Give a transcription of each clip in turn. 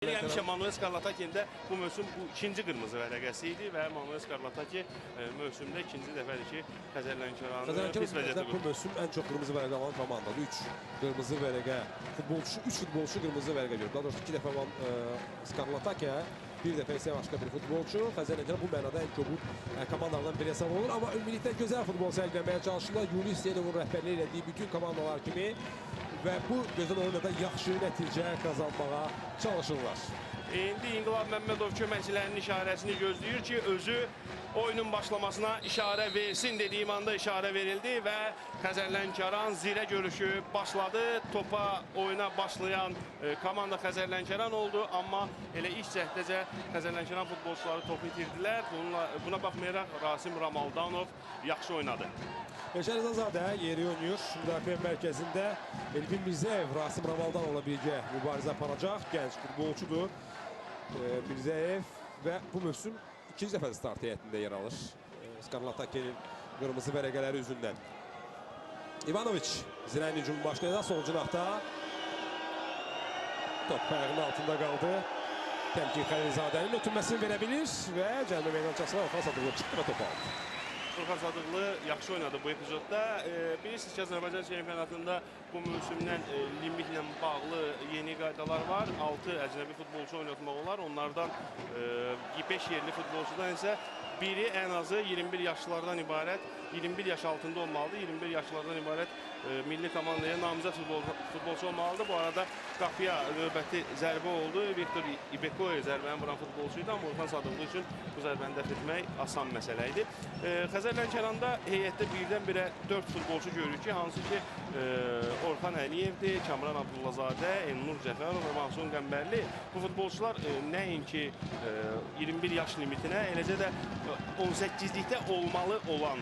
Həmişə Manuel Skarlatakin də bu mövsüm bu ikinci qırmızı vərəqəsi idi və Manuel Skarlataki mövsümdə ikinci dəfədir ki, Xəzərlənkaranı pis vəziyyətdə bu mövsüm ən çox qırmızı vərəqə alan komandadır. 3 qırmızı vərəqə futbolçu, 3 futbolçu qırmızı vərəqə görüb. Daha doğrusu 2 dəfə Skarlatakiyə, bir dəfə isə başqa bir futbolçu. Xəzərlənkəran bu mənada ən kobud komandalardan biri hesab olunur. Amma ümumilikdə gözəl futbol sərgiləməyə çalışırlar. Yulis Yenovun rəhbərliyi elədiyi bütün komandalar kimi və bu gözəl oyunda da yaxşı nəticə qazanmağa çalışırlar. İndi İnqilab Məmmədov köməkçilərinin işarəsini gözləyir ki, özü oyunun başlamasına işarə versin dediyim anda işarə verildi və Xəzərlənkaran zirə görüşü başladı. Topa oyuna başlayan komanda Xəzərlənkaran oldu, amma elə ilk cəhdəcə Xəzərlənkaran futbolçuları topu itirdilər. Buna baxmayaraq Rasim Ramaldanov yaxşı oynadı. Beşər Rızazadə yeri oynayır. Müdafiə mərkəzində Elvin Mirzəyev Rasim Ramaldanovla birgə mübarizə aparacaq. Gənc futbolçudur Mirzəyev və bu mövsüm ikinci dəfə start heyətində yer alır. Skarlataki'nin qırmızı vərəqələri üzündən. İvanoviç zirənin hücumu başlayacaq. Sol cinahda top ayağının altında qaldı. Təmkin Xəlilzadənin ötürməsini verə bilir və cəmi meydançasına Orxan Sadıqlı çıxdı və top aldı. Orxan Sadıqlı yaxşı oynadı bu epizodda. Bilirsiniz ki, Azərbaycan çempionatında bu mövsümdən limitlə bağlı yeni qaydalar var. 6 əcnəbi futbolçu oynatmaq olar. Onlardan 5 yerli futbolçudan isə biri ən azı 21 yaşlılardan ibarət, 21 yaş altında olmalıdır. 21 yaşlılardan ibarət milli komandaya namizəd futbolçu olmalıdır. Bu arada qapıya növbəti zərbə oldu. Viktor İbekoya zərbəni vuran futbolçuydu, amma Orxan Sadıqlı üçün bu zərbəni dəf etmək asan məsələ idi. Xəzərlənkəranda heyətdə birdən-birə 4 futbolçu görürük ki, hansı ki Orxan Əliyevdir, Kamran Abdullazadə, Elnur Cəfərov və Mahsun Qəmbərli. Bu futbolçular nəinki 21 yaş limitinə, eləcə də 18-likdə olmalı olan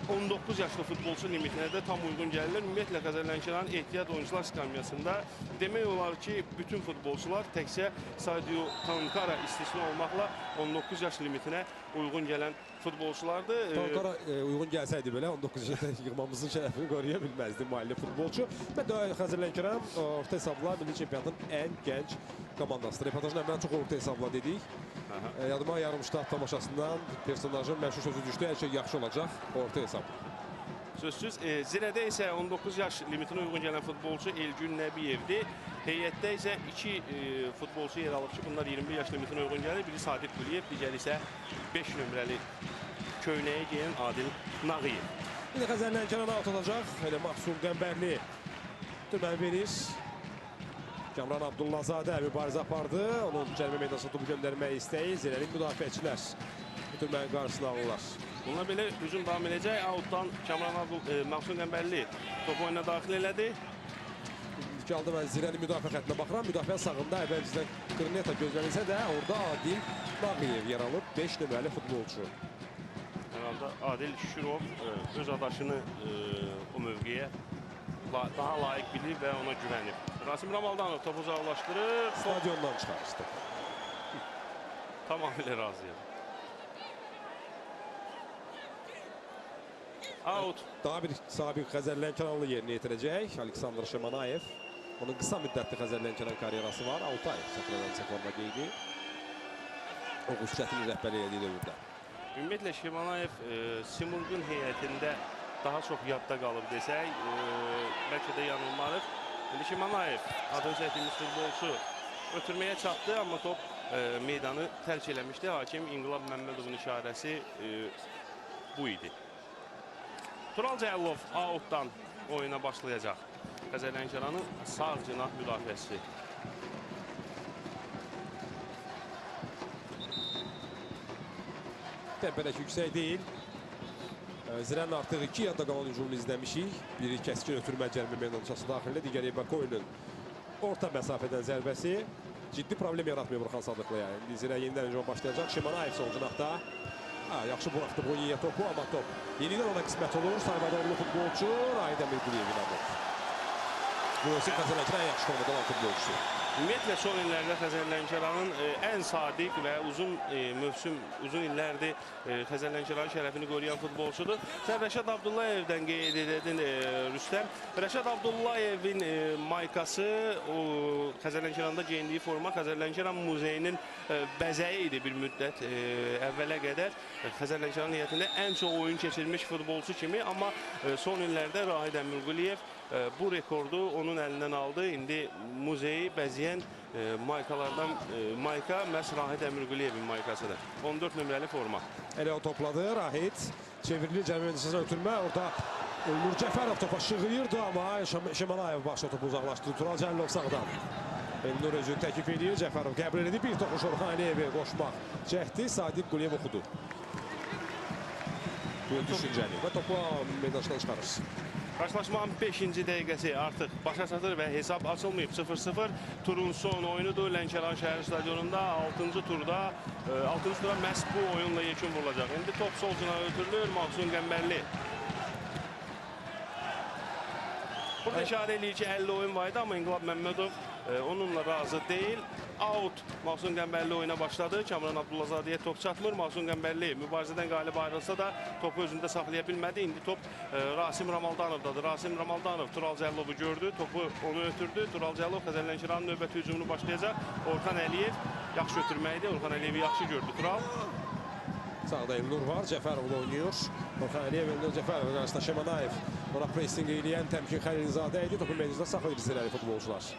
19 yaşlı futbolçu limitinə də tam uyğun gəlirlər. Ümumiyyətlə Xəzərlənkaranın ehtiyat oyuncular skamyasında demək olar ki, bütün futbolçular təkcə Sadio Tankara istisna olmaqla 19 yaş limitinə uyğun gələn futbolçulardır. Tankara uyğun gəlsəydi belə 19 yaşında yığmamızın şərəfini qoruya bilməzdi mahalli futbolçu. Və Xəzərlənkaran orta hesabla milli çempionatın ən gənc komandasıdır. Reportajın əmrən çox orta hesabla dedik. Yadıma yarımştat tamaşasından personajın məşhur sözü düşdü. Hər şey yaxşı olacaq orta hesab. Sözsüz. Zirədə isə 19 yaş limitinə uyğun gələn futbolçu Elgün Nəbiyevdir. Heyətdə isə 2 futbolçu yer alıb ki, bunlar 21 yaş limitinə uyğun gəlir. Biri Sadiq Quliyev, digəri isə 5 nömrəli köynəyi geyən Adil Nağıyev. Bir də Xəzərlənkarana atılacaq. Elə Mahsun Qəmbərli tüməni verir. Kamran Abdullazadə mübarizə apardı. Onun cərimə meydançasına topu göndərmək istəyi. Zirənin müdafiəçilər tüməni qarşısına alırlar. Bununla belə hücum davam edəcək. Outdan Mahsun Qəmbərli topu oyuna daxil elədi. İlk aldı və Zirənin müdafiə xəttinə baxıram. Müdafiə sağında əvvəlcədən Kırneta gözlənilsə də orada Adil Nağıyev yer alıb. 5 nömrəli futbolçu. Herhalde Adil Şürov öz adaşını o mövqeyə daha layiq bilir və ona güvənir. Rasim Ramaldanov topu uzaqlaşdırır. Stadiondan çıxarır. Tamamilə razıyam. Out. Daha bir sabiq Xəzərlənkaranlı yerini yetirəcək. Aleksandr Şemanayev. Onun qısa müddətli Xəzərlənkaran karyerası var. 6 ay saxlanma qeydi. Oğuz Çətin rəhbərlik edir dövrdə. Ümumiyyətlə Şemanayev Simurgun heyətində daha çox yadda qalıb desək, bəlkə də yanılmarıq. Şemanayev adını çəkdiyimiz futbolçu ötürməyə çatdı, amma top meydanı tərk eləmişdi. Hakim İnqilab Məmmədovun işarəsi bu idi. Tural Cəllov outdan oyuna başlayacaq. Xəzərlənkaranın sağ cinah müdafiəsi. Təmpədək yüksək deyil. Zirənin artıq 2 yadda qalan hücumunu izləmişik. Biri kəskin ötürmə cərimə meydançası daxilində, digəri Bakoyunun orta məsafədən zərbəsi. Ciddi problem yaratmıyor Orxan Sadıqlı. İndi Zirə yenidən hücuma başlayacaq. Şemanayev sol cinahda. Yaxşı buraxdı Bonyaya topu, amma top yenidən ona qismət olur. Salvadorlu futbolçu Raid Əmir Quliyevin alır. Bu olsun Xəzərlənkaran yaxşı formadan futbolçusu. Ümumiyyətlə son illərdə Xəzər Lənkəranın ən sadiq və uzun uzun illərdir Xəzər Lənkəranın şərəfini qoruyan futbolçudur. Sən Rəşad Abdullayevdən qeyd edin, Rüstəm. Rəşad Abdullayevin maykası, o Xəzər Lənkəranda geyindiyi forma Xəzər Lənkəran muzeyinin bəzəyi idi bir müddət əvvələ qədər. Xəzər Lənkəran heyətində ən çox oyun keçirmiş futbolçu kimi, amma son illərdə Rahid Əmirquliyev bu rekordu onun əlindən aldı. İndi muzeyi bəzəyən maykalardan mayka məhz Rahid Əmirquliyevin maykasıdır. 14 nömrəli forma. Elə o topladı Rahid. Çevrilir cəmi öncəsindən ötürmə. Orada Elnur Cəfərov topa şığıyırdı, amma Şemalayev başla topu uzaqlaşdırdı. Tural Cəlilov sağdan. Elnur özünü təklif edir. Cəfərov qəbul edib. Bir toxuş Orxan Əliyevə qoşmaq cəhdi. Sadiq Quliyev oxudu. Bu düşüncəli və topu meydançadan çıxarır. Qarşılaşmanın 5-ci dəqiqəsi artıq başa çatır və hesab açılmayıb. 0-0 turun son oyunudur Lənkəran şəhər stadionunda. 6-cı tura məhz bu oyunla yekun vurulacaq. İndi top sol cinara ötürülür. Mahsun Qəmbərli. Burada işarə eləyir ki, 50 oyun var idi, amma İnqilab Məmmədov onunla razı deyil. Out. Mahsun Qəmbərli oyuna başladı. Kamran Abdullazadəyə top çatmır. Mahsun Qəmbərli mübarizədən qalib ayrılsa da topu özündə saxlaya bilmədi. İndi top Rasim Ramaldanovdadır. Rasim Ramaldanov Tural Cəllovu gördü. Topu onu ötürdü. Tural Cəllov Xəzər Lənkəranın növbəti hücumunu başlayacaq. Orxan Əliyev yaxşı ötürməkdir. Orxan Əliyevi yaxşı gördü Tural. Sağda Elnur var. Cəfərovla oynayır. Orxan Əliyev, Elnur Cəfərov qarşısında Şemanayev. Ona pressing eləyən Təmkin Xəlilzadə idi. Topu meydançada saxlayır zirəli futbolçular.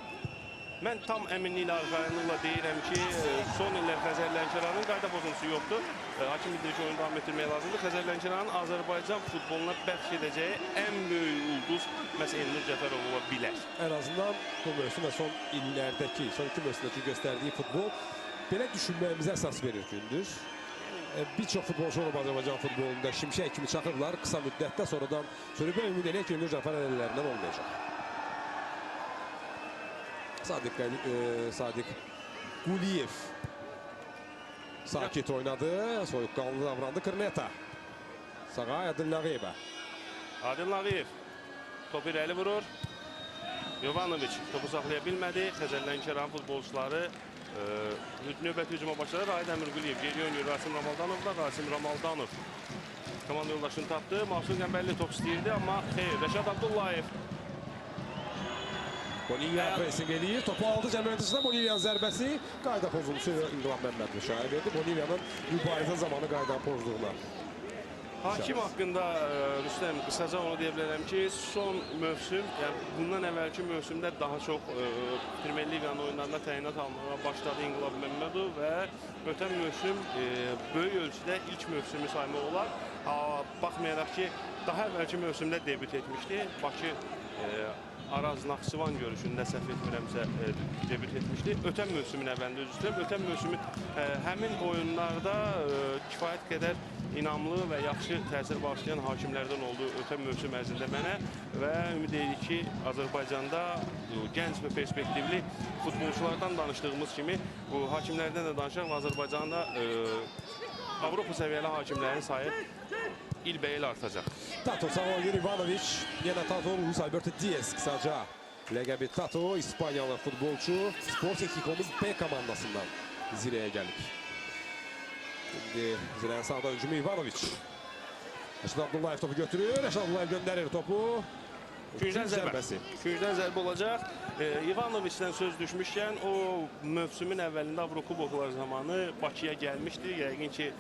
Mən tam əminliklə, arxayınlıqla deyirəm ki, son illər Xəzər Lənkəranın qayda pozuntusu yoxdur. Hakim bildirir ki, oyunu davam etdirmək lazımdır. Xəzər Lənkəranın Azərbaycan futboluna bəxş edəcəyi ən böyük ulduz məhz Elnur Cəfərov ola bilər. Ən azından bu mövsüm və son illərdəki, son iki mövsümdəki göstərdiyi futbol belə düşünməyimizə əsas verir gündüz. Bir çox futbolçu olub Azərbaycan futbolunda şimşək kimi çaxırlar qısa müddətdə, sonradan sürübə ümid eləyək ki, Elnur Cəfər əllərindən olmayacaq. Sadiq Quliyev sakit oynadı, soyuqqanlı davrandı. Kırneta sağa Adil Nağıyevə. Adil Nağıyev topu irəli vurur. Jovanoviç topu saxlaya bilmədi. Xəzər Lənkəran futbolçuları növbəti hücuma başladı. Rahid Əmirquliyev geriyə oynayır Rasim Ramaldanovla. Rasim Ramaldanov komanda yoldaşını tapdı. Mahsun Qəmbərli top istəyirdi, amma xeyr. Rəşad Abdullayev. Bonilla pressing eləyir. Topu aldı cəmi öncəsində. Bonilla'nın zərbəsi qayda pozuntusu İnqilab Məmmədov müşahidə verdi. Bonilla'nın mübarizə zamanı qayda pozduğuna. Hakim haqqında Rüstəm, qısaca onu deyə bilərəm ki, son mövsüm, yəni bundan əvvəlki mövsümdə daha çox Premier Liqanın oyunlarında təyinat almağa başladı İnqilab Məmmədov və ötən mövsüm böyük ölçüdə ilk mövsümü saymaq olar. Baxmayaraq ki, daha əvvəlki mövsümdə debüt etmişdi. Bakı Araz Naxçıvan görüşündə səhv etmirəmsə debüt etmişdi. Ötən mövsümün əvvəlində üzr istəyirəm. Ötən mövsümü həmin oyunlarda kifayət qədər inamlı və yaxşı təsir bağışlayan hakimlərdən oldu ötən mövsüm ərzində mənə və ümid edirik ki, Azərbaycanda gənc və perspektivli futbolçulardan danışdığımız kimi bu hakimlərdən də danışaq və Azərbaycanda Avropa səviyyəli hakimlərin sayı ilbəil artacaq. Tato Samuel Ivanovic, yenə Tato, Luis Alberto Diaz kısaca ləqəbi Tato, İspanyalı futbolçu, Spor Teknikonun B komandasından zirəyə gəlib. Şimdi zirənin sağda hücumu Ivanovic. Rəşad Abdullayev topu götürür, Rəşad Abdullayev göndərir topu. Küncdən zərbə olacaq. İvanovicdən söz düşmüşkən, o mövsümün əvvəlində Avrokuboklar zamanı Bakıya gəlmişdi. Yəqin ki,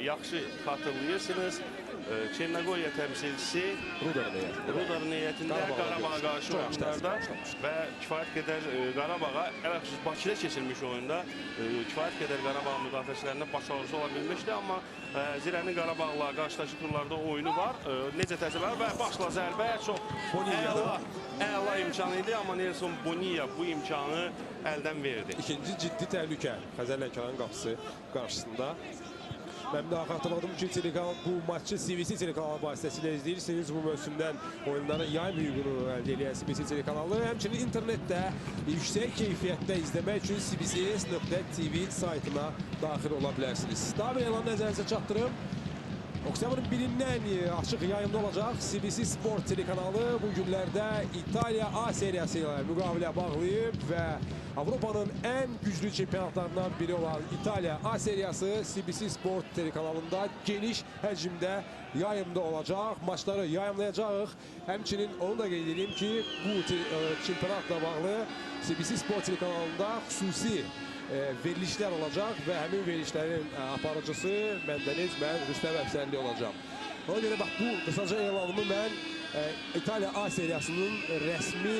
yaxşı xatırlayırsınız. Çernogoriya təmsilçisi Rudarın heyətində Qarabağa qarşı oyunlarda və kifayət qədər Qarabağa, Bakıda keçirilmiş oyunda kifayət qədər Qarabağ müdafiəçilərində baş ağrısı ola bilmişdi, amma Zirənin Qarabağla qarşıdakı turlarda oyunu var. Necə təsir var və başla zərbə çox əla imkan idi, amma Nelson Bonilla bu imkanı əldən verdi. İkinci ciddi təhlükə Xəzər Lənkəranın qapısı qarşısında. Mən daha xatırladım ki, bu maçı CBC telekanalı vasitəsilə izləyirsiniz. Bu mövsümdən oyunların yay hüququnu əldə edən CBC telekanalı. Həmçinin internetdə yüksək keyfiyyətdə izləmək üçün cbcs.tv saytına daxil ola bilərsiniz. Daha bir elan nəzərinizə çatdırım. Oktyabrın 1-dən açıq yayımda olacaq CBC Sport telekanalı bu günlərdə İtaliya A seriyası ilə müqavilə bağlayıb və Avropanın ən güclü çempionatlarından biri olan İtaliya A seriyası CBC Sport telekanalında geniş həcmdə yayımda olacaq. Maçları yayımlayacağıq. Həmçinin onu da qeyd edeyim ki, bu çempionatla bağlı CBC Sport telekanalında xüsusi verilişlər olacaq və həmin verilişlərin aparıcısı məndəniz, mən Rüstəm Əfsərli olacağım. Ona görə bax, bu qısaca elanımı mən İtaliya A seriyasının rəsmi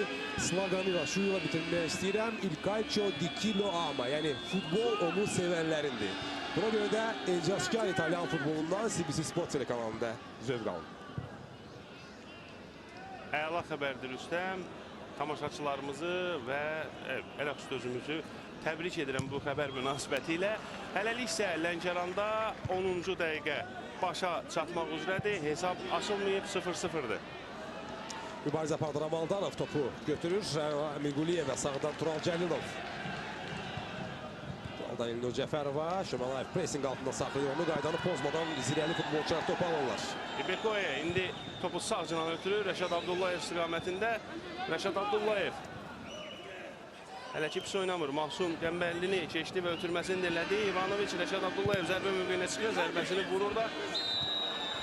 sloganıyla, şuyla bitirmək istəyirəm. Il calcio di chi lo ama, yəni futbol onu sevənlərindir. Buna görə də ecazkar İtalyan futbolundan CBC Sport telekanalında zövq alın. Əla xəbərdir Rüstəm. Tamaşaçılarımızı və ələxüsus özümüzü təbrik edirəm bu xəbər münasibəti ilə. Hələlik isə Lənkəranda 10-cu dəqiqə başa çatmaq üzrədir. Hesab açılmayıb, 0-0'dır. Mübarizə apardıran Maldanov topu götürür. Miguliyev və sağdan Tural Cəlilov. Turaldan İlnur Cəfərova. Şömalayev pressing altında saxlayır onu. Qaydanı pozmadan zirəli futbolçular topu alırlar. Bekoya indi topu sağcından ötürür. Rəşad Abdullayev istiqamətində. Rəşad Abdullayev hələ ki pis oynamır. Mahsun Qəmbəllini keçdi və ötürməsini elədi. İvanoviç Rəşad Abdullayev zərbə mövqeyinə çıxır. Zərbəsini vurur da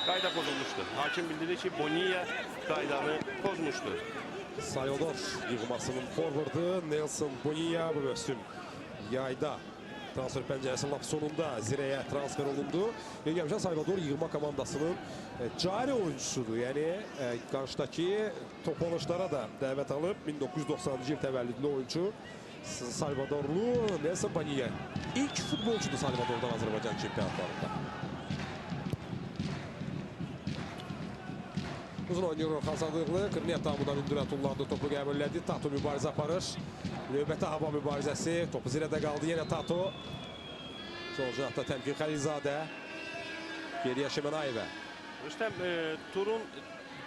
qayda pozulmuşdur. Hakim bildirir ki, Bonilla qaydanı pozmuşdur. Salvador yığmasının forvardı Nelson Bonilla bu mövsüm yayda transfer pəncərəsinin lap sonunda zirəyə transfer olundu. Gəlmişən Salvador yığma komandasının cari oyuncusudur. Yəni qarşıdakı toplanışlara da dəvət alıb 1990-cı il təvəllüdlü oyuncu Salvadorlu Nelson Bonilla. İlk futbolçudur Salvadordan Azərbaycan çempionatlarında. Uzun oynuyor Orxan Sadıqlı. Qırniyat Tamudan Ündürə tullandı. Topu qəbullədi. Tato mübarizə aparır. Növbəti hava mübarizəsi. Topu zirədə qaldı. Yenə Tato. Sol cinahda Təmkin Xəlilzadə. Geriyə Şimənayevə. Rüstəm, turun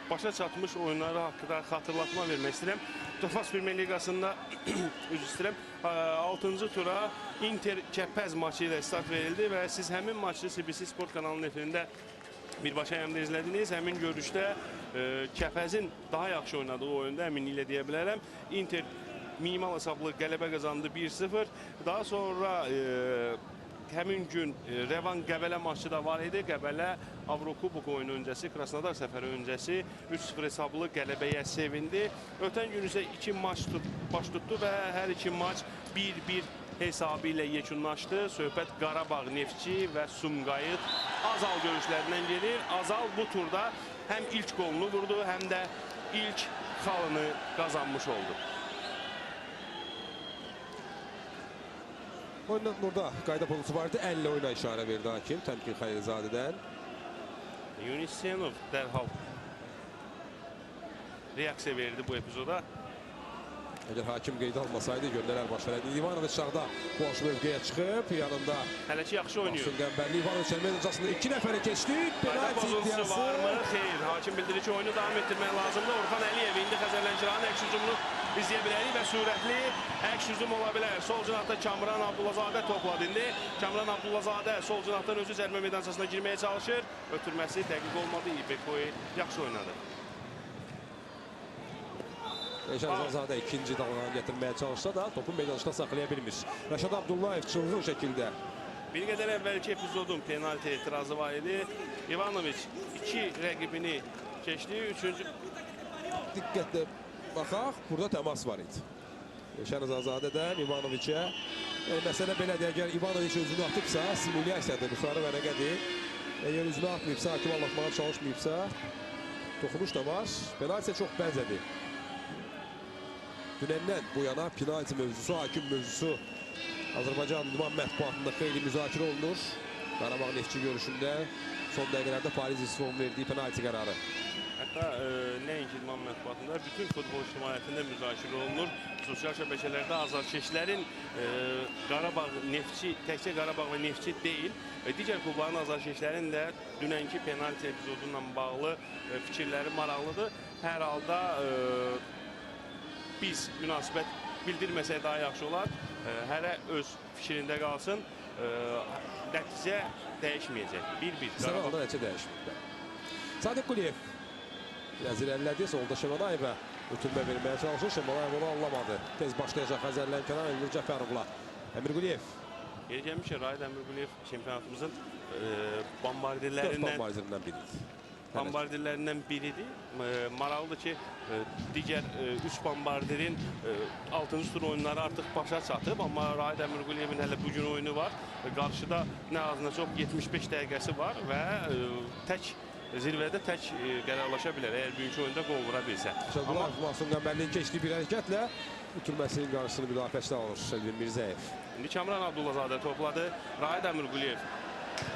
başa çatmış oyunları haqqında xatırlatma vermək istəyirəm. Tofas Premier Liqasında üzr istəyirəm. 6-cı tura Inter Kəpəz maçı ilə start verildi və siz həmin maçı CBC Sport kanalının efirində birbaşa yayımda izlədiniz. Həmin görüşdə Kəpəzin daha yaxşı oynadığı oyunda əminliklə deyə bilərəm. Inter minimal hesablı qələbə qazandı 1-0. Daha sonra həmin gün Revan Qəbələ maçı da var idi. Qəbələ Avrokubok oyunu öncəsi, Krasnodar səfəri öncəsi 3-0 hesablı qələbəyə sevindi. Ötən gün isə 2 maç baş tutdu və hər iki maç 1-1 hesabı ilə yekunlaşdı. Söhbət Qarabağ Neftçi və Sumqayıt Azal görüşlərindən gelir. Azal bu turda həm ilk qolunu vurdu, həm də ilk xalını qazanmış oldu. Oyundan burada qayda pozusu vardı. Əllə oyuna işarə verdi hakim Təmkin Xəlilzadədən. Yunis Senov dərhal reaksiya verdi bu epizoda. Əgər hakim qeydə almasaydı göndərər baş verədi. İvanoviç sağda boş mövqeyə çıxıb, yanında Hələ ki yaxşı oynayır. Mahsun Qəmbərli. İvanoviç əlmə öncəsində 2 nəfəri keçdi. Qayda Penalti pozuntusu iddiası. varmı? Xeyr. Hakim bildirir ki, oyunu davam etdirmək lazımdır. Orxan Əliyev indi Xəzər Lənkəranın əks hücumunu izləyə bilərik və sürətli əks hücum ola bilər. Sol cinahda Kamran Abdullazadə topladı indi. Kamran Abdullazadə sol cinahdan özü cərimə meydançasına girməyə çalışır. Ötürməsi dəqiq olmadı. Bekoy yaxşı oynadı. Şəhzadzadə ikinci dalğanı gətirməyə çalışsa da topu meydançada saxlaya bilmiş. Rəşad Abdullayev çılğın şəkildə. Bir qədər əvvəlki epizodun penalti etirazı var idi. Ivanoviç 2 rəqibini keçdi. 3-cü Diqqətlə baxaq, burada təmas var idi. Şəhzadzadən Ivanoviçə. Məsələ belədir, əgər Ivanoviç özünü atıbsa, simulyasiyadır, bu sarı vərəqədir. Əgər özünü atmayıbsa, hakim anlatmağa çalışmayıbsa, toxunuş da var. Penaltisə çox bənzədir. Dünəndən bu yana penalti mövzusu, hakim mövzusu Azərbaycan idman mətbuatında xeyli müzakirə olunur. Qarabağ Neftçi görüşündə son dəqiqələrdə Pariz İstifon verdiyi penalti qərarı. Hətta nəinki idman mətbuatında, bütün futbol ictimaiyyətində müzakirə olunur. Sosial şəbəkələrdə azarkeşlərin Qarabağ Neftçi, təkcə Qarabağ və Neftçi deyil, digər klubların azarkeşlərin də dünənki penalti epizodunla bağlı fikirləri maraqlıdır. Hər halda biz münasibət bildirməsək daha yaxşı olar. Hərə öz fikrində qalsın. nəticə dəyişməyəcək. 1-1. Qısa qalanda nəticə dəyişmir. Sadiq Quliyev biraz irəlilədi. Solda Şemanayevə ötürmə verməyə çalışır. Şemanayev onu anlamadı. Tez başlayacaq Xəzər Lənkəran Elnur Cəfərovla. Əmir Quliyev. Yeri gəlmişək, Rahid Əmir Quliyev çempionatımızın 4 bombardirlərindən biridir. Maraqlıdır ki, digər 3 bombardirin 6-cı tur oyunları artıq başa çatıb, amma Rahid Əmir Quliyevin hələ bugün oyunu var. Qarşıda nə az nə çox 75 dəqiqəsi var və zirvədə tək qərarlaşa bilər, əgər bugünkü oyunda qol vura bilsə. Şəbullah Mahsun Qəmbərliyin keçdiyi bir hərəkətlə itirməsinin qarşısını müdafiəçidə alır Elvin Mirzəyev. İndi Kamran Abdullazadə topladı. Rahid Əmir Quliyev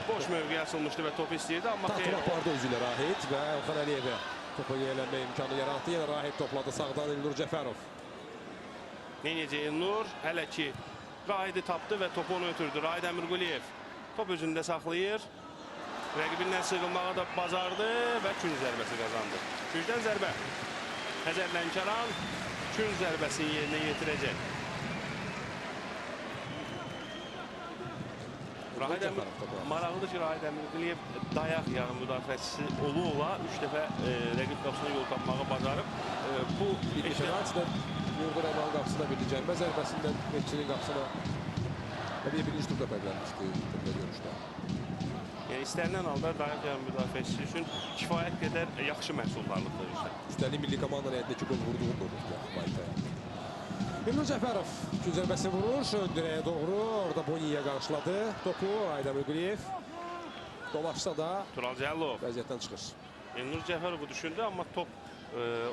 boş mövqeyə asılmışdı və top istəyirdi, amma Taxtına apardı özü ilə Rahid və Orxan Əliyevə topu yiyələnmə imkanı yarattı. Yenə Rahid topladı sağdan Elnur Cəfərov. Neynəcək Elnur? Hələ ki Rahidi tapdı və topu onu ötürdü. Rahid Əmir Quliyev top özündə saxlayır. Rəqibindən sığınmağı da bacardı və kün zərbəsi qazandı. Küncdən zərbə. Xəzər Lənkəran kün zərbəsini yerinə yetirəcək. Maraqlıdır ki, Rahid Əmir Quliyev dayaq yarım müdafiəçisi ola 3 dəfə rəqib qapısına yol tapmağı bacarıb. Bu penaltıdan Yurdur Əmal qapısına bir cərimə zərbəsindən Mehçinin qapısına birinci turda fərqlənmişdi görüşdə. Yəni istənilən halda dayaq yarım müdafiəçisi üçün kifayət qədər yaxşı məhsuldarlıqdır işte. Üstəlik milli komandanın əlindəki qol vurduğunu da Elnur Cəfərov kün zərbəsi vurur, ön dirəyə doğru, orada Boniyə qarşıladı topu, Rahid Əmir Quliyev dolaşsa da Tural Cəllov vəziyyətdən çıxır. Elnur Cəfərovu düşündü, amma top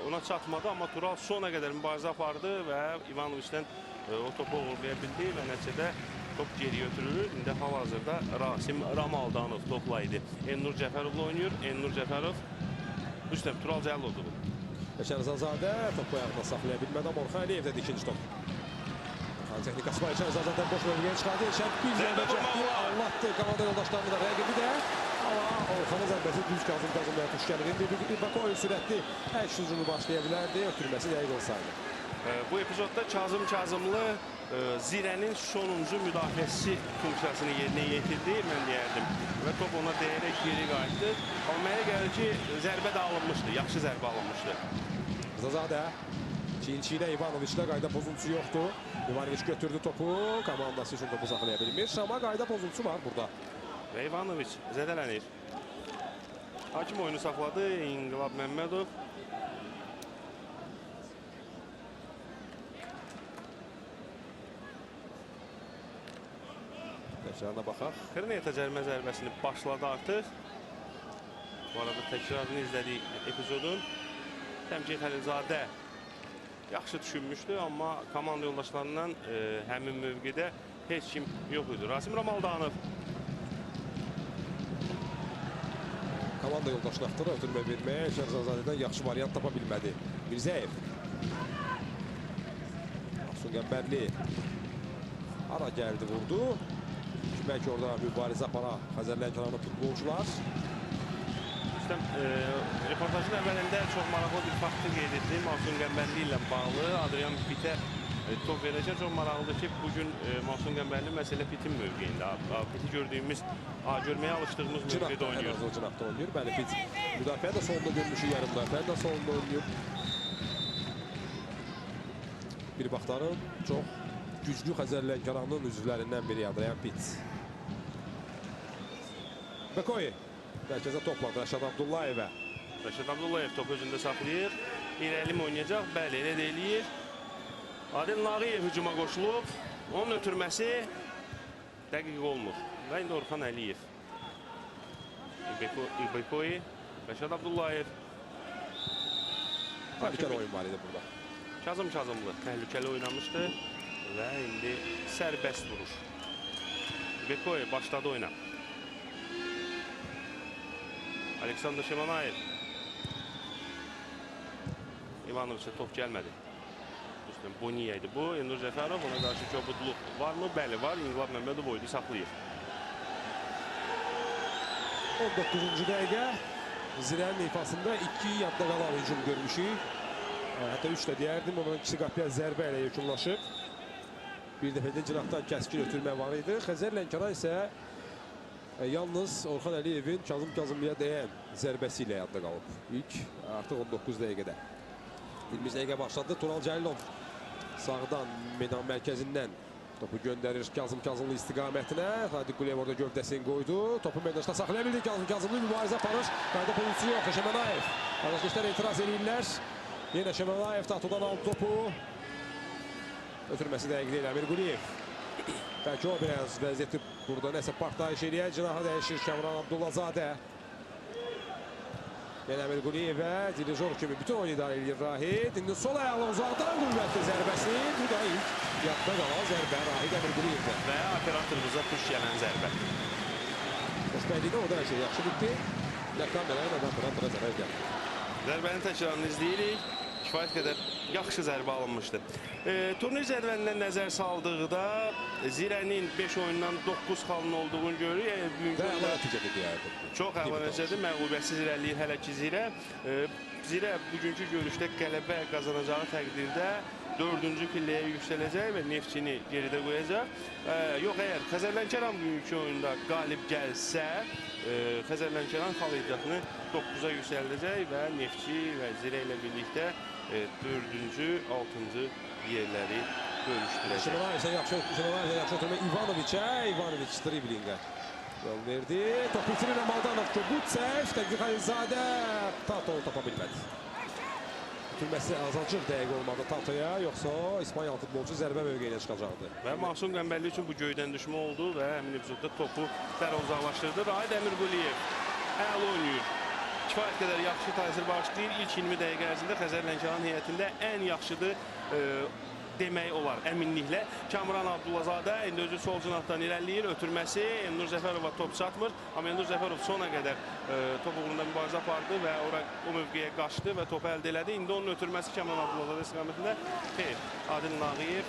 ona çatmadı, amma Tural sona qədər mübarizə apardı və İvanoviçdən o topu uğurlaya bildi və nəticədə top geriyə ötürülür. İndi hal-hazırda Rasim Ramaldanov topla idi. Elnur Cəfərovla oynayır. Elnur Cəfərov üstəm Tural Cəllovdur bu. Şəhərzadə topu ayağına saxlaya bilmədi, amma Orxan Əliyevdə ikinci top. Orxan texnikası var, Şəhərzadən boş bölgəyə çıxardı. Şəhər bir zərbə çəkdi, Allah'tı komanda yoldaşlarını da rəqibi də. Amma Orxanın zərbəsi düz Kazım tuş gəlir. İndi Bakoy sürətli əks hücumu başlaya bilərdi, ötürməsi dəqiq olsaydı. Bu epizodda Kazımlı Zirənin sonuncu müdafiəçisi funksiyasını yerinə yetirdi, mən deyərdim. Və top ona deyərək geri qayıtdı. Amma mənə gəlir ki, zərbə də alınmışdı, yaxşı zərbə alınmışdı. Zazadə Çinçi ilə İvanoviçdə qayda pozuntusu yoxdur. İvanoviç götürdü topu, komandası üçün topu saxlaya bilmir. Amma qayda pozuntusu var burada. Və İvanoviç zədələnir. Hakim oyunu saxladı, İnqilab Məmmədov. Təkrarına baxaq. Kırneta cərimə zərbəsini başladı artıq. Bu arada təkrarını izlədik epizodun. Təmkin Xəlilzadə yaxşı düşünmüşdü, amma komanda yoldaşlarından həmin mövqedə heç kim yox idi. Rasim Ramaldanov. Komanda yoldaşını axtarır, ötürmə verməyə Şəhərzadədən yaxşı variant tapa bilmədi. Mirzəyev. Mahsun Qəmbərli. Ara gəldi, vurdu. Belki orada mübarizə apara Xəzər Lənkəranın futbolcular. Reportajın əvvəlində çox maraqlı bir faktı qeyd etdi. Mahsun Qəmbərli ilə bağlı Adrian Pitə top verəcək. Çox maraqlıdır ki, bugün Mahsun Qəmbərli məsələ Pitin mövqeyində. Piti gördüyümüz, görməyə alışdığımız mövqeydə oynayır. Cinaqda oynayır. Bəli, Pit müdafiə də sonunda görmüşük, yarım müdafiə də sonunda oynayır. Bir vaxtların çox güclü Xəzər Lənkəranın üzvlərindən biri Adrian Pit. Bakoy mərkəzə topladı Rəşad Abdullayevə. Rəşad Abdullayev top özündə saxlayır. İrəlim oynayacaq. Bəli, elə deyilir. Adil Nağıyev hücuma qoşulub. Onun ötürməsi dəqiq olmur. Və indi Orxan Əliyev. İlbekoy, Rəşad Abdullayev. Təhlükəli oyun var idi burada. Kazımlı təhlükəli oynamışdı. Və indi sərbəst vurur. İlbekoy başladı oyuna. Aleksandr Şemanayev. İvanoviç'e top gəlmədi. Boniyə idi bu. Elnur Cəfərov, ona qarşı kobudluq varmı? Bəli, var. İnqilab Məmmədov oyunu saxlayır. 19-cu dəqiqə Zirənin ifasında 2 yadda qalan hücum görmüşük. Hətta 3 də deyərdim. Onun ikisi qapıya zərbə ilə yekunlaşıb. Bir dəfə də cinahdan kəskin ötürmə var idi. Xəzər Lənkəran isə yalnız Orxan Əliyevin Kazımlıya dəyən zərbəsi ilə yadda qalıb. İlk artıq 19 dəqiqədə. 20 dəqiqə başladı. Tural Cəlilov sağdan meydan mərkəzindən topu göndərir Kazımlı istiqamətinə. Sadiq Quliyev orada gövdəsini qoydu. Topu meydançda saxlaya bildi. Kazımlı mübarizə aparır. Qayda pozisiyonu yox. Şəmənayev. Azarkeşlər etiraz edirlər. Yenə Şəmənayev Tatodan aldı topu. Ötürməsi dəqiq deyil Əmir Quliyev. Bəlkə o biraz vəziyyəti burada nəsə partlayış eləyər. Cinaha dəyişir Kamran Abdullazadə. Yenə Əmir Quliyevə dirijor kimi bütün oyunu idarə edir Rahid. İndi sol ayaqla uzaqdan qüvvətli zərbəsi. Bu da ilk yadda qalan zərbə Rahid Əmir Quliyevdə. Və operatorumuza tuş gələn zərbə. Xoşbəxtliklə o da hər şey yaxşı bitdi. Ləqam verən operatora zərər gəldi. Zərbənin təkrarını izləyirik. Kifayət qədər yaxşı zərbə alınmışdı. Turnir cədvəlindən nəzər saldıqda Zirənin 5 oyundan 9 xalının olduğunu görürük. Və əla nəticədir deyərdim. Çox əla nəticədir. Məğlubiyyətsiz irəliləyir hələ ki Zirə. Zirə bugünkü görüşdə qələbə qazanacağı təqdirdə 4-cü pilləyə yüksələcək və Neftçini geridə qoyacaq. Yox, əgər Xəzər Lənkəran bugünkü oyunda qalib gəlsə, Xəzər Lənkəran xal heyətini 9-a yüksəldəcək və Neftçi və Zirə ilə birlikdə 4-cü, 6-cı yerləri bölüşdürəcək. Şəmənayev yaxşı ötürmə İvanoviç driblingə yol verdi. Topu itirir Maldanov, Çobutsev, Xəlilzadə Tatonu tapa bilmədi. Ötürməsi azalcıq dəqiq olmadı Tatoya, yoxsa İspanyol futbolçu zərbə mövqeyinə çıxacaqdı. Və Mahsun Qəmbərli üçün bu göydən düşmə oldu və həmin epizodda topu dərhal uzaqlaşdırdı. Rahid Əmir Quliyev əla oynayır. Kifayət qədər yaxşı təsir bağışlayır. İlk 20 dəqiqə ərzində Xəzər Lənkəran heyətində ən yaxşıdır demək olar əminliklə. Kamran Abdullazadə indi özü sol cinahdan irəliləyir. Ötürməsi Elnur Zəfərova top çatmır. Amma Elnur Zəfərov sona qədər top uğrunda mübarizə apardı və o mövqeyə qaçdı və topu əldə elədi. İndi onun ötürməsi Kamran Abdullazadə istiqamətində xeyr. Adil Nağıyev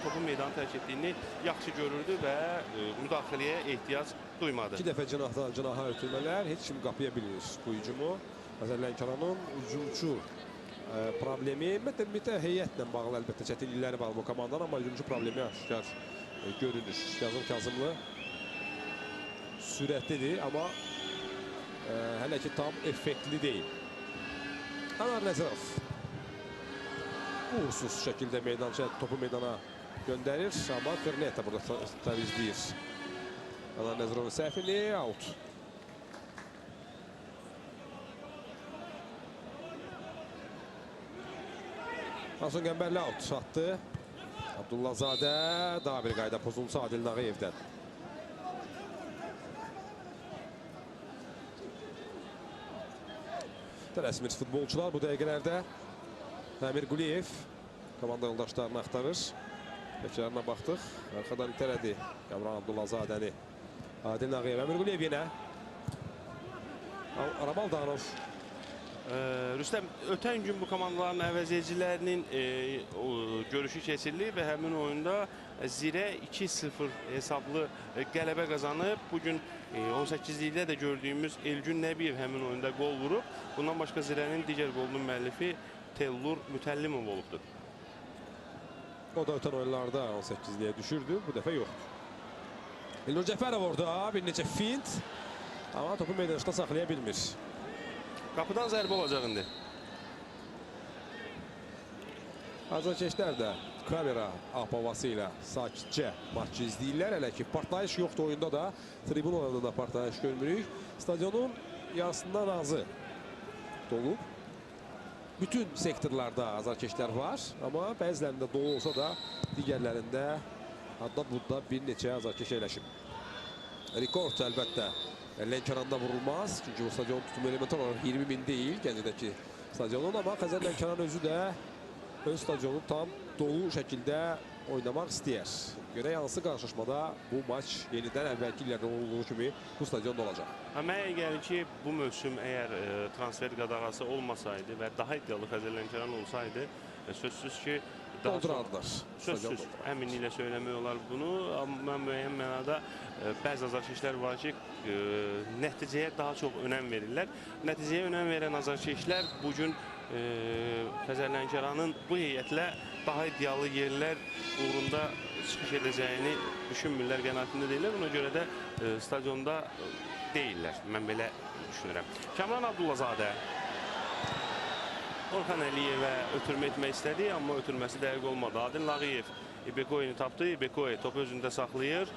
topu meydanı tərk etdiyini yaxşı görürdü və müdaxiləyə ehtiyac duymadı. 2 dəfə cinahdan cinaha ötürmələr heç kim qapıya bilir bu hücumu. Xəzər Lənkəranın hücumçu problemi, ümumiyyətlə heyətlə bağlı əlbəttə çətinlikləri var bu komandanın, amma hücumçu problemi aşkar görünür. Kazımlı sürətlidir, amma hələ ki tam effektli deyil. Anar Nəzirov uğursuz şəkildə topu meydana göndərir, amma Kırneta burada təmizləyir. Anar Nəzirovun səhvini, out. Mahsun Qəmbərli out atdı. Abdullazadə daha bir qayda pozulsa Adil Nağıyevdən. Tələsmir futbolçular bu dəqiqələrdə. Əmir Quliyev komanda yoldaşlarını axtarır. Beklərine baxdıq. Arxadan itələdi Kamran Abdullazadəni. Adil Nağıyev, Əmir Quliyev yenə. Arabaldanov. Rüstəm, ötən gün bu komandaların əvəzedicilərinin görüşü keçirildi və həmin oyunda Zirə 2-0 hesablı qələbə qazanıb. Bugün 18-likdə də gördüyümüz Elgün Nəbiyev həmin oyunda qol vurub. Bundan başqa Zirənin digər qolunun müəllifi Tellur Mütəllimov olubdur. O da ötən oyunlarda 18-liyə düşürdü, bu dəfə yoxdur. Elnur Cəfərov orada bir neçə fint, amma topu meydançda saxlaya bilmir. Qapıdan zərbə olacaq indi. Azarkeşlər də kamera ahbabası ilə sakitcə maçı izləyirlər. Hələ ki partlayış yoxdur oyunda da, tribunalarda da partlayış görmürük. Stadionun yarısından azı dolub. Bütün sektorlarda azarkeşlər var, amma bəzilərində dolu olsa da digərlərində adda budda bir neçə azarkeş eləşib. Rekord əlbəttə Lənkəranda vurulmaz, çünki bu stadion tutumu elementar olarak 20.000 deyil Gəncədəki stadionun, amma Xəzər Lənkəran özü də öz stadionu tam dolu şəkildə oynamaq istəyər. Görə hansı qarşılaşmada bu maç yenidən əvvəlki illərdə olduğu kimi bu stadionda olacaq. Mənə gəlir ki, bu mövsüm əgər transfer qadağası olmasaydı və daha iddialı Xəzər Lənkəran olsaydı, sözsüz ki, doldurardılar. Sözsüz, əminliklə söyləmək olar bunu. Amma müəyyən mənada bəzi azarkeşlər var ki, nəticəyə daha çox önəm verirlər. Nəticəyə önəm verən azarkeşlər bugün Xəzər Lənkəranın bu heyətlə daha iddialı yerlər uğrunda çıxış edəcəyini düşünmürlər, qənaətində deyirlər. Buna görə də stadionda deyirlər. Mən belə düşünürəm. Kamran Abdullazadə Orxan Əliyevə ötürmə etmək istədi, amma ötürməsi dəqiq olmadı. Adil Lağıyev İbekoyunu tapdı. İbekoy topu özündə saxlayır.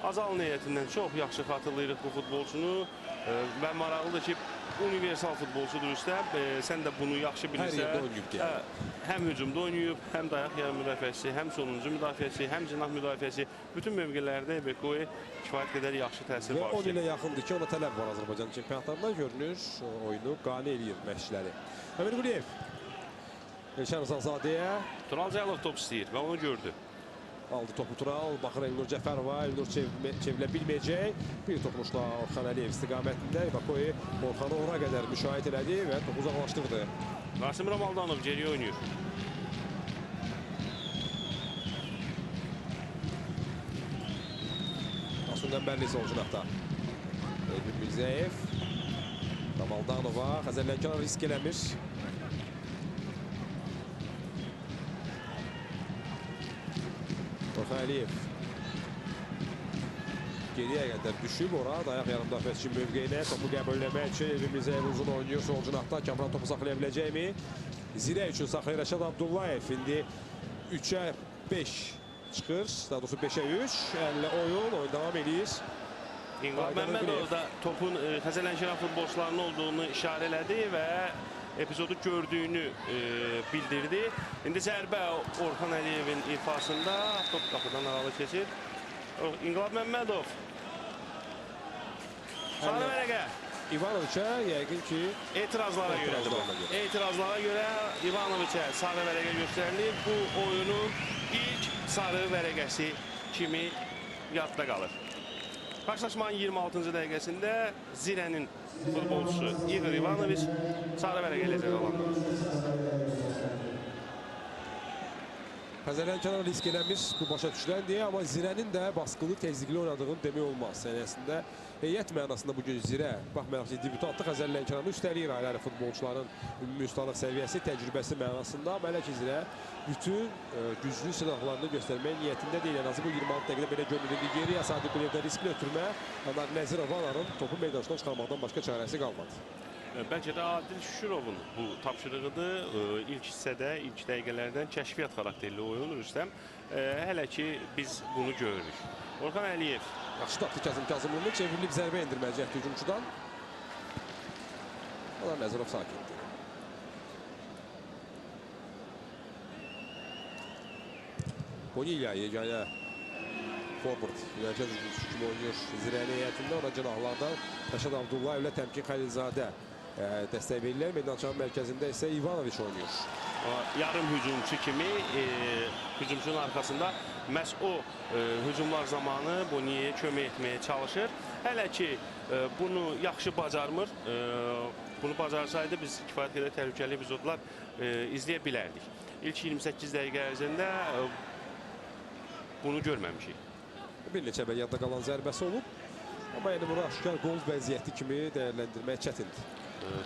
Azal niyyətindən çox yaxşı xatırlayırıq bu futbolçunu və maraqlıdır ki, universal futbolçudur üstə. Sən də bunu yaxşı bilirsən. Hər yerdə oynayıb gəldi. Həm hücumda oynayıb, həm dayaq yarı müdafiəçisi, həm sonuncu müdafiəçisi, həm cinah müdafiəçisi. Bütün mövqelərdə İbekoy kifayət qədər yaxşı təsir Və 10 bağışlayır. ilə yaxındır ki, ona tələb var Azərbaycan çempionatlarında. Görünür, oyunu qane eləyir məşqçiləri. Əmir Quliyev Elşən Rızazadəyə Tural Cəlov top istəyir və onu gördü. aldı topu Tural. Baxır Elnur Cəfərova. Elnur çevrilə bilməyəcək. Bir toxunuşla Orxan Əliyev istiqamətində İbekoy Orxanı ora qədər müşahidə elədi və topu uzaqlaşdırdı. Rasim Ramaldanov geriyə oynayır. Asun Qəmbərli sol cinahda. Elvin Mirzəyev. Ramaldanova. Xəzərlənkənar risk eləmir. Orxan Əliyev. Geriyə qədər düşüb ora. Dayaq yarım müdafiəçi mövqeyinə. Topu qəbul eləmək üçün Elvin Mirzəyev uzun oynuyor sol cinahda. Kamran topu saxlaya biləcəkmi? Zirə üçün saxlayır Rəşad Abdullayev. İndi 3'ə 5 çıxır. Daha doğrusu 5'ə 3. Əllə oyun davam edir. İnqilab Məmmədov da topun Xəzərlənkənar futbolçularının olduğunu işarə elədi və epizodu gördüyünü bildirdi. İndi zərbə Orxan Əliyevin ifasında top qapıdan aralı keçir. İnqilab Məmmədov. Sarı vərəqə. İvanoviçə yəqin ki Etirazlara görə İvanoviçə sarı vərəqə göstərilir. Bu oyunun ilk sarı vərəqəsi kimi yadda qalır. Qarşılaşmanın 26-cı dəqiqəsində Zirənin futbolçusu İqor İvanoviç sarı vərəqə ilə cəzalandırılır. Xəzərlənkənar risk eləmiş bu başa düşülən deyə, amma Zirənin də baskılı, tezlikli oynadığını demək olmaz. Sənəsində heyət mənasında bugün Zirə, baxmayaraq ki, debutantlıq Xəzərlənkənarını üstəliyir ailəli futbolçuların ümumi ustalıq səviyyəsi, təcrübəsi mənasında. Amma hələ ki, Zirə bütün güclü silahlarını göstərmək niyyətində deyil. En azı bu 26 dəqiqədə belə görünür. Geriyə Sadiq Quliyevdə riskli ötürmə, Nəzirov Vanarın topu meydançdan çıxarmaqdan başqa çarəsi qalmadı. Bəlkə də Adil Şükürovun bu tapşırığıdır. İlk hissədə, ilk dəqiqələrdən kəşfiyyat xarakterli oyun Rüstəm. Hələ ki biz bunu görürük. Orxan Əliyev. Yaxşı tapdı Kazımlını, çevrilib zərbə endirməyəcəkdir hücumçudan. Onlar Nəzirov sakitdir. Bonilla yeganə forward, mərkəz hücumçusu kimi oynuyor Zirənin heyətində. Ona cinahlardan Rəşad Abdullayev ilə Təmkin Xəlilzadə dəstək verirlər. Meydançanın mərkəzində isə İvanoviç oynayır. Yarım hücumçu kimi hücumçunun arkasında məhz o hücumlar zamanı Bonilla'ya kömək etməyə çalışır. Hələ ki bunu yaxşı bacarmır. Bunu bacarsaydı biz kifayət qədər təhlükəli epizodlar izləyə bilərdik. İlk 28 dəqiqə ərzində bunu görməmişik. Bir neçə bəy yadda qalan zərbəsi olub. Amma yəni bunu aşkar qol vəziyyəti kimi dəyərləndirmək çətindir.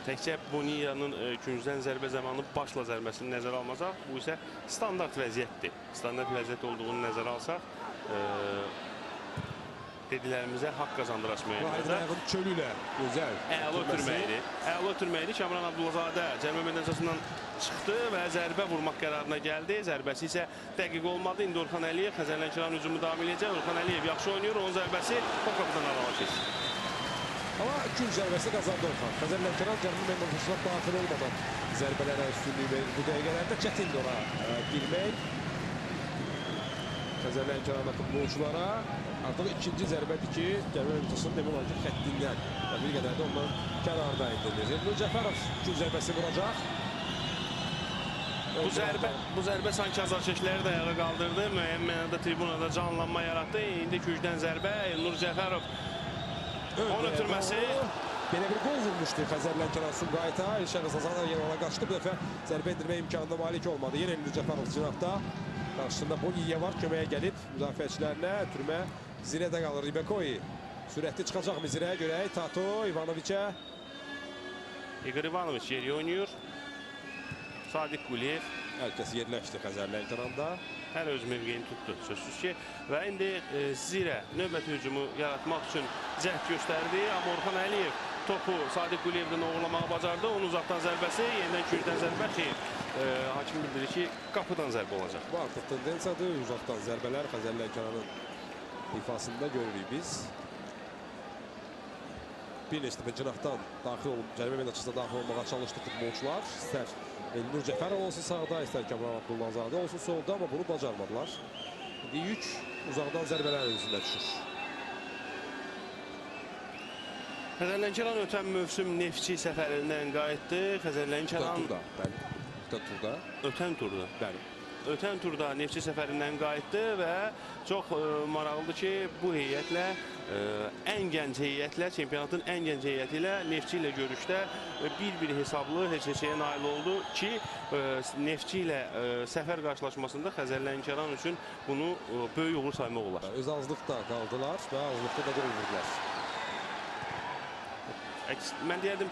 Təkcə Bonilla'nın küncdən zərbə zamanı başla zərbəsini nəzərə almasaq, bu isə standart vəziyyətdir. Standart vəziyyət olduğunu nəzərə alsaq, dedilərimizə haqq qazandırasmayacaq. Vahid ayağın çölü ilə gözəl. Əla ötürməkdir. Əla ötürməkdir. Kamran Abdullazadə cərimə meydançasından çıxdı və zərbə vurmaq qərarına gəldi. Zərbəsi isə dəqiq olmadı. İndi Orxan Əliyev Xəzərlənkənar hücumu davam edəcək. Orxan Əliyev yaxşı oynayır. Onun zərbəsi o qapıdan aralı keçir. Amma gün zərbəsi qazandı Orxan. Xəzərlənkənar cərimə meydançasına daxil olmadan zərbələrə üstünlük verir. Bu dəqiqələrdə çətindir ora girmək. Xəzərlənkənar futbolçulara artıq ikinci zərbədir ki, cərimə meydançasının demək olar ki, xəttindən və bir qədər də ondan kənarda indirilir. Elnur Cəfərov gün zərbəsi vuracaq. Bu zərbə sanki azarkeşləri də ayağa qaldırdı. Müəyyən mənada tribunada canlanma yaratdı. İndi gücdən zərbə Elnur Cəfərov. Onun ötürməsi. Belə bir qol vurmuşdu Xəzərlənkənar Sumqayıta. Elşən Rızazadə yenə ona qaçdı. Bu dəfə zərbə endirmə imkanına malik olmadı. Yenə Elnur Cəfərov cinahda. Qarşısında Bonilla var, köməyə gəlib müdafiəçilərinə ötürmə. Zirədə qalır İbekoy. Sürətli çıxacaqmı Zirəyə görək. Tato İvanoviçə. İqor İvanoviç yeri oynayır. Sadiq Quliyev. Hər kəs yerləşdi Xəzərlənkəranda. hələ öz mövqeyini tutdu sözsüz ki. Və indi Zirə növbəti hücumu yaratmaq üçün cəhd göstərdi. Amma Orxan Əliyev topu Sadiq Quliyevdən oğurlamağı bacardı. Onun uzaqdan zərbəsi, yenidən küncdən zərbə xeyr. Hakim bildirir ki, qapıdan zərbə olacaq. Bu artıq tendensiyadır. Uzaqdan zərbələr Xəzər Lənkəranın ifasında görürük biz. Bir neçə dəfə cinahdan daxil olub, cərimə meydançasına daxil olmağa çalışdı futbolçular. İstər Elnur Cəfərov olsun sağda, istər Kəmran Abdullazadə olsun solda, amma bunu bacarmadılar. İndi yük uzaqdan zərbələrin üzrində düşür. Xəzər Lənkəran ötən mövsüm Neftçi səfərindən qayıtdı. Xəzər Lənkəran ötən turda. Bəli. Ötən turda Neftçi səfərindən qayıtdı və çox maraqlıdır ki, bu heyətlə, ən gənc heyətlə, çempionatın ən gənc heyəti ilə Neftçi ilə görüşdə 1-1 hesablı heç-heçəyə nail oldu ki, Neftçi ilə səfər qarşılaşmasında Xəzər Lənkəran üçün bunu böyük uğur saymaq olar. Öz azlıqda qaldılar və azlıqda da gol vurdular. Mən deyərdim,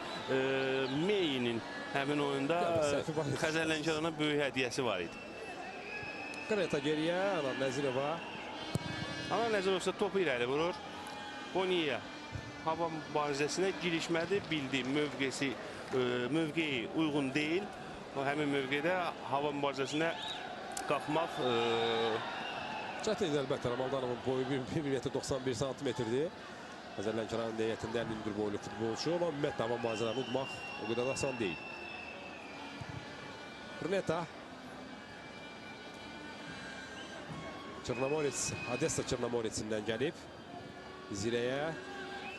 Meyinin həmin oyunda Xəzər Lənkərana böyük hədiyyəsi var idi. Qreta geriyə, Anar Nəzirova. Anar Nəzirov isə topu irəli vurur. Boniya hava mübarizəsinə girişmədi, bildi mövqeyi uyğun deyil. Həmin mövqedə hava mübarizəsinə qalxmaq Çətin əlbəttə, Ramaldanovun boyu 1,91 cm-dir. Xəzər Lənkəranın heyətində ən hündür boylu futbolçu, amma ümumiyyətlə hava mübarizələrini udmaq o qədər asan deyil. Brneta. Çırnomorets, Odessa Çırnomoretsindən gəlib. Zirəyə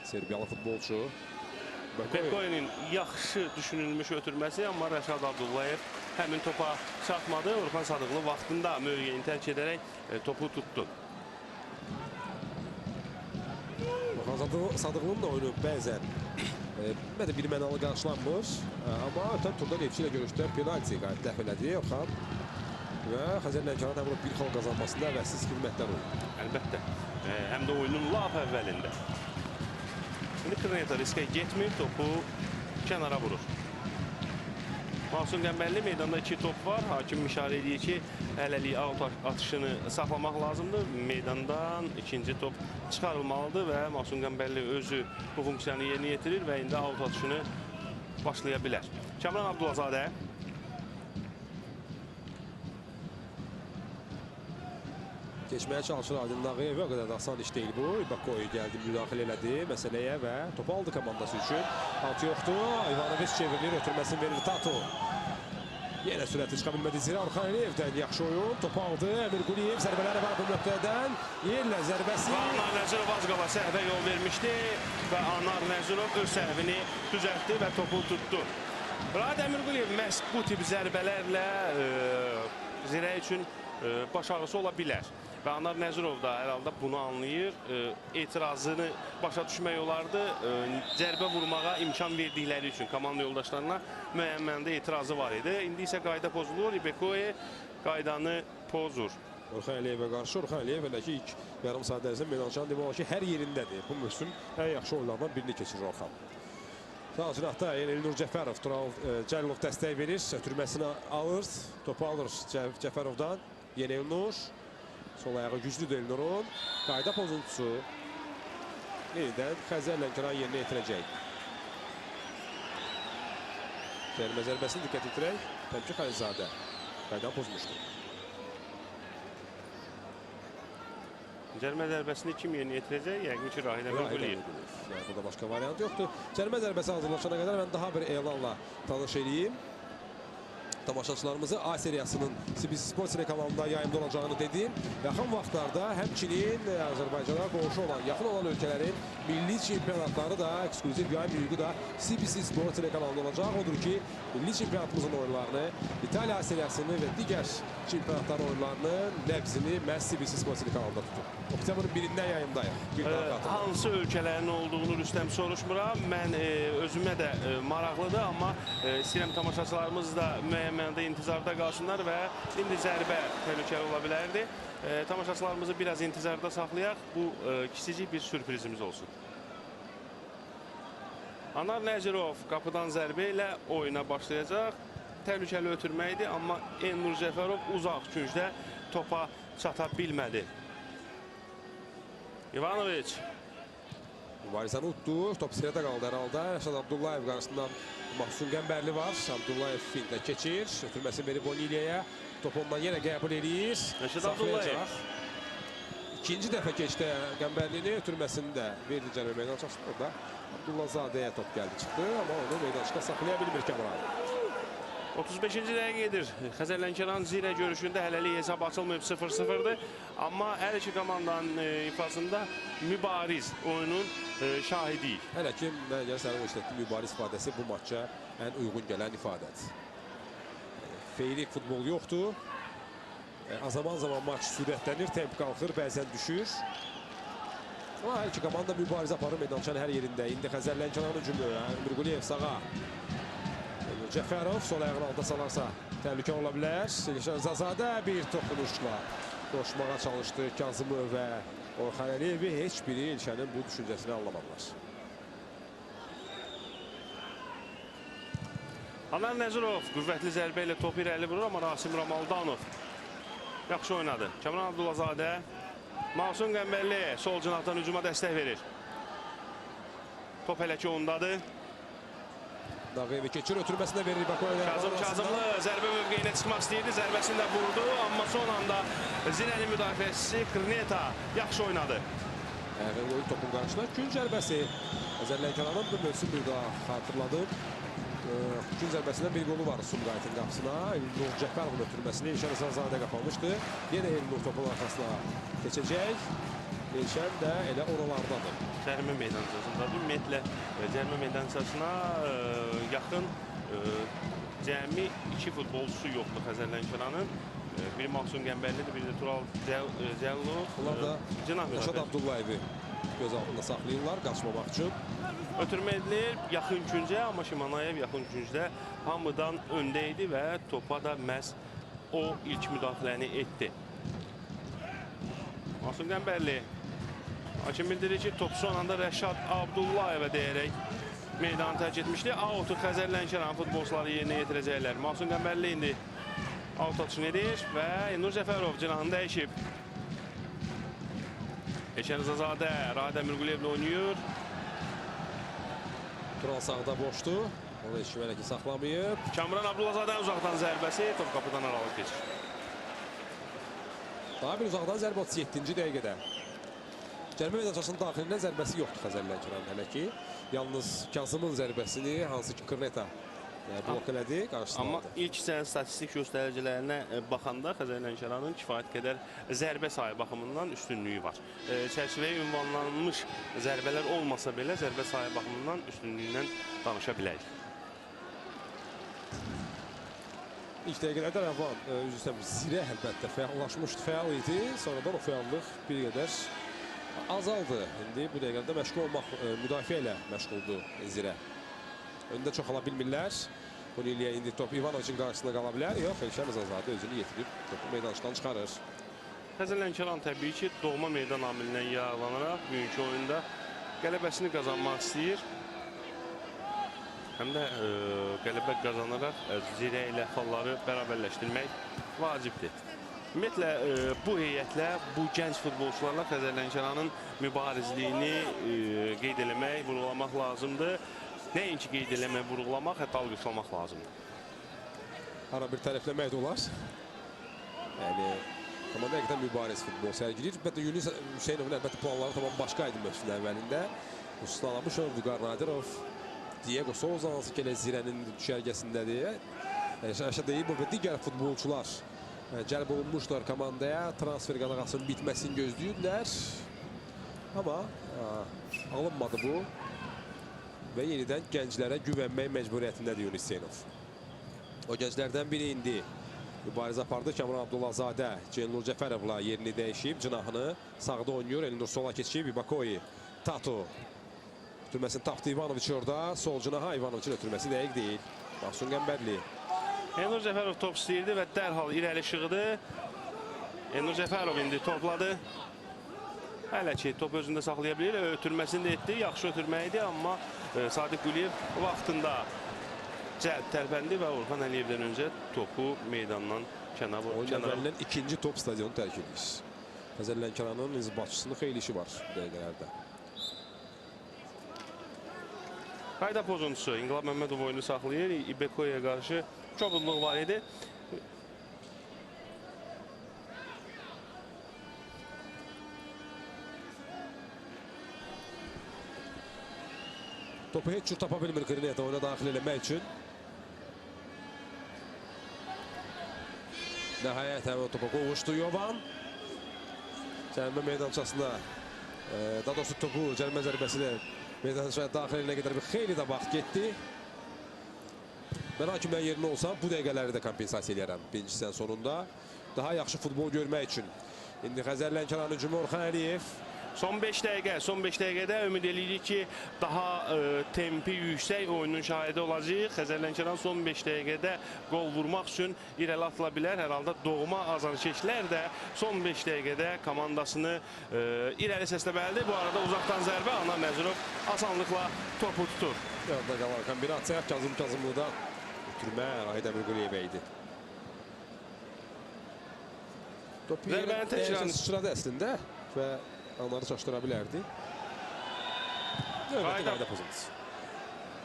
Serbiyalı futbolçu. Bekoya'nın yaxşı düşünülmüş ötürməsi, amma Rəşad Abdullayev həmin topa çatmadı. Orxan Sadıqlı vaxtında mövqeyini tərk edərək topu tutdu. Orxan Sadıqlının da oyunu bəzən bir mənalı qarşılanmır. Amma ötən turda Neftçi ilə görüşdə penalti dəf elədi Orxan. Və Xəzər Lənkəran həmin o bir xal qazanmasında əvəzsiz xidmətlər oldu. Əlbəttə. Həm də oyunun lap əvvəlində. Şimdi Krneta riskə getmir, topu kənara vurur. Mahsun Qəmbəlli meydanda 2 top var. Hakim işarə edir ki, hələlik out atışını saxlamaq lazımdır. Meydandan ikinci top çıxarılmalıdır və Mahsun Qəmbəlli özü bu funksiyanı yerinə yetirir və indi out atışını başlaya bilər. Kəmran Abdullazadə. Keçməyə çalışır Adil Nağıyev, o qədər də asan iş deyil bu. Bakoy gəldi, müdaxilə elədi məsələyə və topu aldı komandası üçün. Alt yoxdur, İvanoviç çevrilir, ötürməsini verir Tatu. Yenə sürətli çıxa bilmədi Zirə, Orxan Əliyevdən yaxşı oyun, topu aldı. Əmir Quliyev zərbələri var bu nöqtədən. Yerlə zərbəsi. Anar Nəzirov az qala səhvə yol vermişdi və Anar Nəzirov öz səhvini düzəltdi və topu tutdu. Rahat Əmir Quliyev məhz bu tip zərbələrlə Zirə üçün baş ağrısı ola bilər. Və Anar Nəzirov da hər halda bunu anlayır. Etirazını başa düşmək olardı. Cərbə vurmağa imkan verdikləri üçün komanda yoldaşlarına müəyyən mənada etirazı var idi. İndi isə qayda pozulur. Bekoye qaydanı pozur. Orxan Əliyevə qarşı. Orxan Əliyev elə ki, ilk yarım saat ərzində meydançanın demək olar ki, hər yerindədir. Bu mövsüm ən yaxşı oyunlardan birini keçirir Orxan. Sağ cinahda Elnur Cəfərov, Tural Cəlilov dəstək verir. Ötürməsini alır. Topu alır Cəfərovdan. Yeni Elnur. Sol ayağı güclüdür Elnur'un. Qayda pozuntusu. Yenidən Xəzər Lənkəran yerinə yetirəcək. Cərimə zərbəsini diqqət yetirək. Təmki Xəlizadə. Qaydan pozmuşdu. Cərimə zərbəsini kim yerinə yetirəcək? Yəqin ki, Rahid Əmir Quliyev. Yəni, burada başqa variant yoxdur. Cərimə zərbəsi hazırlaşana qədər mən daha bir elanla tanış edeyim. Tamaşaçılarımızı A seriyasının CBC Sports kanalında yayımda olacağını dedim. Yaxın vaxtlarda həmçinin Azərbaycana qonşu olan, yaxın olan ölkələrin milli çempionatları da, ekskluziv yayım hüququ da CBC Sports kanalında olacaq. Odur ki, milli çempionatımızın oyunlarını, İtaliya seriyasını və digər çempionatların oyunlarının nəbzini məhz CBC Sports kanalında tutun. Oktyabrın 1-dən yayımdayıq. Hansı ölkələrin olduğunu Rüstəm soruşmuram. Mən özümə də maraqlıdır, amma istəyirəm tamaşaçılarımız da müəyyən mənada intizarda qalsınlar və indi zərbə təhlükəli ola bilərdi. Tamaşaçılarımızı biraz intizarda saxlayaq. Bu kiçicik bir sürprizimiz olsun. Anar Nəzirov qapıdan zərbə ilə oyuna başlayacaq. Təhlükəli ötürməkdir, amma Elnur Cəfərov uzaq küncdə topa çata bilmədi. İvanoviç. Mübarizəni utdu. Top sirədə qaldı herhalde. Rəşad Abdullayev qarşısından Mahsun Qəmbərli var. Abdullayev fintlə keçir. Ötürməsini verib Boniliye'yə. Top ondan yenə qəbul edir. Rəşad Abdullayev. İkinci dəfə keçdi Qəmbərlini. Ötürməsini də verdi cərimə meydançasında. Orada Abdullazadəyə top gəldi çıxdı. Amma onu meydançıda saxlaya bilmir Kəmran. 35-ci dəqiqədir. Xəzər Lənkəran Zirə görüşündə hələlik hesab açılmayıb 0-0'dır. Amma hər iki komandanın ifasında mübariz oyunun şahidiyik. Hələ ki, mən gələ sənin o işlətdiyi mübariz ifadəsi bu maçça ən uyğun gələn ifadədir. Feylik futbol yoxdur. Zaman maç sürətlənir, temp qalxır, bəzən düşür. Amma hər iki komanda mübarizə aparır meydançanın hər yerində. İndi Xəzər Lənkəran hücumu. Mirquliyev sağa. Cəfərov sol ayağını alda salarsa təhlükə ola bilər. Elşən Zazadə bir toxunuşla qoşmağa çalışdı. Kazımov və Orxan Əliyevi heç biri Elşənin bu düşüncəsini anlamadılar. Anar Nəzirov qüvvətli zərbə ilə topu irəli vurur, amma Rasim Ramaldanov yaxşı oynadı. Kəmran Abdullazadə, Mahsun Qəmbərli sol cinahdan hücuma dəstək verir. Top hələ ki ondadır. Dağıyevi keçir, ötürməsində verir Bakoya. Kazımlı zərbə mövqeyinə çıxmaq istəyirdi, zərbəsini də vurdu, amma son anda Zirənin müdafiəçisi Krneta yaxşı oynadı. Oyun topun qarşısına gün zərbəsi. Xəzər Lənkəranın bu mövsüm bir daha xatırladım. Gün zərbəsindən bir qolu var Sumqayıtın qapısına. Elnur Cəfərovun ötürməsini Elşən Zazadə qapamışdı. Yenə Elnur topun arxasına keçəcək. Elşən də elə oralardadır. Cərimə meydançasındadır. Ümumiyyətlə, cərimə meydançasına yaxın cəmi 2 futbolçusu yoxdur Xəzər Lənkəranın. Biri Mahsun Qəmbərlidir, biri də Tural Cəllov. Onlar da Rəşad Abdullayevi göz altında saxlayırlar qaçmamaq üçün. Ötürmə edilir yaxın küncə, amma Şimanayev yaxın küncdə hamıdan öndə idi və topa da məhz o ilk müdaxiləni etdi. Mahsun Qəmbərli hakim bildirir ki, top son anda Rəşad Abdullayevə deyərək meydanı tərk etmişdi. Autu Xəzər Lənkəran futbolçuları yerinə yetirəcəklər. Mahsun Qəmbərli indi aut atışını edir və Elnur Cəfərov cinahını dəyişib. Elşən Zazadə Radə Mirquliyevlə oynayır. Tural sağda boşdu. Onu heç kim hələ ki saxlamayıb. Kəmran Abdullazadənin uzaqdan zərbəsi top qapıdan aralı keçir. Daha bir uzaqdan zərbə 37-ci dəqiqədə. Cərimə meydançasının daxilindən zərbəsi yoxdur Xəzər Lənkəranın hələ ki. Yalnız Kazımın zərbəsini hansı ki Krneta blok elədi, qarşısında amma aldı. ilk sənə statistik göstəricilərinə baxanda Xəzər Lənkəranın kifayət qədər zərbə sayı baxımından üstünlüyü var. Çərçivəyə ünvanlanmış zərbələr olmasa belə zərbə sayı baxımından üstünlüyündən danışa bilərik. İlk dəqiqələrdə Rəvan, üzr istəyirəm, Zirə əlbəttə fəallaşmışdı, fəal idi. Sonradan o fəallıq bir qədər azaldı. İndi bu dəqiqədə məşğul olmaq, müdafiə ilə məşğuldur Zirə. Öndə çox ala bilmirlər. Boniliyə indi top İvanovicin qarşısında qala bilər. Yox, Elşən Zazadə özünü yetirib topu meydançıdan çıxarır. Xəzər Lənkəran təbii ki, doğma meydan amilindən yararlanaraq bugünkü oyunda qələbəsini qazanmaq istəyir. Həm də qələbə qazanaraq Zirə ilə xalları bərabərləşdirmək vacibdir. Ümumiyyətlə, bu heyətlə, bu gənc futbolçularla Xəzər Lənkəranın mübarizliyini qeyd eləmək, vurğulamaq lazımdır. Nəinki qeyd eləmək, vurğulamaq, hətta alqışlamaq lazımdır. Ara bir tərəfləmək də olar. Yəni, komanda həqiqətən mübariz futbol sərgiləyir. Əlbəttə, Yunus Hüseynovun əlbəttə planları tamam başqa idi mövsümün əvvəlində. Ruslan Abışov, Vüqar Nadirov, Diego Souza hansı ki, Zirənin düşərgəsindədir. Rəşad Eyübov və digər futbolçular cəlb olunmuşlar komandaya. Transfer qadağasının bitməsini gözləyirlər. Amma alınmadı bu. Və yenidən gənclərə güvənmək məcburiyyətindədir Yunus Hüseynov. O gənclərdən biri indi mübarizə apardı. Kəmran Abdullazadə Elnur Cəfərovla yerini dəyişib. Cinahını sağda oynuyor. Elnur sola keçib. Bakoyi, Tato. Ötürməsini tapdı Ivanoviç orada. Sol cinaha Ivanoviçin ötürməsi dəqiq deyil. Mahsun Qəmbərli. Elnur Cəfərov top istəyirdi və dərhal irəli şığıdı. Elnur Cəfərov indi topladı. Hələ ki, top özündə saxlaya bilir. Ötürməsini də etdi. Yaxşı ötürmə idi, amma Sadiq Quliyev vaxtında tərpəndi və Orxan Əliyevdən öncə topu meydandan Oyun əvvəlindən ikinci top stadionu tərk edir. Xəzər Lənkəranın inzibatçısının xeyli işi var bu dəqiqələrdə. Qayda pozuntusu. İnqilab Məmmədov oyunu saxlayır. İbekoya qarşı kobudluq var idi. Topu heç cür tapa bilmir Qrineta oyuna daxil eləmək üçün. Nəhayət həmin topa qovuşdu Yovan. Cərimə meydançasına, daha doğrusu topu cərimə zərbəsinə meydançaya daxil elinə qədər bir xeyli də vaxt getdi. Mən hakimlərin yerində olsam, bu dəqiqələri də kompensasiya edərəm birinci hissənin sonunda. Daha yaxşı futbol görmək üçün. İndi Xəzər Lənkəran hücumu Orxan Əliyev. Son 5 dəqiqədə ümid edirik ki, daha tempi yüksək oyunun şahidi olacaq. Xəzər Lənkəran son 5 dəqiqədə qol vurmaq üçün irəli atıla bilər. Hər halda doğma azarkeşlər də son 5 dəqiqədə komandasını irəli səsləməlidir. Bu arada uzaqdan zərbə Anar Nəzirov asanlıqla topu tutur. Yarıda qalan kombinasiya Kazımlıdan ötürmə Rahid Əmirquliyevə idi. Topu yerə sıçradı əslində və onları çaşdıra bilərdi. Qayda pozuntusu.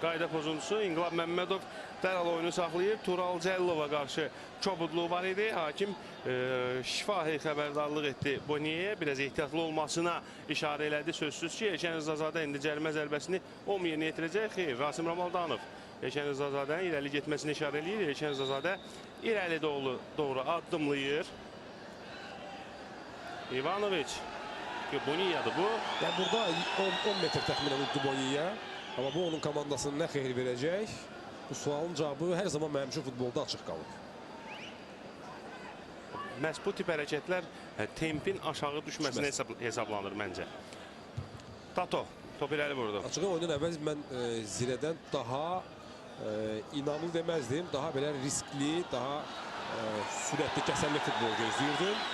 Qayda pozuntusu. İnqilab Məmmədov dərhal oyunu saxlayıb. Tural Cəllova qarşı kobudluğu var idi. Hakim şifahi xəbərdarlıq etdi Boniyaya. Biraz ehtiyatlı olmasına işarə elədi. Sözsüz ki, Elşən Rızazadə indi cərimə zərbəsini yerinə yetirəcək. Xeyr, Rasim Ramaldanov Elşən Rızazadənin irəli getməsini işarə eləyir. Elşən Rızazadə irəli doğru addımlayır. İvanoviç. Boniyadır bu. Yəni burada 10 metr təxminən uddu Boniyaya. Amma bu onun komandasının nə xeyir verəcək? Bu sualın cavabı hər zaman mənim üçün futbolda açıq qalıb. Məhz bu tip hərəkətlər tempin aşağı düşməsinə hesablanır məncə. Tato, top irəli vurdu. Açığı oyunun əvvəl mən Zirədən daha inamlı deməzdim. Daha belə riskli, daha sürətli, kəsərli futbol gözləyirdim.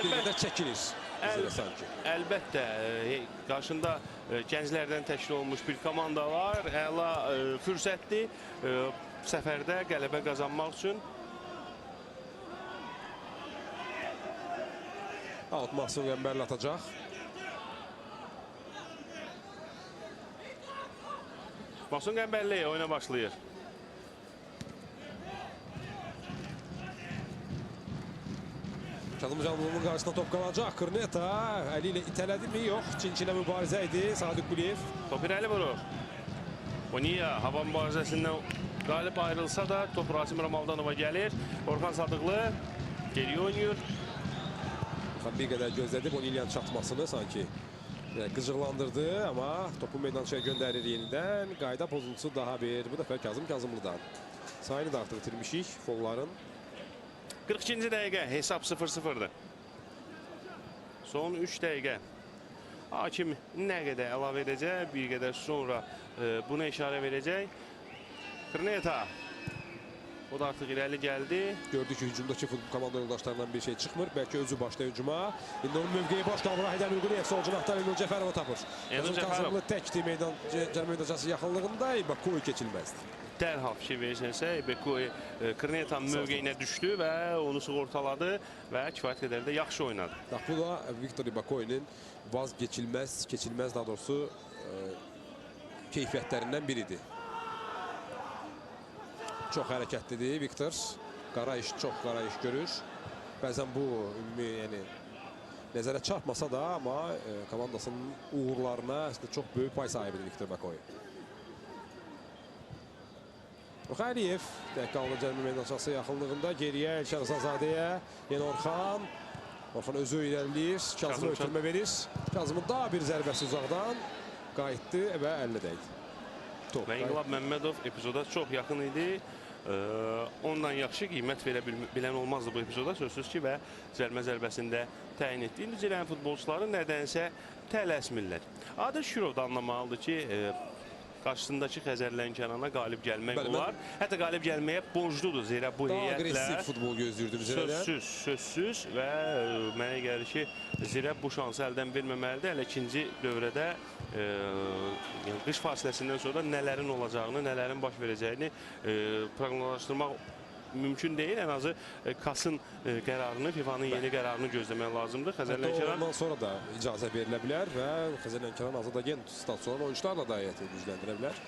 Bir qədər çəkilir. Əlbəttə, qarşında gənclərdən təşkil olmuş bir komanda var. Əla fürsətdir səfərdə qələbə qazanmaq üçün. Out Mahsun Qəmbərli atacaq. Mahsun Qəmbərli oyuna başlayır. Kazım Canlı'nın qarşısında top qalacaq. Qrineta əli ilə itələdi mi? Yox. Çinçinə mübarizə idi. Sadiq Quliyev. Top irəli vurur. Boniya hava mübarizəsindən qalib ayrılsa da top Rasim Ramaldanova gəlir. Orxan Sadıqlı geriyə oynayır. Bir qədər gözlədi Boniyanın çatmasını sanki qıcıqlandırdı. Amma topu meydançaya göndərir yenidən. Qayda pozuntusu daha bir. Bu dəfə Kazım Kazımlıdan. Sayını da artıq itirmişik folların. 42-ci dəqiqə hesab 0-0'dır. Son 3 dəqiqə. Hakim nə qədər əlavə edəcək, bir qədər sonra buna işarə verəcək. Qrineta. O da artıq irəli gəldi. Gördük ki, hücumdakı komanda yoldaşlarından bir şey çıxmır. Bəlkə özü başlayır hücuma. İndi onun mövqeyi boş qalır. Rahid Əmirquliyev sol cinahdan Emin Cəfərova tapır. Kazımlı təkdir cərimə meydançası yaxınlığında. Bakoy keçilməzdir. Dərhal fikir verirsə, Bekoy Qrineta'nın mövqeyinə düşdü və onu sığortaladı və kifayət qədər də yaxşı oynadı. Bu da Viktor Bakoy'un keçilməz daha doğrusu keyfiyyətlərindən biridir. Çox hərəkətlidir Viktor. Çox qara iş görür. Bəzən bu ümumi nəzərə çarpmasa da, amma komandasının uğurlarına çox böyük pay sahibidir Viktor Bakoy. Orxan Əliyev dəqiqə cərimə meydançası yaxınlığında geriyə Elşən Rızazadəyə. Yenə Orxan. Orxan özü irəliləyir. Kazımı ötürmə verir. Kazımın daha bir zərbəsi uzaqdan qayıtdı və əllə dəydi. Və İnqilab Məmmədov epizoda çox yaxın idi. Ondan yaxşı qiymət verə bilən olmazdı bu epizoda. Sözsüz ki, və cərimə zərbəsində təyin etdi. İndi Zirənin futbolçuları nədənsə tələsmirlər. Adil Şükürov da anlamalıdır ki, qarşısındakı Xəzər Lənkərana qalib gəlmək olar. Hətta qalib gəlməyə borcludur Zirə bu heyətlə. Daha agresiv futbol gözləyirdim Zirədən. Sözsüz və mənə gəlir ki, Zirə bu şansı əldən verməməlidir. Hələ ikinci dövrədə qış fasiləsindən sonra nələrin olacağını, nələrin baş verəcəyini proqnozlaşdırmaq mümkün deyil. Ən azı KAS-ın qərarını, FIFA-nın yeni qərarını gözləmək lazımdır. Xəzər Lənkəran Ondan sonra da icazə verilə bilər və Xəzər Lənkəran azad agent statusu olan oyunçularla da heyəti gücləndirə bilər.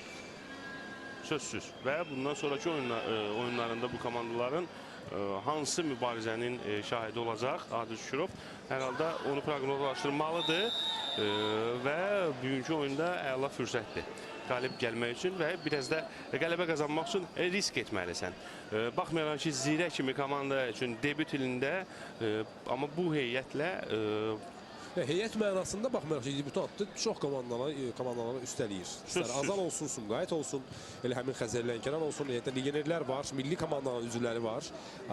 Sözsüz. Və bundan sonraki oyunlarında bu komandaların hansı mübarizənin şahidi olacaq Adil Şükürov hər halda onu proqnozlaşdırmalıdır və bugünkü oyunda əla fürsətdir qalib gəlmək üçün və biraz da qələbə qazanmaq üçün risk etməlisən. Baxmayaraq ki, Zirə kimi komanda üçün debüt ilində, amma bu heyətlə Heyət mənasında baxmayaraq ki, debütü atdı, çox komandalara üstələyir. İstər Azal olsun, Sumqayıt olsun, elə həmin Xəzər Lənkəran olsun, heyətdə legionerlər var, milli komandanın üzvləri var.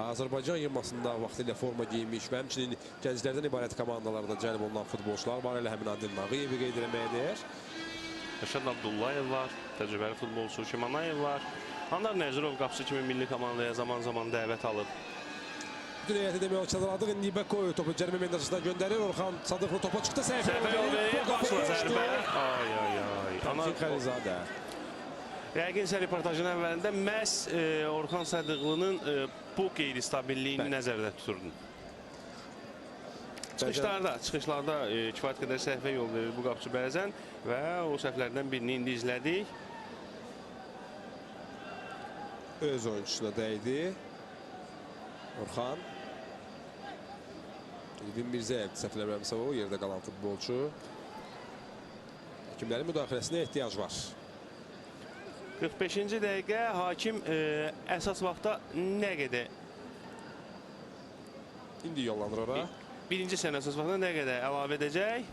Azərbaycan yığmasında vaxtilə forma giymiş və həmçinin gənclərdən ibarət komandalarda cəlb olunan futbolçular var, elə həmin Adil Nağıyevi qeyd eləməyə dəyər. Rəşad Abdullayev var, təcrübəli futbolçu Şimanayev var. Anar Nəzirov qapısı kimi milli komandaya zaman-zaman dəvət alıb. Bütün heyəti demək çadırladıq. İndi Bekoy topu cərimə meydançasına göndərir. Orxan Sadıqlı topa çıxdı. Səfəroviyə başla zərbə. Ay, ay, ay. Anar Xəlizadə. Yəqin sən reportajın əvvəlində məhz Orxan Sadıqlının bu qeyri-stabilliyini nəzərdə tuturdun. Çıxışlarda kifayət qədər səhvə yol verir bu qapıcı bəzən və o səhvlərdən birini indi izlədik. Öz oyunçusuna dəydi. Orxan. İlvin Mirzəyev səhv eləmirəmsə o yerdə qalan futbolçu. Həkimlərin müdaxiləsinə ehtiyac var. 45-ci dəqiqə hakim əsas vaxtda nə qədər? İndi yollanır ora. Birinci sənə əsas vaxtda nə qədər əlavə edəcək?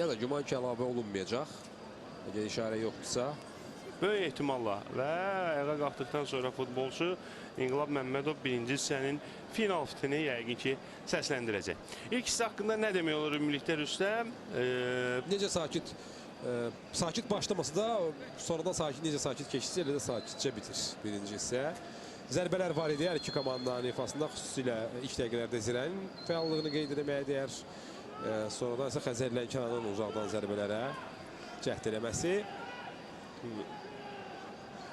Ya da güman ki, əlavə olunmayacaq. Əgər işarə yoxdursa. Böyük ehtimalla və ayağa qalxdıqdan sonra futbolçu İnqilab Məmmədov birinci hissənin final fitini yəqin ki səsləndirəcək. İlk hissə haqqında nə demək olur ümumilikdə Rüstəm? Necə sakit başlaması da sonradan necə sakit keçirsə elə də sakitcə bitir birinci hissə. Zərbələr var idi hər iki komandanın ifasında, xüsusilə ilk dəqiqələrdə Zirənin fəallığını qeyd etməyə dəyər. Sonradan isə Xəzər Lənkəranın uzaqdan zərbələrə cəhd eləməsi.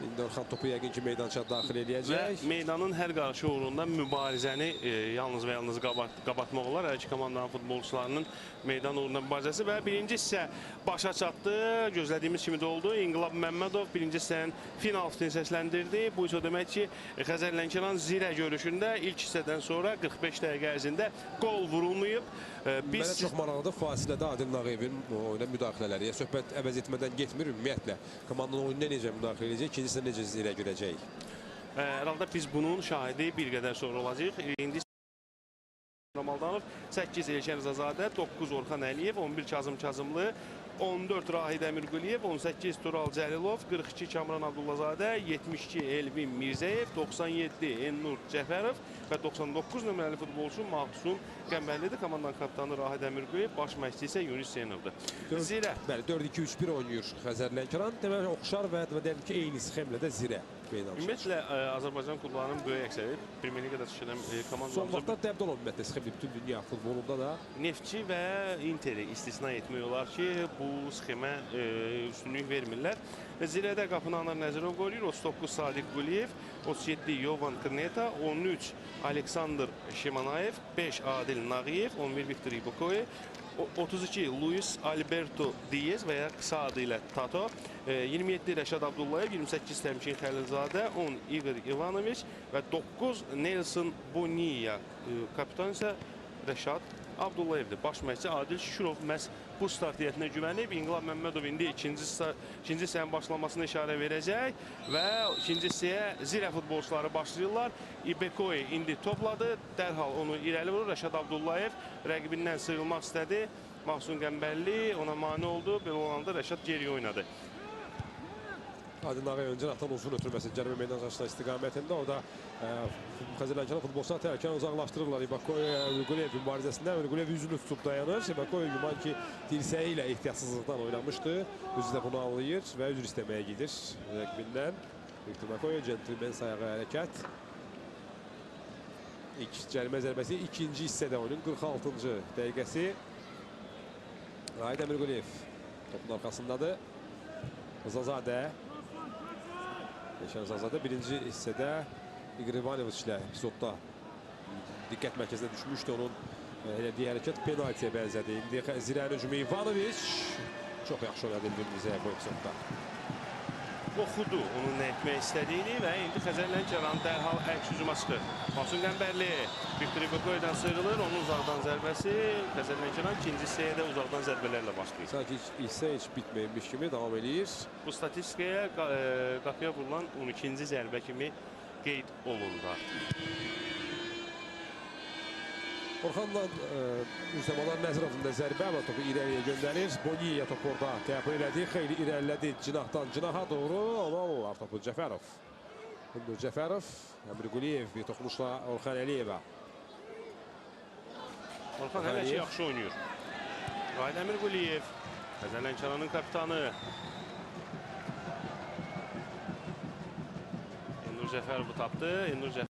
İndi Orxan topu yəqin ki meydançaya daxil eləyəcək. Və meydanın hər qarşı uğrunda mübarizəni yalnız və yalnız qabartmaq olar. Hər iki komandanın futbolçularının meydan uğrunda mübarizəsi və birinci hissə başa çatdı. Gözlədiyimiz kimi də oldu. İnqilab Məmmədov birinci hissənin final fitini səsləndirdi. Bu isə o demək ki, Xəzər Lənkəran Zirə görüşündə ilk hissədən sonra 45 dəqiqə ərzində qol vurulmayıb. Mənə çox maraqlıdır fasilədə Adil Nağıyevin oyuna müdaxilələri. Söhbət əvəz etmədən getmir ümumiyyətlə. Komandanın oyununa necə müdaxilə edəcək, ikincisində necə Zirə görəcək? Herhalde biz bunun şahidi bir qədər sonra olacaq. İndi Ramaldanov, 8 Elşən Rızazadə, 9 Orxan Əliyev, 11 Kazım Kazımlı, 14 Rahid Əmirquliyev, 18 Tural Cəlilov, 42 Kamran Abdullazadə, 72 Elvin Mirzəyev, 97 Ennur Cəfərov və 99 nömrəli futbolçu Mahsun Qəmbərlidir. Komandanın kapitanı Rahid Əmirquliyev, baş məşqçisi isə Yunus Hüseynovdur. Zirə. Bəli, 4-2-3-1 oynayır Xəzər Lənkəran. Demək oxşar və deyək ki, eyni sxemlə də Zirə. Ümumiyyətlə Azərbaycan klublarının böyük əksəri Premier Liqada çıxan komandalarımızda son vaxtda dəbdə olan ümumiyyətlə sxemli bütün dünya futbolunda da Neftçi və Interi istisna etmək olar ki, bu sxemə üstünlük vermirlər. Zirədə qapını Anar Nəzirov qoyur, 39 Sadiq Quliyev, 37 Yovan Kırneta, 13 Aleksandr Şimanayev, 5 Adil Nağıyev, 11 Viktor Ibukoye, 32 Luis Alberto Diaz və ya qısa adı ilə Tato, 27 Rəşad Abdullayev, 28 Təmkin Xəlilzadə, 10 Igor Ivanoviç və 9 Nelson Boniya. Kapitan isə Rəşad Abdullayevdir. Baş məşqçi Adil Şükürov məhz bu start heyətinə güvənib. İnqilab Məmmədov indi ikinci hissənin başlamasına işarə verəcək və ikinci hissəyə Zirə futbolçuları başlayırlar. İbekoy indi topladı, dərhal onu irəli vurur. Rəşad Abdullayev rəqibindən sıyrılmaq istədi. Mahsun Qəmbərli ona mane oldu. Belə olanda Rəşad geriyə oynadı. Adil Nağıyev öncə atan uzun ötürməsi cərimə meydançasına istiqamətində. Orada Xəzər Lənkəran futbolçular tərkən uzaqlaşdırırlar. İbekoy Ürquliyev mübarizəsində. Ürquliyev yüzünü tutub dayanır. İbekoy güman ki dirsəyi ilə ehtiyatsızlıqdan oynamışdı. Özü də bunu anlayır və üzr istəməyə gedir rəqibindən. Viktor Bekoy centilmen sayağı hərəkət. İlk cərimə zərbəsi ikinci hissədə oyunun 46-cı dəqiqəsi. Rahid Əmirquliyev topun arxasındadır. Rızazadə Şəhzadə birinci hissədə İqor İvanoviç ilə epizodda diqqət mərkəzinə düşmüşdü. Onun elədiyi hərəkət penaltiyə bənzədi. İndi Zirənin hücumu İvanoviç çox yaxşı oynadı Elvin Mirzəyev bu epizodda. Oxudu onun nə etmək istədiyini və indi Xəzər Lənkəran dərhal əks hücuma çıxır. Mahsun Qəmbərli Viktor Ibakoy'dan sıyrılır. Onun uzaqdan zərbəsi. Xəzər Lənkəran ikinci hissəyə də uzaqdan zərbələrlə başlayır. Sanki hissə heç bitməymiş kimi davam edir. Bu statistikaya qapıya vurulan 12-ci zərbə kimi qeyd olundu. Orxanla Müsəmalar Nəzirovun da zərbə və topu irəliyə göndərir. Boniya topu orada qəbul elədi. Xeyli irəlilədi cinahdan cinaha doğru. Onu alırlar topu Cəfərov. Ündur Cəfərov, Əmir Quliyev bir toxunuşla Orxan Əliyevə. Orxan hələ ki yaxşı oynayır. Rahid Əmir Quliyev, Xəzər Lənkəranın kapitanı. Ündur Cəfərovu tapdı. Ündur Cəfərov.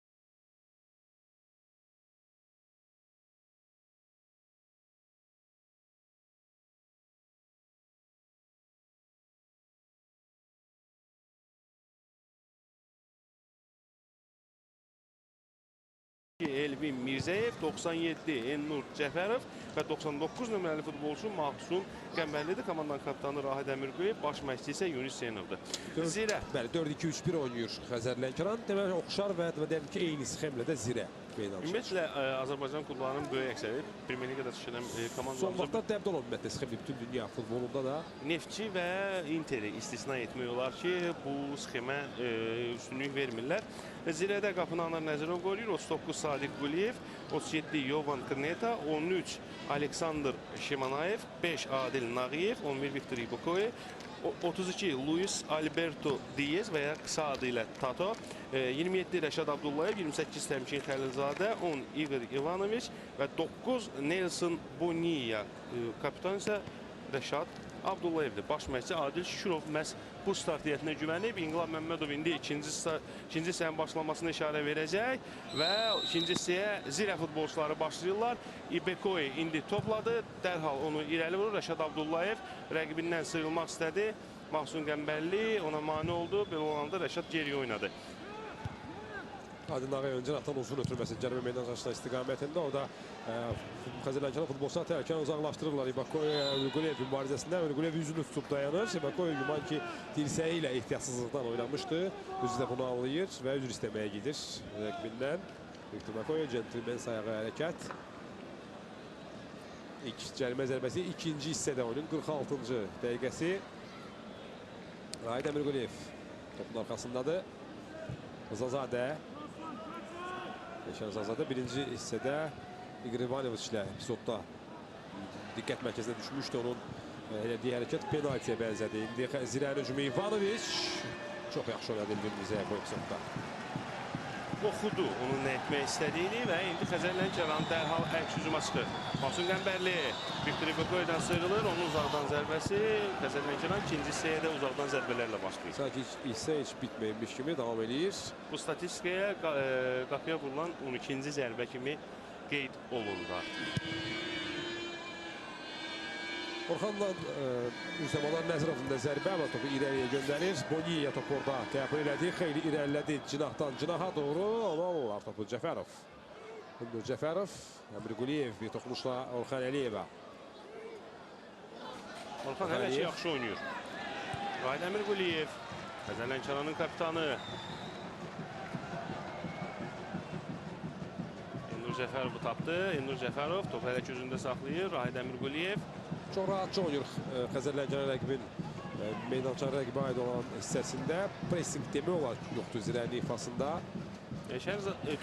Elvin Mirzəyev, 97 Ennur Cəfərov və 99 nömrəli futbolçu Mahsun Qəmbərlidir. Komandanın kapitanı Rahid Əmir Quliyev, baş məşqçisi isə Yunus Hüseynovdur. Zirə. Bəli, 4-2-3-1 oynayır Xəzər Lənkəran. Demək oxşar və deyim ki, eyni sxemlə də Zirə meydançı. Ümumiyyətlə Azərbaycan klublarının böyük əksəri Premyer Liqada çıxan komandalarımızın son vaxtda dəbdə olan ümumiyyətlə sxemi bütün dünya futbolunda da Neftçi və Interi istisna etmək olar ki, bu sxemə üstünlük vermirlər. Zirədə qapını Anar Nəzirov qoyur, 39 Sadiq Quliyev, 37 Yovan Krneta, 13 Aleksandr Şimanayev, 5 Adil Nağıyev, 11 Viktor Ibakoy, 32 Luis Alberto Diaz və ya qısa adı ilə Tato, 27 Rəşad Abdullayev, 28 Təmkin Xəlilzadə, 10 Igor İvanoviç və 9 Nelson Boniya. Kapitan isə Rəşad Abdullayevdir. Baş məşqçi Adil Şükürov məhz bu start heyətinə güvənib. İnqilab Məmmədov indi ikinci hissənin başlamasına işarə verəcək və ikinci hissəyə Zirə futbolçuları başlayırlar. İbekoy indi topladı, dərhal onu irəli vurur. Rəşad Abdullayev rəqibindən sıyrılmaq istədi. Mahsun Qəmbərli ona mane oldu. Belə olanda Rəşad geriyə oynadı. Adil Nağıyev öncə atan uzun ötürməsi cərimə meydançasına istiqamətində. O da Xəzər Lənkəran futbolçular tərkən uzaqlaşdırırlar İbakoy Quliyev mübarizəsində. Quliyev yüzünü tutub dayanır. İbakoy güman ki dirsəyi ilə ehtiyatsızlıqdan oynamışdı. Özü də bunu anlayır və üzr istəməyə gedir rəqibindən. Viktor İbakoy centilmen sayağı hərəkət. İlk cərimə zərbəsi ikinci hissədə oyunun 46-cı dəqiqəsi. Rahid Əmir Quliyev topun arxasındadır. Zazadə. Şəhzadə birinci hissədə İqor İvanoviç ilə epizodda diqqət mərkəzinə düşmüşdü. Onun elədiyi hərəkət penaltiyə bənzədi. İndi Zirənin hücumu İvanoviç çox yaxşı oynadı Elvin Mirzəyev bu epizodda. Oxudu onun nə etmək istədiyini və indi Xəzər Lənkəran dərhal əks hücuma çıxır. Mahsun Qəmbərli Viktor Ibakoy'dan sıyrılır. Onun uzaqdan zərbəsi. Xəzər Lənkəran ikinci hissəyə də uzaqdan zərbələrlə başlayır. Sanki hissə heç bitməymiş kimi davam edir. Bu statistikaya qapıya vurulan 12-ci zərbə kimi qeyd olundu. Orxanla Müsəmalar Nəzirovun da zərbə və topu irəliyə göndərir. Boniya topu orada qəbul elədi. Xeyli irəlilədi cinahdan cinaha doğru. Onu alırlar topu Cəfərov. Ündur Cəfərov, Əmir Quliyev bir toxunuşla Orxan Əliyevə. Orxan hələ ki yaxşı oynayır. Rahid Əmir Quliyev, Xəzər Lənkəranın kapitanı. Ündur Cəfərovu tapdı. Ündur Cəfərov topu hələ ki özündə saxlayır. Rahid Əmir Quliyev. Çox rahatca oynayır Xəzər Lənkəran rəqibin meydançanın rəqibə aid olan hissəsində. Pressing demək olar ki, yoxdur Zirənin ifasında.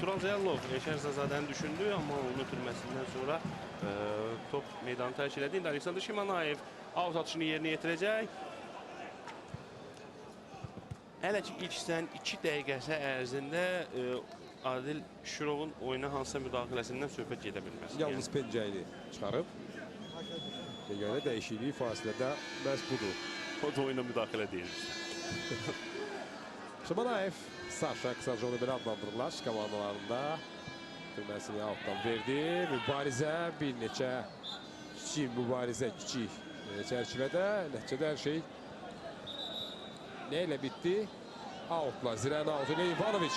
Turan Zəyallov Şəhzadəni düşündü, amma onun ötürməsindən sonra top meydanı tərk elədi. İndi Aleksandr Şimanayev out atışını yerinə yetirəcək. Hələ ki ilk hissənin 2 dəqiqəsi ərzində Adil Şükürovun oyuna hansısa müdaxiləsindən söhbət gedə bilməz. Yalnız pencəyini çıxarıb. Yeganə dəyişikliyi fasilədə məhz budur. O da oyuna müdaxilə deyil. Şimanayev, Saşa qısaca onu belə adlandırırlar komandalarında. Türməsini altdan verdi. Mübarizə, bir neçə kiçik mübarizə, kiçik çərçivədə. Nəticədə hər şey nə ilə bitdi? Outla, Zirənin outı ilə İvanoviç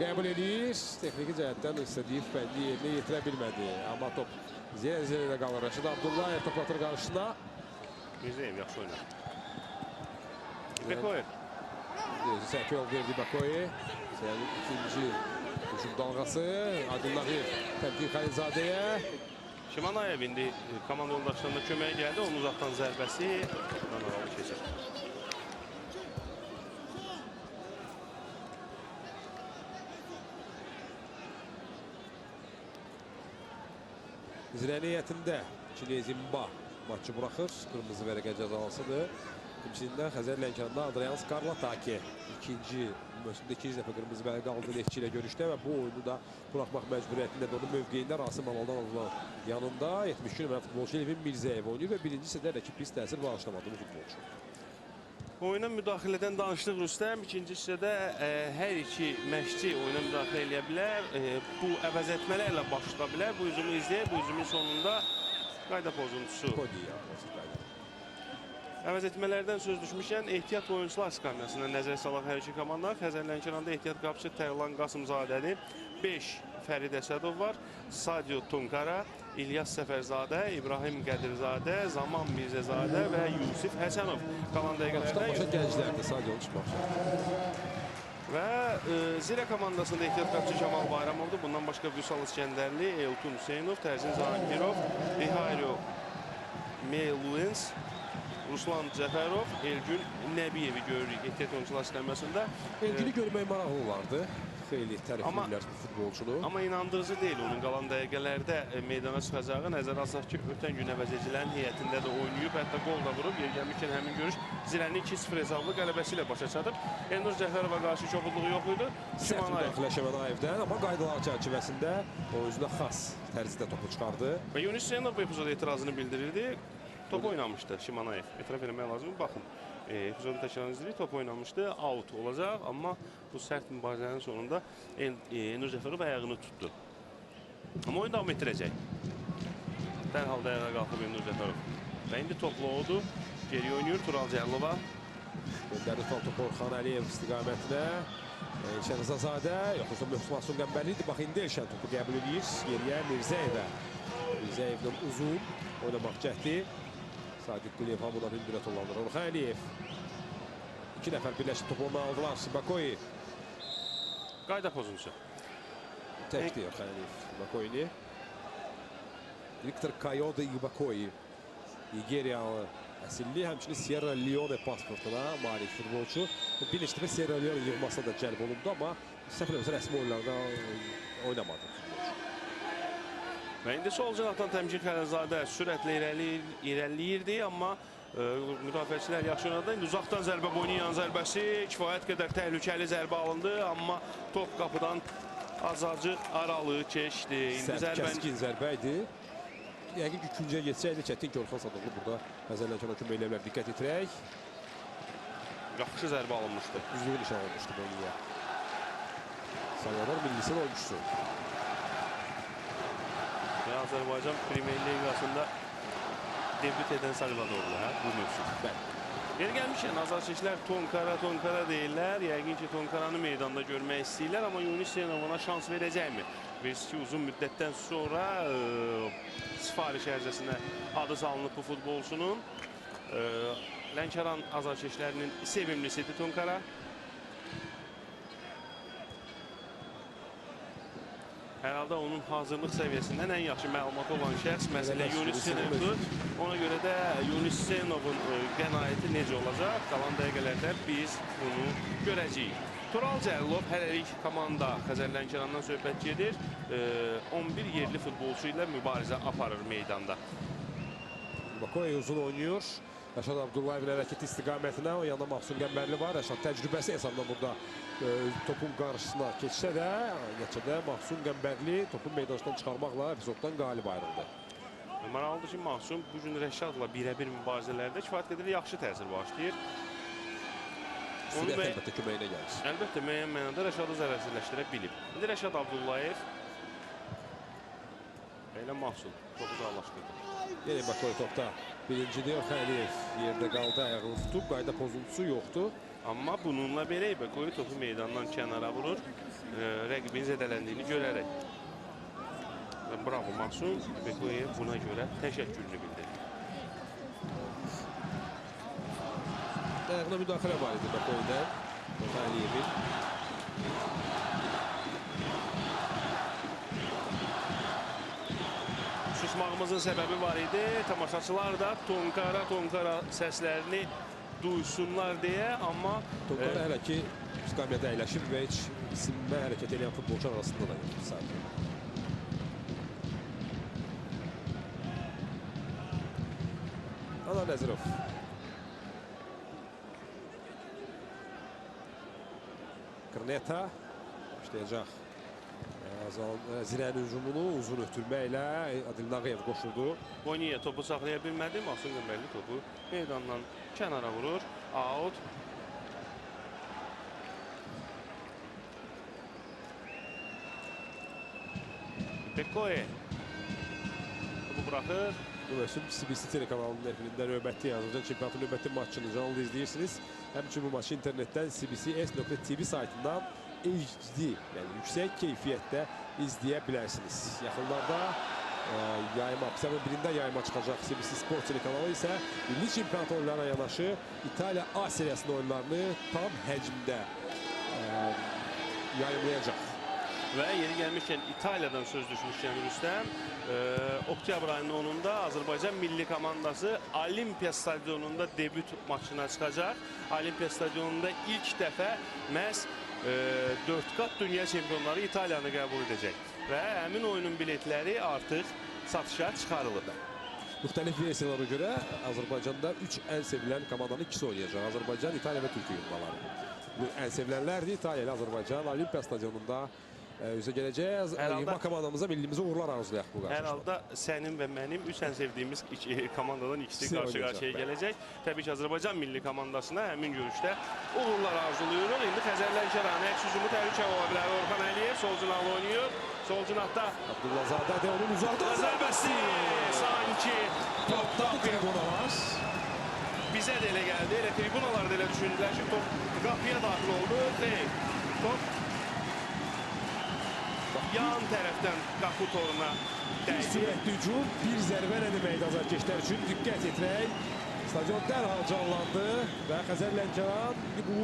qəbul edir. Texniki cəhətdən istədiyi fəndi yerinə yetirə bilmədi. Amma top Zirə qalır. Rəşid Abdullayev toplatır qarşısına. Mirzayev yaxşı oynadı. Bekoyev. Səhv yol verdi Bakoye. Zirənin ikinci hücum dalğası. Adil Nağiyev təmkin Xəlilzadəyə. Şimanayev indi komanda yoldaşlarına köməyə gəldi. Onun uzaqdan zərbəsi aralı keçir. Zirə niyyətində Çilezimba maçı buraxır. Qırmızı vərəqə cəzalısıdır. Kimçilindən Xəzər Lənkəranda Adrian Skarlataki ikinci mövsümdə ikinci dəfə qırmızı vərəqə aldı Neftçi ilə görüşdə və bu oyunu da buraxmaq məcburiyyətindədir. Onun mövqeyində Rasim Amaldan alınan yanında 72 nömrə futbolçu Levin Mirzəyev oynayır və birinci hissədə rəqib pis təsir bağışlamadı bu futbolçu. Oyuna müdaxilədən danışdıq Rüstəm. İkinci hissədə hər iki məşqçi oyuna müdaxilə edə bilər. Bu əvəz etmələrlə başlaya bilər. Bu hücumu izləyək. Bu hücumun sonunda qayda pozuntusu. Əvəz etmələrdən söz düşmüşkən ehtiyat oyuncular skamyasına nəzər salaq hər iki komanda. Xəzər Lənkəranda ehtiyat qapıcı Tərlan Qasımzadədir. 5 Fərid Əsədov var. Sadio Tunkara, İlyas Səfərzadə, İbrahim Qədirzadə, Zaman Mirzəzadə və Yusif Həsənov. Qalan dəqiqələrdə başa gənclərdir, Sadionun çıxmaq. Və Zirə komandasında ehtiyat qapıcı Kamal Bayramovdur. Bundan başqa Vüsal İskəndərli, Eltun Hüseynov, Tərzin Zahangirov, Rihairo Meluens, Ruslan Cəfərov, Elgün Nəbiyevi görürük ehtiyat oyuncular sisteməsində. Elgünü görmək maraqlı olardı. Xeyli tərifləyirlər bu futbolçunu. Amma inandırıcı deyil onun qalan dəqiqələrdə meydana çıxacağı. Nəzərə alsaq ki, ötən gün əvəzedicilərin heyətində də oynayıb, hətta qol da vurub. Yer gəlmişkən həmin görüş Zirənin 2-0 hesablı qələbəsi ilə başa çatıb. Elnur Cəfərova qarşı çoxluğu yox idi. Sərt müdaxilə Şəmanayevdən, amma qaydalar çərçivəsində oyuncuna xas tərzidə topu çıxardı. Və Yunus Hüseynov bu epizoda etirazını bildirirdi. Top oynamışdı Şimanayev. Etiraf eləmək lazım. Baxın, epizodu təkrar izləyirik. Top oynamışdı. Out olacaq. Amma bu sərt mübarizənin sonunda Elnur Cəfərov ayağını tutdu. Amma oyun davam etdirəcək. Dərhal da ayağa qalxıb Elnur Cəfərov. Və indi topla oldu. Geri oynayır Tural Cəllova. Göndərdi topu Orxan Əliyev istiqamətinə. Elşən Rızazadə, yoxsa Möhsün Qəmbərlidir. Bax, indi Elşən topu qəbul edir. Geriyə Mirzəyevə. Mirzəyevdən uzun oynamaq cəhdi. Sadiq Quliyev hamıdan hündürə tollanır. Orxan Əliyev. İki nəfər birləşib topu ona aldılar. Bakoyi. Qayda pozuntusu. Təkdir Orxan Əliyev. Bakoyini. Viktor Kayode Bakoyi. Nigeriyalı əsilli, həmçinin Sierra Leone pasportuna malik futbolçu. Bir neçə dəfə Sierra Leone yığmasına da cəlb olundu, amma səhv eləmirəmsə rəsmi oyunlarda oynamadı futbolçu. Və indi sol cinahdan Təmkin Xəlilzadə sürətlə irəliləyirdi, amma müdafiəçilər yaxşı oynadı. İndi uzaqdan zərbə boynayan zərbəsi kifayət qədər təhlükəli zərbə alındı, amma top qapıdan azacıq aralı keçdi. Sərt, kəskin zərbə idi. Yəqin ki, küncəyə geçsəydi, çətin ki, Orxan Sadıqlı burada Xəzər Lənkərana kömək elə bilər. Diqqət etirək. Yaxşı zərbə alınmışdı. Üzvü nişan almışdı Boliyə. Salvador Millisinin oyuncusu. Və Azərbaycan Premyer Liqasında debüt edən Salvadorlu bu mövsüm. Yeri gəlmişkən azarkeşlər Tonkara deyirlər. Yəqin ki, Tonkaranı meydanda görmək istəyirlər, amma Yunus Hüseynov ona şans verəcəkmi? Versi ki, uzun müddətdən sonra sifariş ərizəsinə adı salınıb bu futbolçunun. Lənkəran azarkeşlərinin sevimlisidir Tonkara. Hər halda onun hazırlıq səviyyəsindən ən yaxşı məlumatı olan şəxs məsələ Yunus Hüseynovdur. Ona görə də Yunus Hüseynovun qənaəti necə olacaq? Qalan dəqiqələrdə biz bunu görəcəyik. Tural Cəllov hələlik komanda Xəzər Lənkərandan söhbət gedir. 11 yerli futbolçu ilə mübarizə aparır meydanda. Bakoy uzun oynuyor. Rəşad Abdullayevin hərəkət istiqamətinə, o yanında Mahsun Qəmbərli var. Rəşad təcrübəsi hesabında burada topun qarşısına keçsə də, nəticədə Mahsun Qəmbərli topun meydançdan çıxarmaqla epizoddan qalib ayrıldı. Maraqlıdır ki, Mahsun bu gün Rəşadla birə-bir mübarizələrdə kifayət qədər yaxşı təsir başlayır. Sürət əlbəttə köməyinə gəlir. Əlbəttə, müəyyən mənada Rəşadı zərərsizləşdirə bilib. İndi Rəşad Abdullayev elə Mahsun topu uzaqlaşdırdı. Yeni Bakoy topda birincidir. Orxan Əliyev yerdə qaldı, ayağını tutub. Qayda pozuntusu yoxdur. Amma bununla belə Bekoy topu meydandan kənara vurur, rəqibin zədələndiyini görərək. Və bravo Mahsun, Bekoy'a buna görə təşəkkürünü bildirir. Ayağına müdaxilə var idi Bekoy'dan. Aliyevin. Susmağımızın səbəbi var idi. Tamaşaçılar da tonkara səslərini duysunlar deyə, amma Tonkara hələ ki skamyada əyləşib və heç isimlə hərəkət edən futbolçu arasında da yoxdur sadəcə. Anar Nəzirov. Krneta başlayacaq. Zirənin hücumunu uzun ötürməklə Adil Nağıyev qoşuldu. Boniye topu saxlaya bilmədi. Mahsun Gömbərli topu meydandan kənara vurur. Out. Bekoy topu buraxır. Bu mövsüm CBC telekanalının efirində növbəti Azərbaycan çempionatı növbəti maçını canlı izləyirsiniz. Həmçinin bu maçı internetdən cbcs.tv saytından HD, yəni yüksək keyfiyyətdə izləyə bilərsiniz. Yaxınlarda yayıma, pisəmin birində yayıma çıxacaq CBC Sport telekanalı isə milli çempionat oyunlarına yanaşı İtaliya A seriyasının oyunlarını tam həcmdə yayımlayacaq. Və yeri gəlmişkən İtaliyadan söz düşmüşkən Rüstəm, oktyabr ayının 10-da Azərbaycan milli komandası Olimpiya stadionunda debüt maçına çıxacaq. Olimpiya stadionunda ilk dəfə məhz 4 qat dünya çempionları İtaliyanı qəbul edəcək. Və həmin oyunun biletləri artıq satışa çıxarılır. Müxtəlif versiyalara görə Azərbaycanda 3 ən sevilən komandanın ikisi oynayacaq. Azərbaycan, İtaliya və Türkiyə yurtları. Bu ən sevilənlərdir. İtaliya ilə Azərbaycan Olimpiya stadionunda üzə gələcək. Yığma komandamıza, millimizə uğurlar arzulayaq bu qarşılaşmada. Hər halda sənin və mənim 3 ən sevdiyimiz komandadan ikisi qarşı-qarşıya gələcək. Təbii ki, Azərbaycan milli komandasına həmin görüşdə uğurlar arzuluyuruq. İndi Xəzər Lənkəranın əks hücumu təhlükə ola bilər. Orxan Əliyev sol cinahda oynayır. Sol cinahda Abdullazadə də onun uzaqdan zərbəsi. Sanki topdan tribunalar. Bizə də elə gəldi. Elə tribunalar da elə düşündülər ki, top qapıya daxil oldu. Xeyr, top yan tərəfdən qapı toruna Bir sürətli hücum, bir zərbə nə deməkdir azarkeşlər üçün diqqət etmək. Stadion dərhal canlandı və Xəzər Lənkəran bu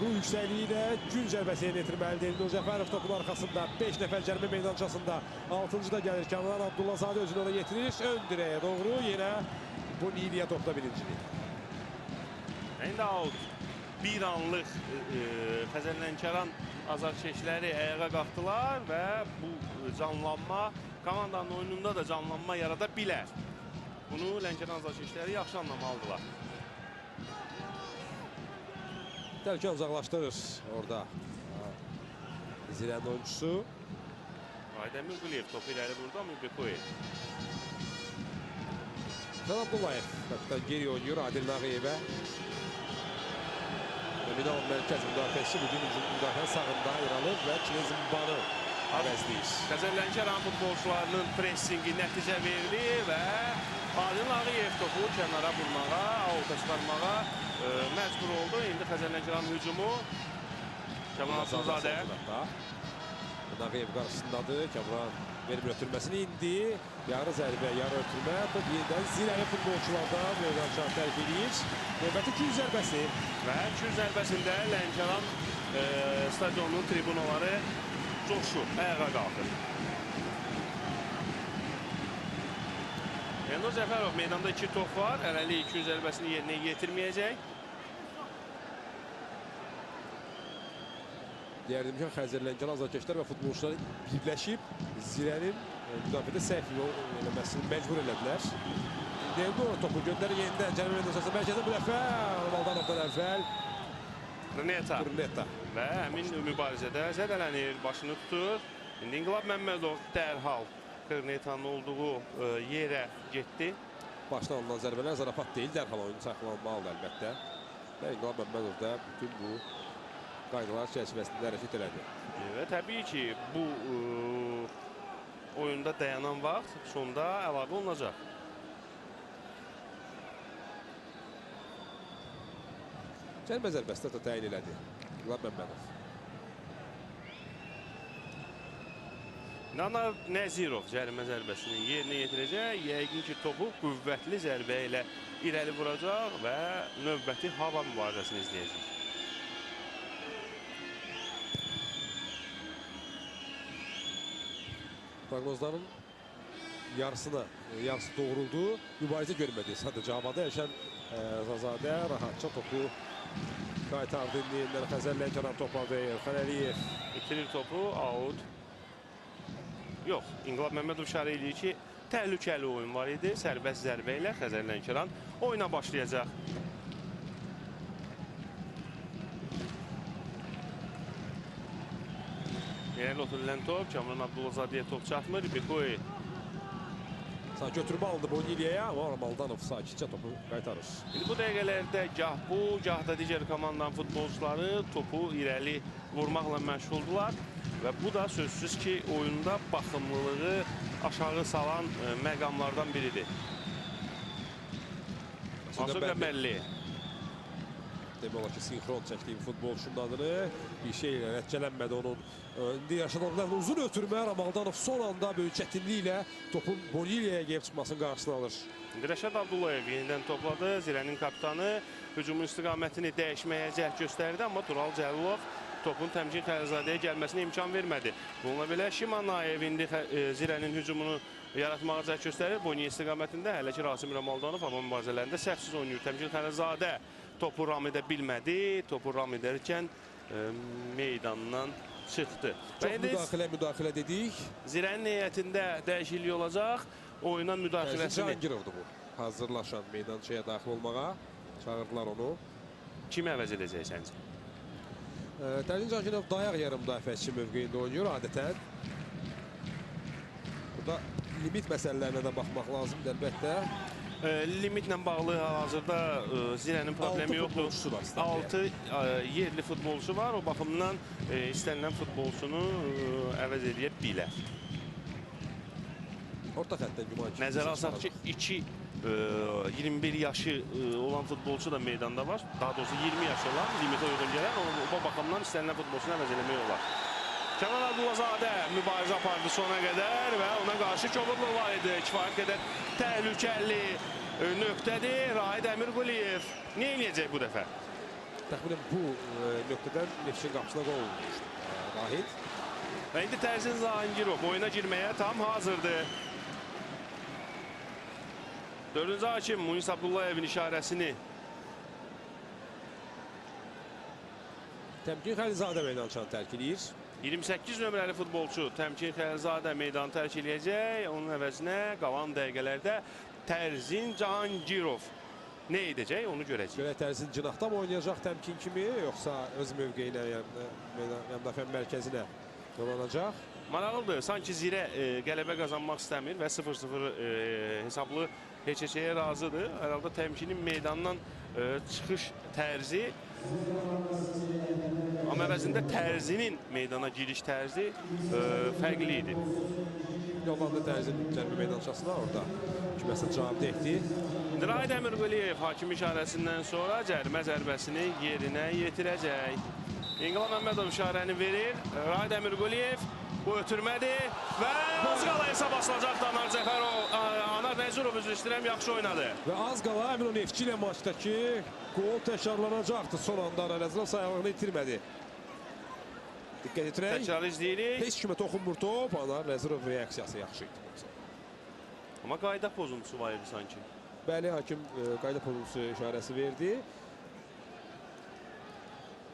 ruh yüksəkliyi ilə gün zərbəsi yerinə yetirməlidir. Elnur Cəfərov topun arxasında 5 nəfər cərimə meydançasında 6-cı da gəlir. Kamran Abdullazadə özünü ona yetirir. Ön dirəyə doğru yenə bu Niliyə topda birincilik. İndi out. Bir anlıq Xəzər Lənkəran azarkeşləri ayağa qalxdılar və bu canlanma komandanın oyununda da canlanma yarada bilər. Bunu Lənkəran azarkeşləri yaxşı anlamalıdırlar. Təhlükə uzaqlaşdırır orada Zirənin oyuncusu. Aydəmir Quliyev topu irəli vurdu, amma Bekoy. Fənan Abdullayev kapitan geri oynuyor Adil Nağıyevə. Nominal mərkəz müdafiəsi bugün hücum müdafiə sağında yer alır və Çinezimbanı əvəzləyir. Xəzər Lənkəran futbolçularının pressingi nəticə verdi və Adil Nağıyev topu kənara vurmağa, avuta çıxarmağa məcbur oldu. İndi Xəzər Lənkəran hücumu Kamran Abdullazadə. Nağıyev qarşısındadır. Kamran vermir ötürməsini indi. Yarı zərbə, yarı ötürmə. Top yenidən Zirəli futbolçulardan meydançağı tərk edir. Növbəti 200 zərbəsi. Və 200 zərbəsində Lənkəran stadionunun tribunaları coşur, ayağa qalxır. Elnur Cəfərov meydanda 2 top var. Hələlik 200 zərbəsini yerinə yetirməyəcək. Deyərdim ki, Xəzər Lənkəran azarkeşlər və futbolçular birləşib Zirənin müdafiədə səhv eləməsini məcbur elədilər. Elnur topu göndərir yenidən cərimə meydançası mərkəzə bu dəfə Valdanovdan əvvəl Krneta. Və həmin mübarizədə zədələnir, başını tutur. İndi İnqilab Məmmədov dərhal Krnetanın olduğu yerə getdi. Başdan alınan zərbələr zarafat deyil, dərhal oyunu saxlanmalıdır əlbəttə. Və İnqilab Məmmədov da bütün bu qaydalar çərçivəsində hərəkət elədi. Və təbii ki, bu oyunda dayanan vaxt sonda əlavə olunacaq. Cərimə zərbəsi də təyin elədi İnqilab Məmmədov. Anar Nəzirov cərimə zərbəsini yerinə yetirəcək. Yəqin ki, topu qüvvətli zərbə ilə irəli vuracaq və növbəti hava mübarizəsini izləyəcək. Proqnozların yarısı doğruldu. Mübarizə görmədi. Sadəcə havada yaşayan Zazadə rahatça topu qaytardı. Yenidən Xəzər Lənkəran topladı. İrfan Əliyev İtirir topu, out. Yox, İnqilab Məmmədov işarə edir ki, təhlükəli oyun var idi. Sərbəst zərbə ilə Xəzər Lənkəran oyuna başlayacaq. Yerəli oturulan top, Kamran Abdullazadəyə top çatmır. Bikoy götürmə alındı Boniliyaya, amma Maldanov sakitcə topu qaytarır. bu dəqiqələrdə gah bu, gah da digər komandanın futbolçuları topu irəli vurmaqla məşğuldular. Və bu da sözsüz ki, oyunda baxımlılığı aşağı salan məqamlardan biridir. Aslında bəlli. Demək olar ki, sinxron çəkdiyi futbolçunun adını bir şey ilə nəticələnmədi onun. İndi yaşadıqlarla uzun ötürmə Ramaldanov son anda böyük çətinliklə topun Boniliyaya gəlib çıxmasının qarşısını alır. Rəşad Abdullayev yenidən topladı. Zirənin kapitanı hücumun istiqamətini dəyişməyə cəhd göstərdi, amma Tural Cəlilov topun Təmkin Xəlilzadəyə gəlməsinə imkan vermədi. Bununla belə Şimanayev indi Zirənin hücumunu yaratmağa cəhd göstərir. Boniya istiqamətində hələ ki Rasim Ramazanov hava mübarizələrində səhvsiz oynayır. Təmkin Xəlilzadə topu ram edə bilmədi. Topu ram edərkən meydandan çıxdı. Çox müdaxilə dedik. Zirənin heyətində dəyişiklik olacaq. Oyuna müdaxiləsini... Cahangirovdur bu. Hazırlaşan meydançaya daxil olmağa. Çağırdılar onu. Kimi əvəz edəcək səncə? Tərzin Cahangirov dayaq yarım müdafiəçi mövqeyində oynayır adətən. Burada limit məsələlərinə də baxmaq lazımdır əlbəttə. Limitlə bağlı hal-hazırda Zirənin problemi yoxdur. 6 yerli futbolçu var. O baxımdan istənilən futbolçunu əvəz edə bilər. Orta xəttdən güman ki. Nəzərə alsaq ki, 21 yaşı olan futbolçu da meydanda var. Daha doğrusu 20 yaşı olan, limitə uyğun gələn. O baxımdan istənilən futbolçunu əvəz eləmək olar. Kamran Abdullazadə mübarizə apardı sona qədər və ona qarşı kobudluq var idi. Kifayət qədər təhlükəli nöqtədir. Rahid Əmirquliyev nə eləyəcək bu dəfə? Təxminən bu nöqtədən Neftçinin qapısına qol olmuşdur Rahid. Və indi Tərzin Cahangirov oyuna girməyə tam hazırdır. 4-cü hakim Munis Abdullayevin işarəsini Təmkin Xəlilzadə meydançanı tərk edir. 28 nömrəli futbolçu Təmkin Xəlilzadə meydanı tərk edəcək. Onun əvəzinə qalan dəqiqələrdə Tərzin Cahangirov nə edəcək onu görəcək. Görə Tərzin cinahda mı oynayacaq Təmkin kimi, yoxsa öz mövqeyinə, müdafiə mərkəzinə dolanacaq? Maraqlıdır. Sanki Zirə qələbə qazanmaq istəmir və 0-0 hesablı heç-heçəyə razıdır. Herhalde Təmkinin meydandan çıxış tərzi, amma əvəzində Tərzinin meydana giriş tərzi fərqli idi. Yollandı Tərzin cərimə meydançasına, orada kiməsə cavab etdi. Rahid Əmirquliyev hakim işarəsindən sonra cərimə zərbəsini yerinə yetirəcək. İnqilab Məmmədov işarəni verir. Rahid Əmirquliyev bu ötürmədir və az qala hesab asılacaq Anar Cəfərov. Anar Nəzirov üzr istəyirəm, yaxşı oynadı. Və az qala həmin o Neftçi ilə maçdakı qol təkrarlanacaqdı. Son anda Anar Nəzirov sayağını itirmədi. Diqqət etirək. Təkrar izləyirik. Heç kimə toxunmur top. Anar Nəzirov reaksiyası yaxşı idi. Amma qayda pozuntusu var idi sanki. Bəli, hakim qayda pozuntusu işarəsi verdi.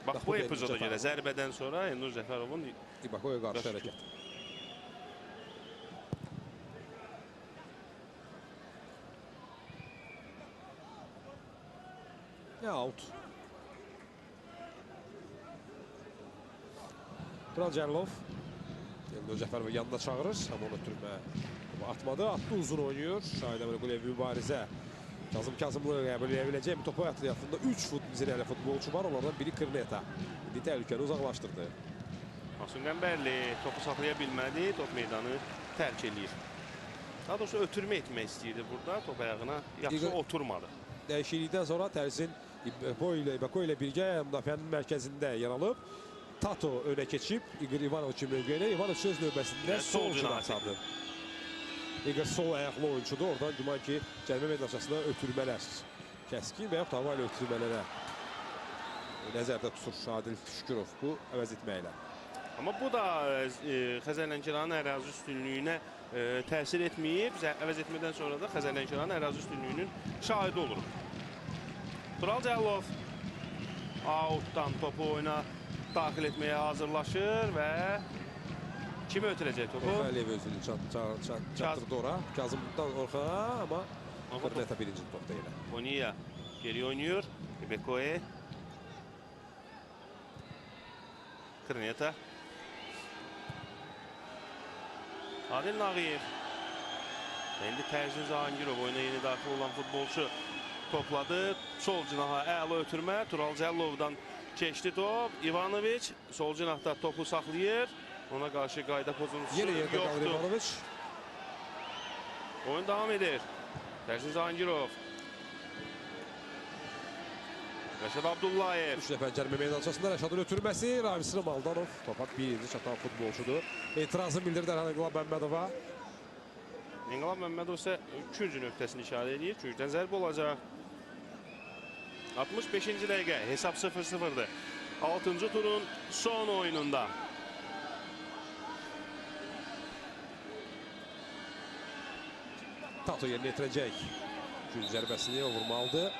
Bax bu epizoda görə zərbədən sonra Elnur Cəfərovun Dibakoya qarşı hərəkət. Out. Tural Cəlilov Elnur Cəfərovu yanına çağırır, amma onu ötürmə atmadı. Atdı, uzun oynuyor. Şahid Əmirquliyev mübarizə. Kazımlığı qəbul edə biləcək. Topu ətrafında 3 Zirəli futbolçu var. Onlardan biri Kırneta. İndi təhlükəni uzaqlaşdırdı. Masum Qəmbərli topu saxlaya bilmədi. Top meydanı tərk edir. Daha doğrusu ötürmə etmək istəyirdi burada. Top ayağına yaxşı oturmadı. Dəyişiklikdən sonra Tərzin İbako ilə birgə müdafiənin mərkəzində yer alıb. Tato önə keçib İqor İvanovicin mövqeyinə. Ivanovic öz növbəsində sol cinahsadır. İqor sol ayaqlı oyuncudur. Oradan güman ki, cərimə meydançasına ötürmələr. Kəskin və yaxud hava ilə ötürmələrə nəzərdə tutur Adil Şükürov bu əvəz etməklə. Amma bu da Xəzər Lənkəranın ərazi üstünlüyünə təsir etməyib. Əvəz etmədən sonra da Xəzər Lənkəranın ərazi üstünlüyünün şahidi oluruq. Tural Cəlilov outdan topu oyuna daxil etməyə hazırlaşır və kimi ötürəcək topu? Əliyev özünü çatdırdı ora. Kazımdan Orxana, amma Xırneta birinci topda elə. Boniya geri oynuyor. Bekoe. Xırneta. Adil Nağıyev. İndi Tərzin Zahangirov oyuna yeni daxil olan futbolçu topladı. Sol cinaha əla ötürmə. Tural Cəlilovdan keçdi top. Ivanovic sol cinahda topu saxlayır. Ona qarşı qayda pozuntusu Yeni yerdə qalır yoxdur. Ivanovic. Oyun devam edir. Tərzin Zahangirov. Rəşad Abdullayev. 3 nəfər cərimə meydançasında Rəşadın ötürməsi. Ravisrəm Aldanov topa birinci çatan futbolçudur. Etirazını bildirdi Ərhan İnqilab Məmmədova. İnqilab Məmmədov isə 2-cü nöqtəsini işarə edir. Küncdən zərbə olacaq. 65-ci dəqiqə. Hesab 0-0'dır. 6-cı turun son oyununda. Tato yerinə yetirəcək. Gün zərbəsini o vurmalıdır.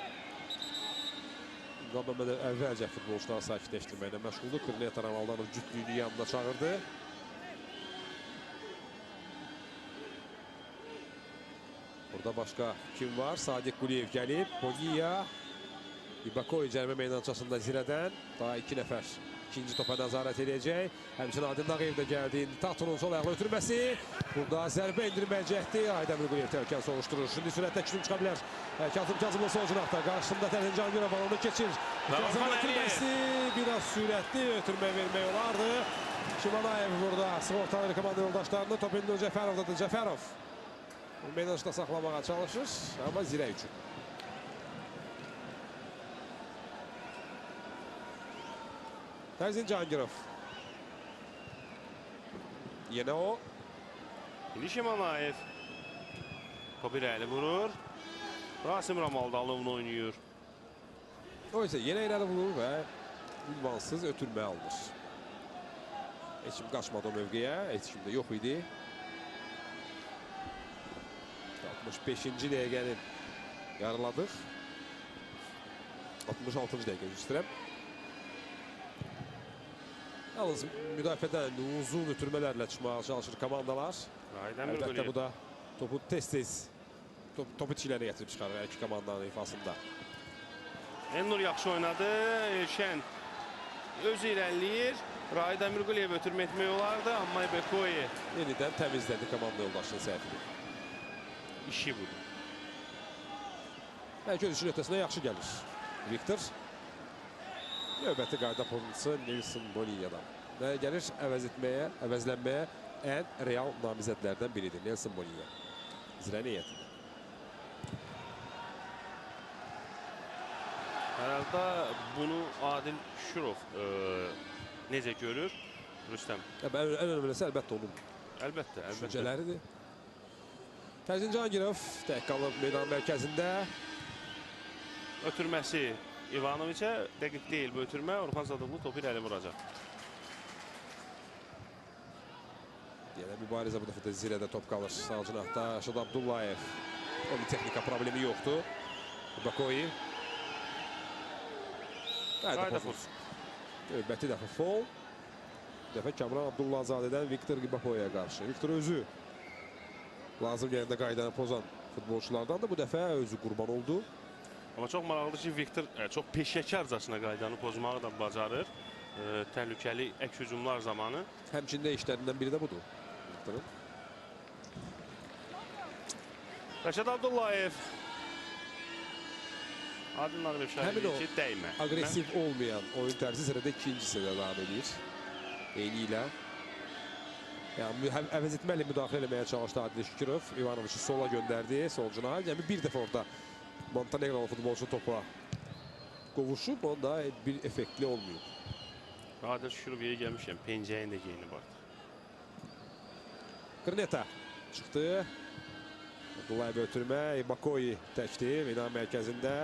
İnqilab Məmmədov əvvəlcə futbolçuları sakitləşdirməklə məşğuldur. Xırneta Aldanov cütlüyünü yanında çağırdı. Burada başqa kim var? Sadiq Quliyev gəlib. Boniya. İbakoy cərimə meydançasında zirədən. Daha 2 nəfər ikinci topa nəzarət edəcək. Həmçinin Adil Nağıyev də gəldi. Tatonun sol ayaqla ötürməsi. Burada zərbə endirməyəcəkdir. Aydəmir Quliyev təhlükəni soruşturur. Şimdi sürətlə küçülüm çıxa bilər. Kazımlı sol cinahda. Qarşısında Tərzin Cahangirov balonu keçir. Kazımın ötürməsi. Biraz sürətli ötürmə vermək olardı. Şimanayev burada sığortalı komanda yoldaşlarını. Top indi Cəfərovdadır. Cəfərov meydançada saxlamağa çalışır. Amma zirə üçün. Tərzin Cahangirov. Yenə o. İndi Şimanayev. Topu irəli vurur. Rasim Ramaldalov'un oynuyor. O isə yenə irəli vurur və ünvansız ötürmə alınır. Heç kim qaçmadı o mövqeyə. Heç kim də yox idi. 65-ci dəqiqəni yarıladıq. 66-cı dəqiqə üstürəm. Yalnız müdafiədən uzun ötürmələrlə çıxmağa çalışır komandalar. Əlbəttə bu da topu tez-tez topu içilərə gətirib çıxarır hər iki komandanın ifasında. Ennur yaxşı oynadı. Elşən özü irəliləyir. Rahid Əmirquliyev ötürmə etmək olardı, amma Bekoye yenidən təmizlədi komanda yoldaşının səhvini. İşi budur. Bəlkə öz üçün ötəsinə yaxşı gəlir. Viktor. Növbəti qayda pozuntusu Nelson Bonilla'dan. Və gəlir əvəzlənməyə ən real namizədlərdən biridir. Nelson Bonilla. Zirə niyyətində. Herhalde bunu Adil Şükürov necə görür? Rüstəm. Ən önəmləsi əlbəttə onun Əlbəttə. düşüncələridir. Tərzin Cahangirov tək qalıb meydan mərkəzində. Ötürməsi İvanovic'e dəqiq deyil bu ötürmə. Orxan Sadıqlı topu irəli vuracaq. Yenə mübarizə bu dəfə də zirədə top qalır. Sağ cinahda Rəşad Abdullayev. Onun texnika problemi yoxdur. Bakoyi. Qayda poz. Növbəti dəfə fol. Bu dəfə Kamran Abdullahzadədən Viktor Bakoy'a qarşı. Viktor özü lazım yerində qaydanı pozan futbolçulardan da bu dəfə özü qurban oldu. Amma çox maraqlıdır ki, Viktor çox peşəkarcasına qaydanı pozmağı da bacarır. Təhlükəli əks hücumlar zamanı. Həmçində işlərindən biri də budur. Viktor'un. Rəşad Abdullayev. Adil Nağıyev şahidi ki, dəymə. Agresiv olmayan oyun tərzi sırada ikinci sırada devam edir. Eyni ilə. Yəni, əvəz etməklə müdaxilə eləməyə çalışdı Adil Şükürov. İvanovic'i sola göndərdi, solcuna. Yəni, bir dəfə orada Montenegro'lu futbolçu topa qovuşub, onda bir effektli olmuyor. Adil Şükürov yeri gəlmişəm. Pencəyin də geyinib artıq. Qrneta çıxdı. Abdullayev ötürmə, Bakoyi təkdir. Meydan mərkəzində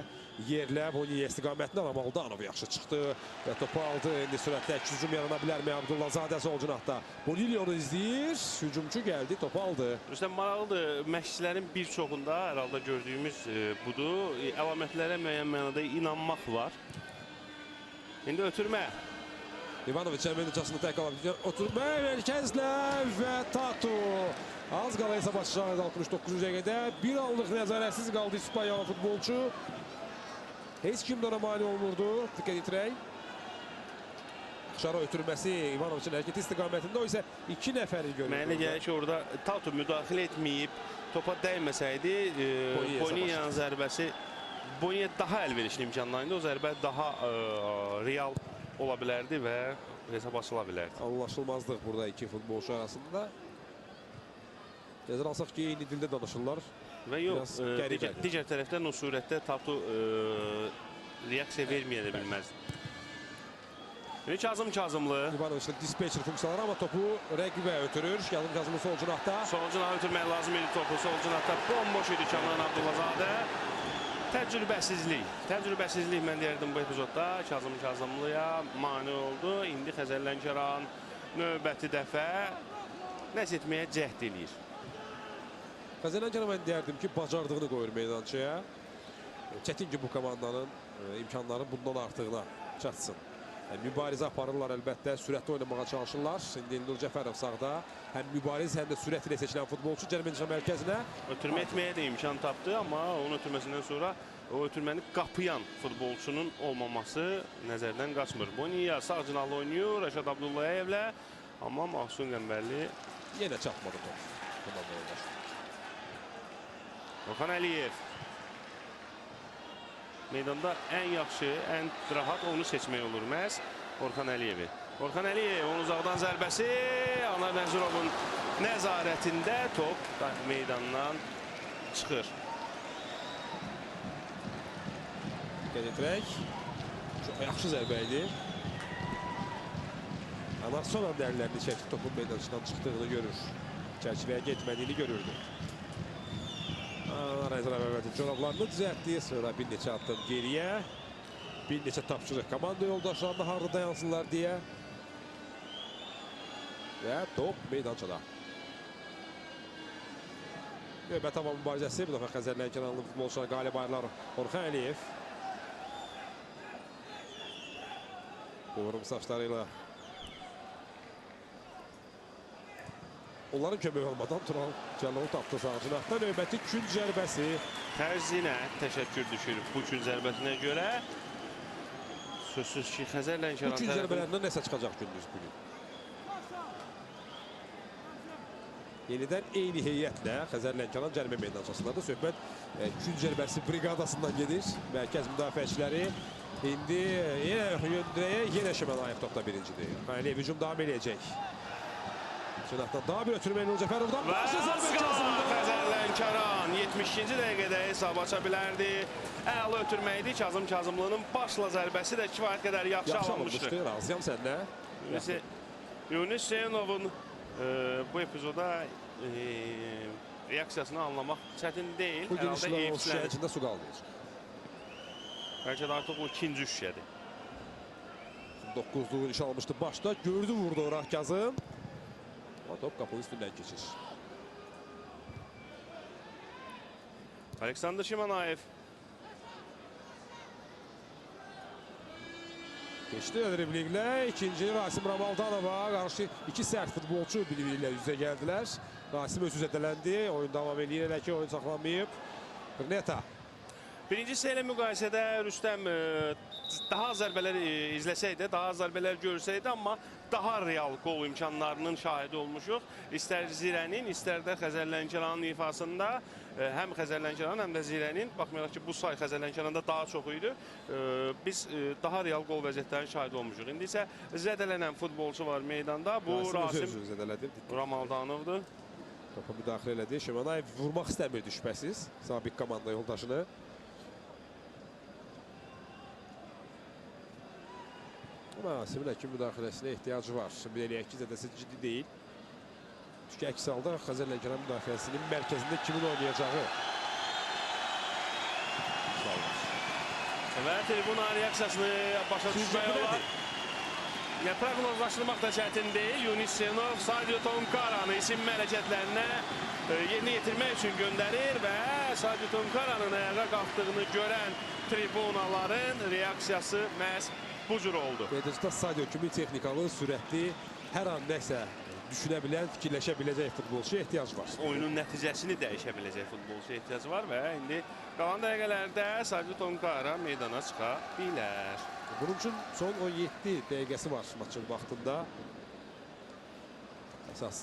yerlə Boniye istiqamətində Ramaldanov yaxşı çıxdı və topu aldı. İndi sürətlə hücum yarana bilərmi Abdullazadə sol cinahda? Bonilli onu izləyir. Hücumçu gəldi, topu aldı. Rüstəm, maraqlıdır. Məşqçilərin bir çoxunda hər halda gördüyümüz budur. Əlamətlərə müəyyən mənada inanmaq var. İndi ötürmə. İvanoviç Cəmin ucasını tək alabilir. Oturma mərkəzlə və Tatu. Az qala hesab açacaq 69-cu dəqiqədə. Bir anlıq nəzarətsiz qaldı İspaniyalı futbolçu. Heç kim də ona mani olmurdu. Dikkat etirək. Şaro ötürməsi İvanoviçin hərəkəti istiqamətində. O isə 2 nəfəri görür. Mənə gəlir ki, orada Tatu müdaxilə etməyib, topa dəyməsəydi, Boniyanın zərbəsi Boniya daha əlverişli imkanlarında o zərbə daha real ola bilərdi və hesab açıla bilərdi. Anlaşılmazlıq burada iki futbolçu arasında. Nəzər alsaq ki, eyni dildə danışırlar. Və yox, digər tərəfdən o surətdə Tatu reaksiya verməyə də bilməz. Kazımlı. İvanoviç'in dispatcher funksiyaları amma topu rəqibə ötürür. Kazımlı sol cinahda. Sol cinaha ötürmək lazım idi topu. Sol cinahda bomboş idi Kamran Abdullazadə. Təcrübəsizlik mən deyərdim bu epizodda. Kazımlıya mane oldu. İndi Xəzər Lənkəran növbəti dəfə nəsə etməyə cəhd eləyir. Xəzər Lənkəran mən deyərdim ki, bacardığını qoyur meydançaya. Çətin ki, bu komandanın imkanları bundan artığına çatsın. Mübarizə aparırlar əlbəttə, sürətli oynamağa çalışırlar. İndi Nur Cəfərov sağda. Həm mübariz, həm də sürət ilə seçilən futbolçu Cərmənişə mərkəzinə. Ötürmə etməyə də imkan tapdı, amma onun ötürməsindən sonra o ötürməni qapıyan futbolçunun olmaması nəzərdən qaçmır. Boniya sağ cinahlı oynayır Rəşad Abdullayevlə, amma Mahsun Qəmbərli yenə çatmadı top. Orxan Əliyev. Meydanda ən yaxşı, ən rahat onu seçmək olur məhz Orxan Əliyevi. Orxan Əliyev, onun uzaqdan zərbəsi Anar Mənzurovun nəzarətində top meydandan çıxır. Gətirək. Çox yaxşı zərbə idi. Anar son an dərlərini çəkdi, topun meydançıdan çıxdığını görür. Çərçivəyə getmədiyini görürdü. Corablarını düzəltdi. Sonra bir neçə addım geriyə. Bir neçə tapşırıq komanda yoldaşlarına harda dayansınlar deyə. Və top meydançada. Növbət hava mübarizəsi. Bu dəfə Xəzər Lənkəranlı futbolçular qalib ayrılar Orxan Əliyev. Qıvrım saçlarıyla onların kömək olmadan Tural Cəllovu tapdı sağ cinahda. Növbəti kün zərbəsi. Tərzinə təşəkkür düşür bu kün zərbəsinə görə. Sözsüz ki, Xəzər Lənkəran bu kün zərbələrindən nəsə çıxacaq gündüz bugün. Yenidən eyni heyətlə Xəzər Lənkəran cərimə meydançasındadır. Söhbət kün zərbəsi briqadasından gedir. Mərkəz müdafiəçiləri indi yenə Şiməlayev topda birincidir. Əliyev hücum davam edəcək. Cinahdan daha bir ötürmə Nur Cəfərovdan. Və Xəzər Lənkəran 72-ci dəqiqədə hesab aça bilərdi. Əla ötürmə idi. Kazımlının başla zərbəsi də kifayət qədər yaxşı alınmışdı. Razıyam səninlə. Yunus Hüseynovun bu epizoda reaksiyasını anlamaq çətin deyil. Bu girişlər o şişə içində su qalmayacaq. Bəlkə də artıq o ikinci şişədir. 9'luğun iş almıştı başta. Gördü vurdu oraq Kazım. Ama top kapının üstünden geçir. Aleksandr Şimanayev. Geçti driblingle. İkinci Rasim Ramaldanova karşı iki sert futbolçu birbiriyle yüze geldiler. Rasim öz zədələndi. Oyun devam edir. Elə ki oyun saxlanmayıb. Neta. Birinci hissəyə müqayisədə Rüstəm daha az zərbələr izləsəydi, daha az zərbələr görsəydi, amma daha real qol imkanlarının şahidi olmuşuq. İstər Zirənin, istər də Xəzər Lənkəranın ifasında həm Xəzər Lənkəran, həm də Zirənin, baxmayaraq ki, bu say Xəzər Lənkəranda daha çox idi. Biz daha real qol vəziyyətlərinin şahidi olmuşuq. İndi isə zədələnən futbolçu var meydanda. Bu Rasim Ramaldanovdur. Topa müdaxilə elədi. Şimanayev vurmaq istəmirdi şübhəsiz. Sabiq komanda yoldaşını. Ama Rasimin həkim müdaxiləsinə ehtiyacı var. Bir eləyək ki, zədəsi ciddi deyil. Çünki əks halda Xəzər Lənkəran müdafiəsinin mərkəzində kimin oynayacağı sual var. Və tribun reaksiyasını başa düşmək olar. Proqnozlaşdırmaq da çətin deyil. Yunis Senov Sadio Tomkaranı isim hərəkətlərinə yerinə yetirmək üçün göndərir və Sadio Tomkaranın ayağa qalxdığını görən tribunaların reaksiyası məhz bu cür oldu. Meydançda Sadio kimi texnikalı, sürətli, hər an nəsə düşünə bilən, fikirləşə biləcək futbolçuya ehtiyac var. Oyunun nəticəsini dəyişə biləcək futbolçuya ehtiyac var və indi qalan dəqiqələrdə Sadio Tomkara meydana çıxa bilər. Bunun üçün son 17 dəqiqəsi var maçın vaxtında. Əsas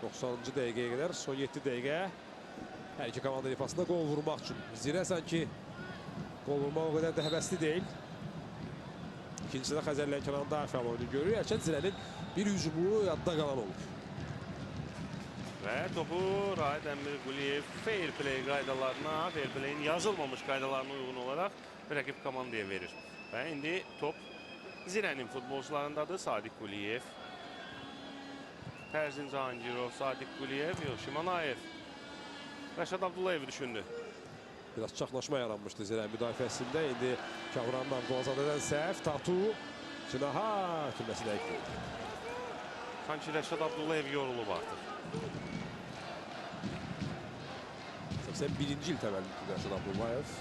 90-cı dəqiqəyə qədər son 7 dəqiqə hər iki komanda ifasında qol vurmaq üçün. Zirə sanki qol vurmaq o qədər də həvəsli deyil. İkincisində Xəzər Lənkəranın daha fəal oyunu görür. Hərçənd Zirənin bir hücumu yadda qalan olub. Və topu Rahid Əmirquliyev fair play qaydalarına, fair play'in yazılmamış qaydalarına uyğun olaraq rəqib komandaya verir. Və indi top Zirənin futbolçularındadır. Sadiq Quliyev, Tərzin Cahangirov, Sadiq Quliyev, Şimanayev. Rəşad Abdullayev düşündü. Biraz çaxnaşma yaranmışdı Zirənin müdafiəsində. İndi Kamranın Abdulazadədən səhv. Tatu, Cinaha kimləsi dəqiq oldu. Sanki Rəşad Abdullayev yorulub artıq. 81-ci il təvəllüdlü Rəşad Abdullayev.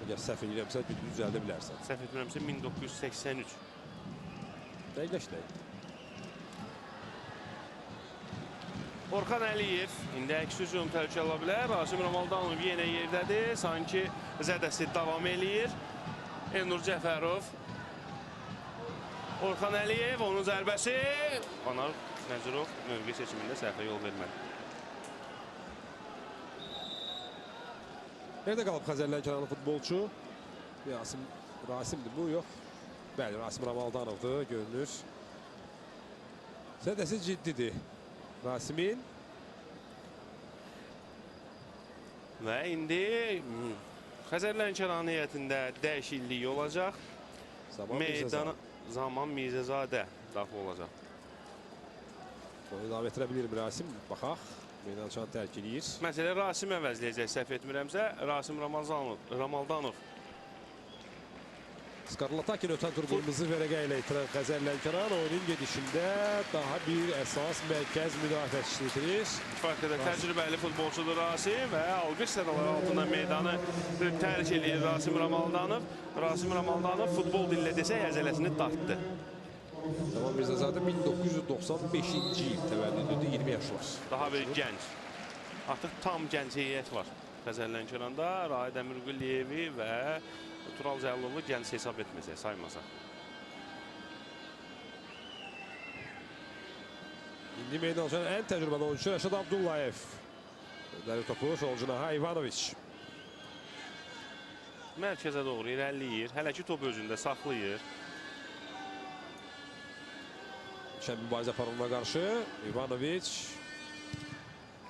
Əgər səhv edirəmsə, düzəldə bilərsən. Səhv etmirəmsə 1983. Dəqiqləşdək. Orxan Əliyev indi əks hücum təhlükə ala bilər. Rasim Ramaldanov yenə yerdədir. Sanki zədəsi davam eləyir. Elnur Cəfərov. Orxan Əliyev, onun zərbəsi. Anar Nəzirov mövqe seçimində səhvə yol vermədi. Nerede qalıb Xəzər Lənkəranlı futbolçu? Rasimdir bu, yox. Bəli, Rasim Ramaldanovdur, görünür. Zədəsi ciddidir Rasimin. Və indi Xəzər Lənkəran heyətində dəyişiklik olacaq. Zaman Mirzəzadə daxil olacaq. Onu davam etdirə bilirmi Rasim? Baxaq. Meydançanı tərk edir. Məsələ Rasim əvəzləyəcək, səhv etmirəmsə. Rasim Ramaldanov. Skarlatakin ötən tur qırmızı vərəqə ilə itirən Xəzər Lənkəran oyunun gedişində daha bir əsas mərkəz müdafiəçisi itirir. Farkında təcrübəli futbolçudur Rasim və alqış sədaları altında meydanı tərk edir Rasim Ramaldanov. Rasim Ramaldanov futbol dillə desək əzələsini dartdı. Tamam Mirzəzadə 1995-ci il təvəllüdüdür, 20 yaş var. Daha bir gənc. Artıq tam gənc heyət var Xəzər Lənkəranda. Rahid Əmirquliyevi və Tural Cəllovu gənc hesab etməsək, saymasaq. İndi meydançanın ən təcrübəli oyuncusu Rəşad Abdullayev. Dəri topu Solcunaha Ivanoviç. Mərkəzə doğru irəliləyir. Hələ ki top özündə saxlayır. Şən mübarizə aparılına qarşı Ivanoviç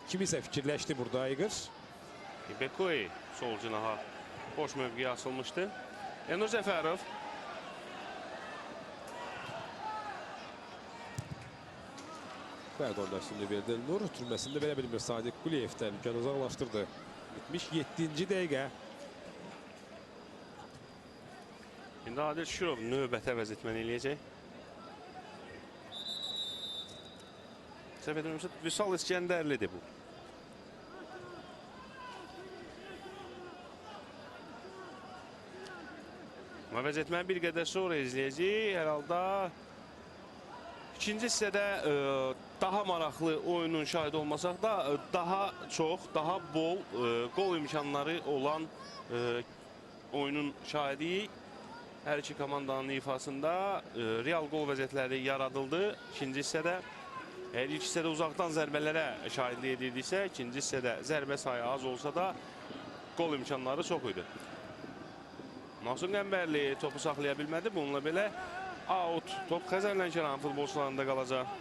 kimisə fikirləşdi burada Igor. Bekoy Solcunaha boş mövqeyə asılmışdı. Elnur Cəfərov. Bəli, onun üstünlüyü verdi Elnur. Türməsində belə bilmir Sadiq Quliyev təhlükəni uzaqlaşdırdı. 77-ci dəqiqə. İndi Adil Şükürov növbəti əvəz etməni eləyəcək. Səhv etmirəmsə Vüsal İskəndərlidir bu. Əvəz etməni bir qədər sonra izləyəcək. Hər halda ikinci hissədə daha maraqlı oyunun şahidi olmasaq da daha çox, daha bol qol imkanları olan oyunun şahidiyik. Hər iki komandanın ifasında real qol vəziyyətləri yaradıldı ikinci hissədə. Əgər ilk hissədə uzaqdan zərbələrə şahidlik edirdiksə, ikinci hissədə zərbə sayı az olsa da qol imkanları çox idi. Mahsun Qəmbərli topu saxlaya bilmədi. Bununla belə out. Top Xəzər Lənkəran futbolçularında qalacaq.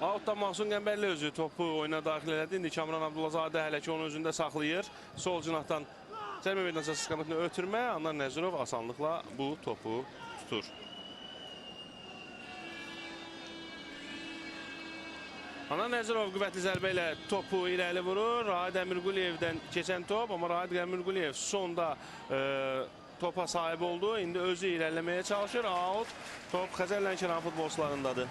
Outda Mahsun Qəmbərli özü topu oyuna daxil elədi. İndi Kamran Abdulazadə hələ ki onun özündə saxlayır. Sol cinahdan Cərimə meydançası istiqamətində ötürmə. Anar Nəzirov asanlıqla bu topu tutur. Anar Nəzirov qüvvətli zərbə ilə topu irəli vurur. Rahid Əmirquliyevdən keçən top, amma Rahid Əmirquliyev sonda topa sahib oldu. İndi özü irəliləməyə çalışır. Out. Top Xəzər Lənkəran futbolçularındadır.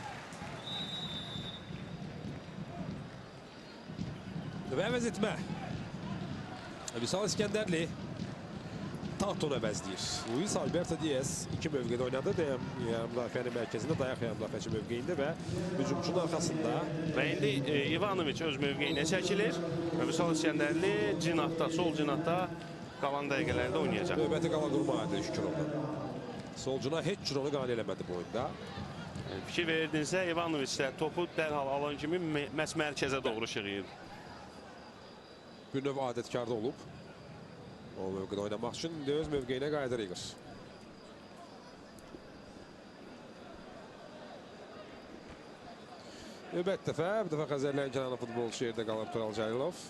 Və əvəz etmə. Vüsal İskəndərli Tarton əvəzləyir. Luis Alberto Diaz iki mövqedə oynadı. Müdafiənin mərkəzində, dayaq yarım müdafiəçi mövqeyində və hücumçunun arxasında. Və indi İvanoviç öz mövqeyinə çəkilir. Vüsal İskəndərli cinahda, sol cinahda qalan dəqiqələrdə oynayacaq. Növbəti qalan qurmalıdır Şükurovdan. Sol cinah heç cür onu qane eləmədi bu oyunda. Fikir verdinsə, İvanoviç də topu dərhal alan kimi məhz mərkəzə doğru şığıyır. Bir növ adətkarda olub. O mövqedə oynamaq üçün indi öz mövqeyinə qayıdır Igor. Növbət dəfə, bu dəfə Xəzər Lənkəran futbolçu yerdə qalıb Tural Cəlilov.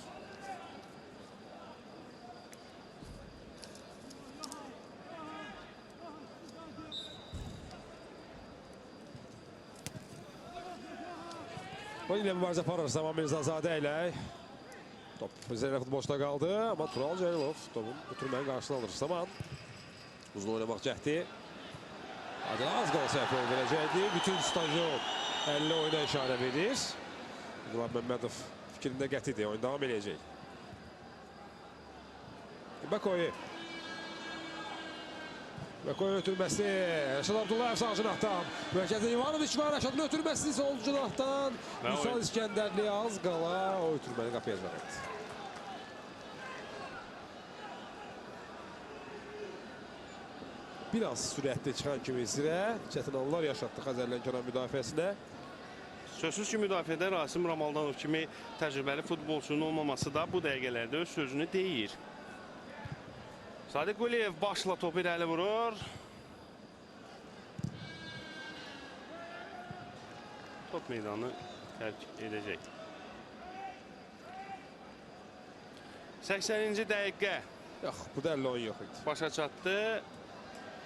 O ilə mübarizə aparır Zaman Mirzazadə ilə. Top üzerine futbolçuda qaldı, amma Tural Cəlilov topun ötürməni qarşısına alır. Zaman uzun oynamaq cəhdi. Adil az qal səhv yol verəcəkdi. Bütün stadion 50 oyuna işarə verir. Qulab Məmmədov fikrində qətidir, oyun davam edəcək. Bakoy. Bakoy ötürməsi. Rəşad Abdullayev sağ cinahdan. Mərkəzdə İvanoviç var. Rəşadın ötürməsi sol cinahdan. Vüsal İskəndərli az qala o ötürməni qapıya zərəkdir. Biraz sürətli çıxan kimi Zirə çətin anlar yaşatdı Xəzər Lənkəran müdafiəsinə. Sözsüz ki, müdafiədə Rasim Ramaldanov kimi təcrübəli futbolçunun olmaması da bu dəqiqələrdə öz sözünü deyir. Sadiq Quliyev başla topu irəli vurur. Top meydanı tərk edəcək. 80-ci dəqiqə. Yox, bu da 50 oyun yox idi. Başa çatdı.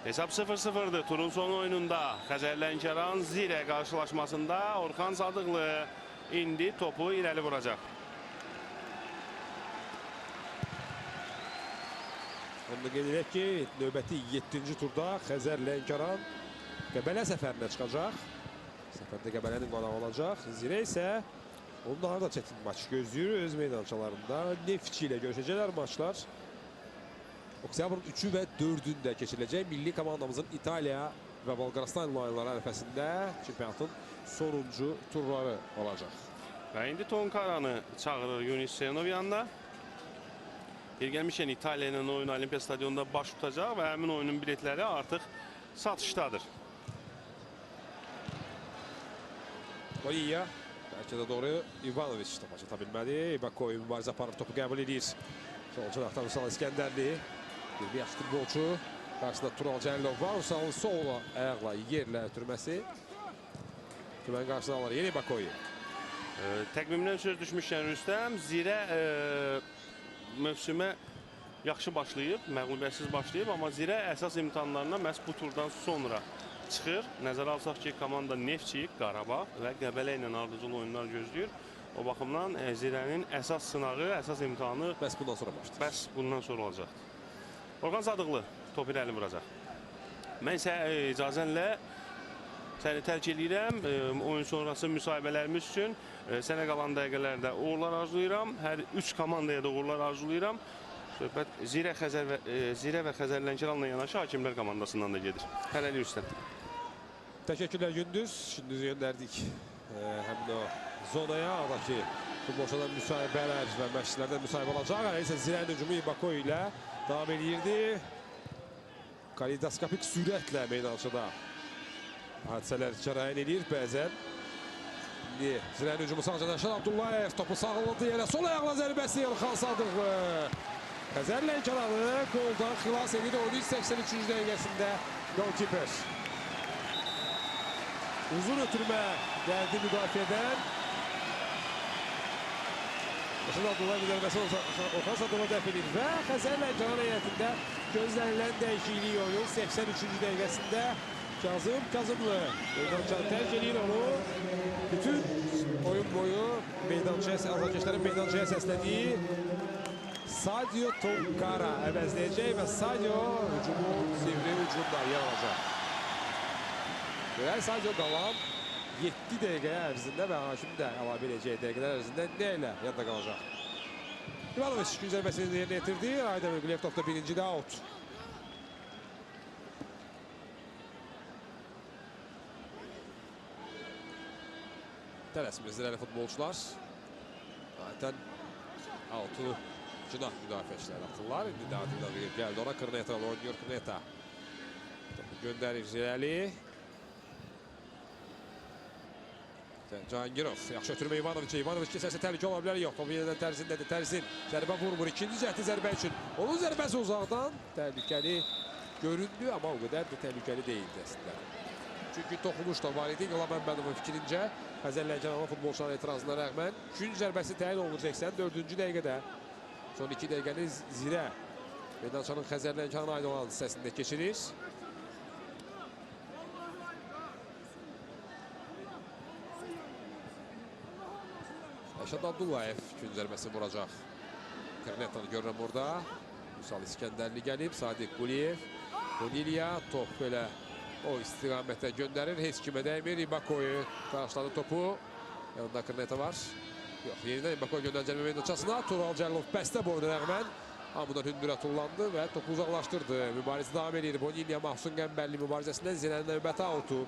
Hesab 0-0'dır turun son oyununda. Xəzər Lənkəran Zirə qarşılaşmasında Orxan Sadıqlı indi topu irəli vuracaq. Onu da qeyd edək ki, növbəti 7-ci turda Xəzər Lənkəran Qəbələ səfərinə çıxacaq. Səfərdə Qəbələnin qonağı olacaq. Zirə isə onun daha da çətin maç gözləyir. Öz meydançalarında Neftçi ilə görüşəcəklər maçlar. Oktyabrın 3-ü və 4-ündə keçiriləcək milli komandamızın İtaliya və Bolqarıstan oyunları ərəfəsində çempionatın sonuncu turları olacaq. Və indi Tonkaranı çağırır Yunis Senov yanına. Bir gəlmişkən İtaliya ilə oyun Olimpiya stadionunda baş tutacaq və həmin oyunun biletləri artıq satışdadır. Oyiya, bəlkə də doğru İvanoviç topa çata bilmədi. Bakoy mübarizə aparır, topu qəbul edir. Sol cinahdan Vüsal İskəndərli. Bir yaş futbolçu. Qarşısında Tural Cəlilov var. Vüsalın sol ayaqla yerlə ötürməsi. Ötürmənin qarşısına alır. Yeni Bakoy. Təqvimdən söz düşmüşkən Rüstəm, Zirə mövsümə yaxşı başlayıb, məğlubiyyətsiz başlayıb, amma Zirə əsas imtahanlarına məhz bu turdan sonra çıxır. Nəzərə alsaq ki, komanda Neftçi, Qarabağ və Qəbələ ilə ardıcıl oyunlar gözləyir. O baxımdan Zirənin əsas sınağı, əsas imtahanı Bəs bundan sonra başlayır. Bəs bundan sonra olacaq. Orxan Sadıqlı topu irəli vuracaq. Mən isə icazənlə səni tərk edirəm. Oyun sonrası müsahibələrimiz üçün sənə qalan dəqiqələrdə uğurlar arzulayıram. Hər üç komandaya da uğurlar arzulayıram. Söhbət Zirə və Xəzər Lənkəranla yanaşı Hakimlər komandasından da gedir. Hələlik üstən. Təşəkkürlər Gündüz. Gündüzü göndərdik. Həmin o zonaya adakı futbolçulardan müsahibələr və məşqçilərdən müsahibə olacaq. Hələ isə Zirənin hücumu İbakoy ilə davam edirdi. Kalidoskopik sürətlə meydançada hadisələr cərəyan edir bəzən. İndi Zirənin hücumu sağca Rəşad Abdullayev topu sağladı yerə. Sol ayaqla zərbəsi Orxan Sadıqlı. Xəzər Lənkəranı qoldan xilas edir. 13-83-cü dəqiqəsində golkiper. Uzun ötürmə gəldi müdafiədən. Yaşın Abdullah bir zərbəsi Orxan Sadova dəf edir və Xəzər Lənkəran heyətində gözlənilən dəyişiklik oyun 83-cü dəqiqəsində Kazımlı meydançanı tərk edir onu. Bütün oyun boyu azarkeşlərin meydançaya səslədiyi Sadio Tonkara əvəzləyəcək və Sadio hücumun sivri hücumda yer alacaq. Görək Sadio qalan 7 dəqiqə ərzində və Hakim də əlavə edəcək dəqiqələr ərzində nə ilə yadda qalacaq. İvanoviç gün zərbəsini yerinə yetirdi. Aydemir Quliyev topda birinci də out. Tələsmizdir futbolçular. Zaten altı cınah müdafiəçilər atırlar. İndi də Adil Nağıyev gəldi ona. Kırneta oynuyor Kırneta. Topu göndərir Zirəli. Cahangirov yaxşı ötürmə İvanoviç'e. İvanoviç keserse təhlükə ola bilər. Yox, topu yeniden Tərzin'dədir. Tərzin zərbə vurmur. İkinci cəhdi zərbə üçün. Onun zərbəsi uzaqdan təhlükəli göründü ama o qədər də təhlükəli deyildi əslində. Çünki toxunuş da var idi. Yola Məmmədovun fikrincə Xəzər Lənkəran futbolçuların etirazına rəğmən gün zərbəsi təyin olunur 84-cü dəqiqədə. Son 2 dəqiqəni Zirə meydançanın Xəzər Lənkəran aid olan hissəsində keçirir. Rəşad Abdullayev gün zərbəsi vuracaq. Kırnetanı görürəm burada. Musal İskəndərli gəlib. Sadiq Quliyev. Bonilya top belə o istiqamətə göndərir. Heç kimə dəymir. İbakoyu qarşıladı topu. Yanında Kırneta var. Yox, yenidən İbakoyu göndərəcək meydançasına. Tural Cəlilov bəstə boyuna rəğmən hamıdan hündürə tullandı və topu uzaqlaşdırdı. Mübarizə davam edir. Bonilya Mahsun Qəmbərli mübarizəsindən Zinənin növbəti autu.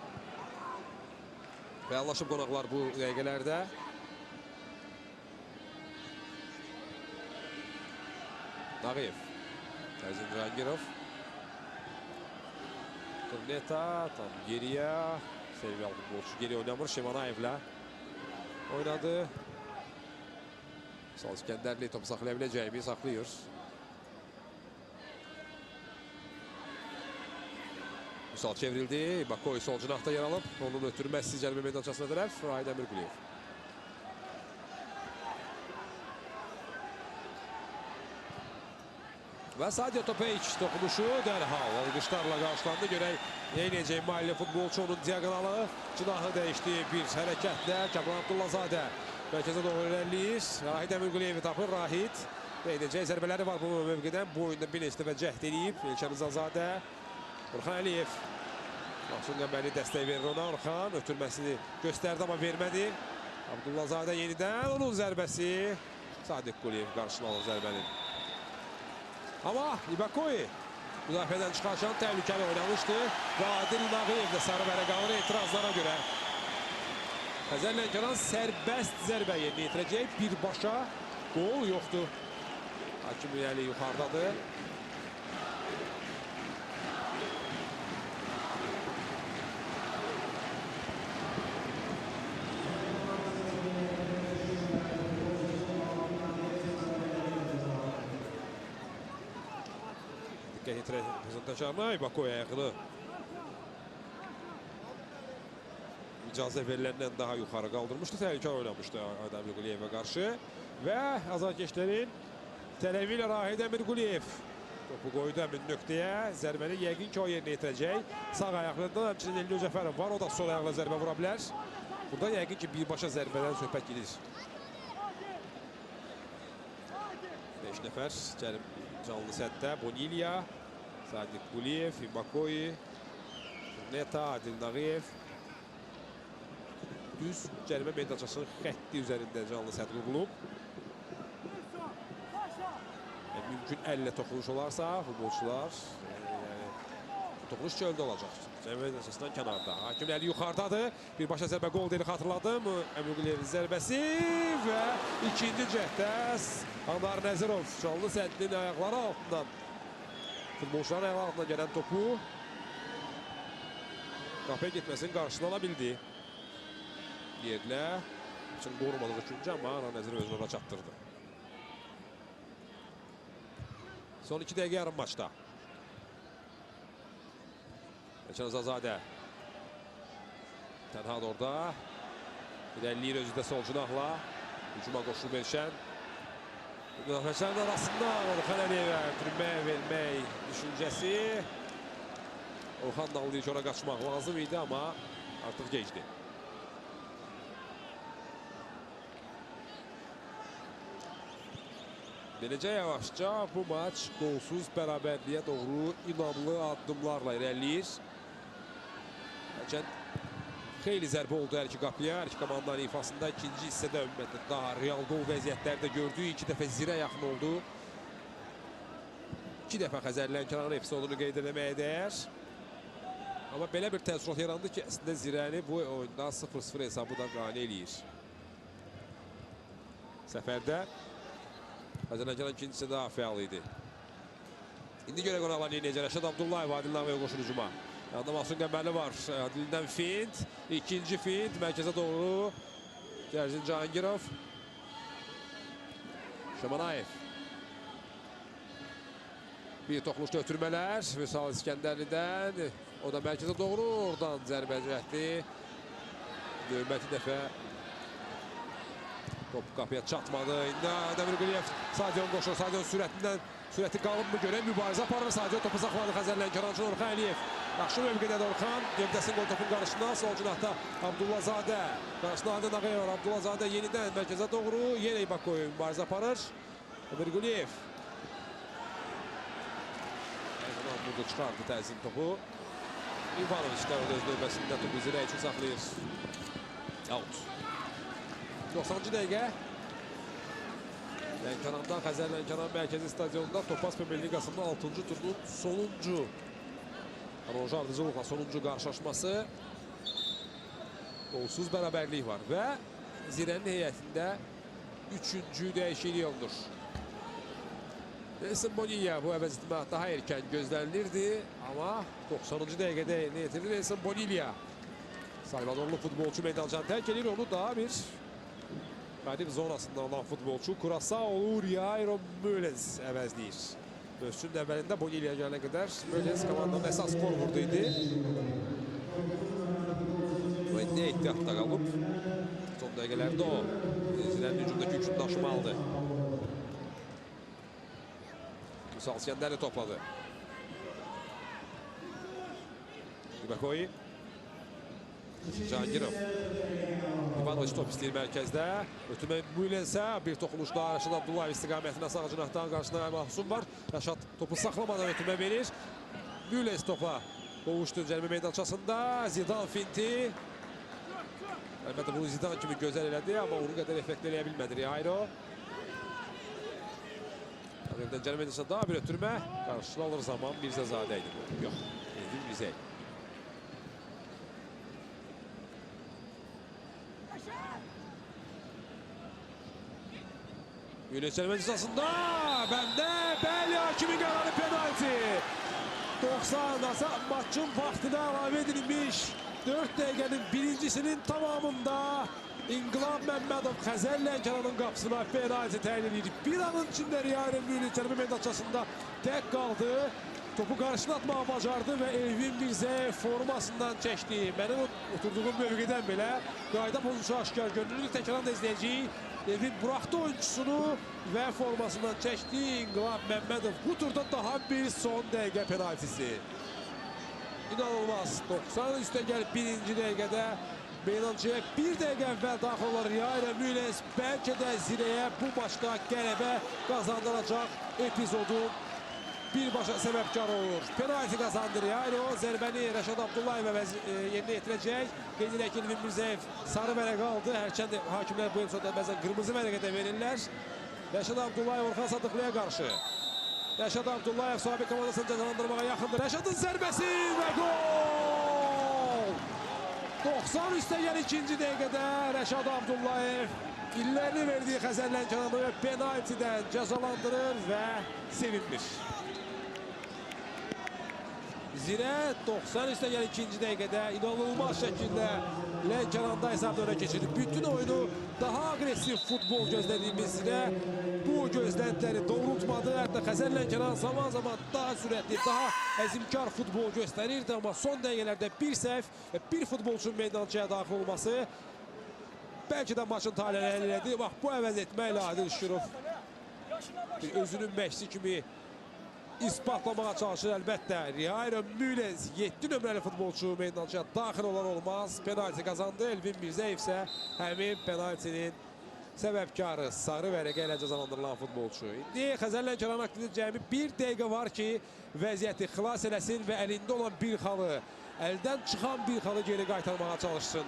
Reallaşıb qonaqlar bu dəqiqələrdə. Nağıyev. Tərzin Cahangirov. Kırneta tam geriyə. Seviyal futbolçu geri oynamır. Şimanayev'lə oynadı. Musal İskəndərli topu saxlayabiləcəyimi saxlayır. Musal çevrildi. Bakoy sol cinahda yer alıb. Onun ötürməsi cəlbə meydançasına tərəf. Aydemir Quliyev. Və Sadio Topeç toxunuşu dərhal alqışlarla qarşılandı. Görək neyləyəcək mahalli futbolçu onun diagonalı cinahı dəyişdiyi bir hərəkətlə Kəmal Abdullazadə mərkəzə doğru irəliləyir. Rahid Əmirquliyevi tapır. Rahid neyləyəcək zərbələri var bu mövqedən. Bu oyunda bir neçə dəfə cəhd eləyib. Elşən Rızazadə. Orxan Əliyev. Mahsun Qəmbərli dəstək verir ona. Orxan ötürməsini göstərdi amma vermədi. Abdullazadə yenidən onun zərbəsi. Sadiq Quliyev qarşısına alır zərbənin. Ama İbakoy müdafiədən çıxarşan təhlükəli oynamışdı və Adil Nağıyev də sarı vərəq alır etirazlara görə. Xəzər Lənkəran sərbəst zərbə yerinə yetirəcək. Birbaşa gol yoxdur. Hakim İrəli yuxarıdadır. Prezentasyonuna İbakoy ayağını icazə veriləndən daha yuxarı qaldırmışdı. Təhlükə oynamışdı Adil Quliyevə qarşı. Və azarkeşlərin tələbi ilə Rahid Əmirquliyev topu qoydu həmin nöqtəyə. Zərbəni yəqin ki o yerinə yetirəcək. Sağ ayaqlarında həmçinin Elli Cəfərov var. O da sol ayaqla zərbə vura bilər. Burada yəqin ki birbaşa zərbədən söhbət gedir. 5 nəfər canlı sətdə. Bonilya, Sadiq Quliyev, İbakoy, Kırneta, Adil Nağıyev. Düz cərimə meydançasının xətti üzərində canlı sədd qurulub. Mümkün əllə toxunuş olarsa futbolçular toxunuş çöldə olacaq. Cərimə meydançasından kənarda. Hakim əli yuxarıdadır. Birbaşa zərbə qol deyil xatırladım. Əmirquliyevin zərbəsi və ikinci cəhdə Anar Nəzirov canlı səddinin ayaqları altından futbolçuların ayağı altına gələn topu qapıya getməsinin qarşısını ala bildi. Yerlə üçün qorumadığı üçüncü amma Anar Nəzirov özünü ona çatdırdı. Son 2 dəqiqə yarım maçda. Elşən Rızazadə tənha da orada. İrəliləyir özü də sol cinahla. Hücuma qoşulub Elşən. Müdafiəçilərin arasında Orxan Əliyevə ötürməyə vermək düşüncəsi. Orxan da anlayır ki, ora qaçmaq lazım idi, amma artıq gecdi. Beləcə yavaşca bu maç qolsuz bərabərliyə doğru inamlı addımlarla irəliləyir. Hərçənd xeyli zərbə oldu hər iki qapıya. Hər iki komandanın ifasında ikinci hissədə ümumiyyətlə daha real gol vəziyyətləri də gördük. 2 dəfə Zirə yaxın oldu. 2 dəfə Xəzər Lənkəranın epizodunu qeyd eləməyə dəyər. Amma belə bir təəssürat yarandı ki, əslində Zirəni bu oyunda 0-0 hesabı da qane eləyir. Səfərdə Xəzər Lənkəran ikincisi daha fəal idi. İndi görə qonaqlar necə? Rəşad Abdullayev Adil Nağıyev qoşur hücuma. Yanında Mahsun Qəmbəli var. Adildən fint. İkinci fint. Mərkəzə doğru. Gərzin Cahangirov. Şamanayev. Bir toxunuşda ötürmələr. Vüsal İskəndərlidən. O da mərkəzə doğru. Oradan zərbə cəhdi. Növbəti dəfə top qapıya çatmadı. İndi Dəmirquliyev stadion qoşur. Stadion sürəti qalıb mı görək? Mübarizə aparır. Stadion topu saxladı Xəzər Lənkərançı Orxan Əliyev. Yaxşı mövqedədir Orxan. Gövdəsini qoy topun qarşısına. Sol cinahda Abdullazadə. Qarşısında Adil Nağıyev var. Abdullazadə yenidən mərkəzə doğru. Yenə İbakoy mübarizə aparır. Dəmirquliyev. Burada çıxardı təzim topu. İvanoviç qarıdı öz növbəsində topu Zirə üçün saxlayır. Out. 90-cı dəqiqə. Lənkərandan Xəzər Lənkəran mərkəzi stadionunda Topaz Premyer Liqasının 6-cı turunun sonuncu Ronji ardıcılıqla sonuncu qarşılaşması. Qolsuz bərabərlik var və Zirənin heyətində 3-cü dəyişiklik olunur. Nelson Bonilla bu əvəzitmə daha erkən gözlənilirdi, amma 90-cı dəqiqədə yerinə yetirir Nelson Bonilla. Salvadorlu futbolçu meydançanı tərk edir, onu daha bir qalib zonasında olan futbolçu Curaçao Uriairo Müllens əvəzləyir. Mövsümün əvvəlində Bonilla gələnə qədər Müllens komandanın əsas forvurdu idi. Bu indi ehtiyatda qalıb. Son dəqiqələrdə o Zirənin hücumdakı yükünü daşımalıdır. Vüsal İskəndərli topladı. İbakoy. Cahangirov. İvanoviç top istəyir mərkəzdə. Ötürmə Müllensə bir toxunuşda Rəşad Abdullayev istiqamətində sağ cinahdan qarşısında Mahsun var. Rəşad topu saxlamadan ötürmə verir. Müllens topa qovuşdu cərimə meydançasında. Zidan finti. Əlbəttə bunu Zidan kimi gözəl elədi, amma onu qədər effekt eləyə bilmədi Riayro. Cərimə meydançasında daha bir ötürmə. Qarşısına alır zaman Mirzəzadə idi bu. Yox, Edin Mirzə. Müllens cərimə meydançasında bəndə bəli hakimin qərarı penalti. 90 maçın vaxtına əlavə edilmiş 4 dəqiqənin birincisinin tamamında İnqilab Məmmədov Xəzər Lənkəranın qapısına penalti təyin edir. Bir anın içində Riayro Müllens cərimə meydançasında tək qaldı. Topu qarşına atmağı bacardı və Elvin Mirzəyev formasından çəkdi. Mənim oturduğum mövqedən belə qayda pozunca aşkar görünür. Təkrar da izləyəcəyik. Elvin buraxdı oyuncusunu və formasından çəkdi. İnqilab Məmmədov bu turda daha bir son dəqiqə penaltisi. İnanılmaz. 90 üstə gəlib birinci dəqiqədə meydançaya bir dəqiqə əvvəl daxil olan Riayro Müllens bəlkə də Zirəyə bu maçda qələbə qazandıracaq epizodun birbaşa səbəbkar olur. Penalti qazandı Riayro. Zərbəni Rəşad Abdullayev yerinə yetirəcək. Qeyd edək ki, Elvin Mirzəyev sarı vərəqə aldı. Hərçənd hakimlər bu epizoda bəzən qırmızı vərəqə də verirlər. Rəşad Abdullayev Orxan Sadıqlıya qarşı. Rəşad Abdullayev sahibi komandasını cəzalandırmağa yaxındır. Rəşadın zərbəsi və gol! 90 üstə gəl ikinci dəqiqədə Rəşad Abdullayev illərini verdiyi Xəzər Lənkəranı penaltidən cəzalandırır və sevinmir. Zirə 90 üstə gəl ikinci dəqiqədə inanılmaz şəkildə Lənkəranda hesabda önə keçirir. Bütün oyunu daha aqressiv futbol gözlədiyimiz Zirə bu gözləntiləri doğrultmadı. Hətta Xəzər Lənkəran zaman daha sürətli, daha əzimkar futbol göstərirdi. Amma son dəqiqələrdə bir səhv və bir futbolçunun meydançaya daxil olması bəlkə də maçın talihini həll elədi. Bax, bu əvəz etməklə Adil Şükürov bir özünün məşqçi kimi ispatlamağa çalışır əlbəttə. Rihairo Müles 7 nömrəli futbolçu meydançaya daxil olar olmaz penalti qazandı. Elvin Mirzəyev isə həmin penaltinin səbəbkarı, sarı vərəqə ilə cəzalandırılan futbolçu. İndi Xəzər Lənkəran haqqında cəmi 1 dəqiqə var ki, vəziyyəti xilas eləsin və əlində olan bir xalı, əldən çıxan bir xalı geri qaytarmağa çalışsın.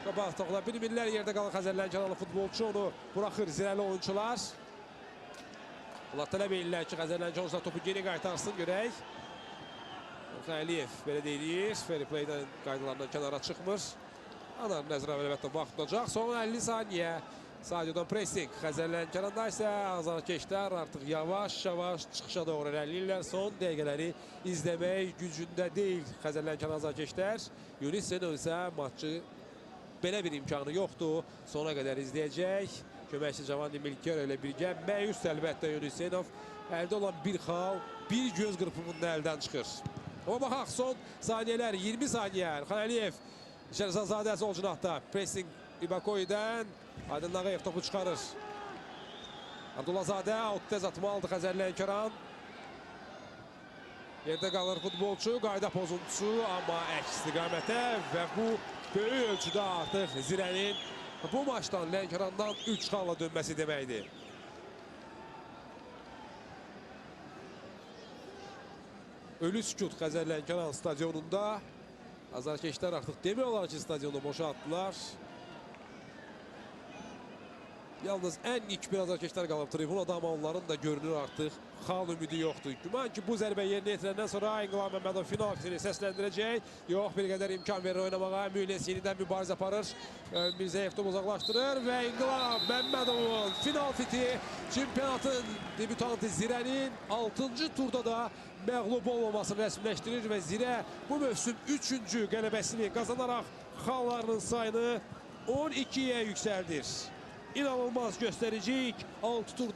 Qabaq toxuna bilmirlər, yerdə qalan Xəzər Lənkəranlı futbolçu onu buraxır zirəli oyuncular. Onlar tələb edirlər ki, Xəzər Lənkəran topu geri qaytarsın, görək. Əliyev belə deyilir, fair play-dən qaydalarından kənara çıxmır. Anar nəzərə əlbəttə vaxt tutacaq. Son 50 saniyə. Stadiondan pressing. Xəzər Lənkəranda isə azarkeşlər artıq yavaş-yavaş çıxışa doğru irəliləyirlər. Son dəqiqələri izləmək gücündə deyil Xəzər Lənkəran azarkeşlər. Yunisenov isə maçı belə bir imkanı yoxdur. Sona qədər izləyəcək. Köməkçi Cavandi Milkero ilə birgə məyus əlbəttə Yunisenov. Əldə olan bir xal, bir göz qırpımında əldən çıxır. Amma baxaq, son saniyələr, 20 saniyə. Xan Əliyev Şərzadzadə sol cinahda. Pressing İbakoy'dən Aydın Nağayev topu çıxarır. Abdullazadə out tez atma aldı Xəzər Lənkəran. Yerdə qalır futbolçu, qayda pozuntusu, amma əks istiqamətə və bu böyük ölçüdə artıq Zirənin bu maçdan Lənkərandan 3 xalla dönməsi deməkdir. Ölü sükut Xəzər Lənkəran stadionunda. Azarkeşlər artıq demək olar ki, stadionu boşaltdılar. Yalnız ən ilk bir azarkeşlər qalıb tribunada, amma onların da görünür artıq xal ümidi yoxdur. Güman ki, bu zərbə yerinə yetirəndən sonra İnqilab Məmmədov final fitini səsləndirəcək. Yox, bir qədər imkan verir oynamağa. Müles yenidən mübarizə aparır. Mirzəyev topu uzaqlaşdırır və İnqilab Məmmədovun final fiti çempionatın debütantı Zirənin 6-cı turda da məğlub olmamasını rəsmiləşdirir və Zirə bu mövsüm 3-cü qələbəsini qazanaraq xallarının sayını 12-yə yüksəldir. İnanılmaz göstərici 6 turda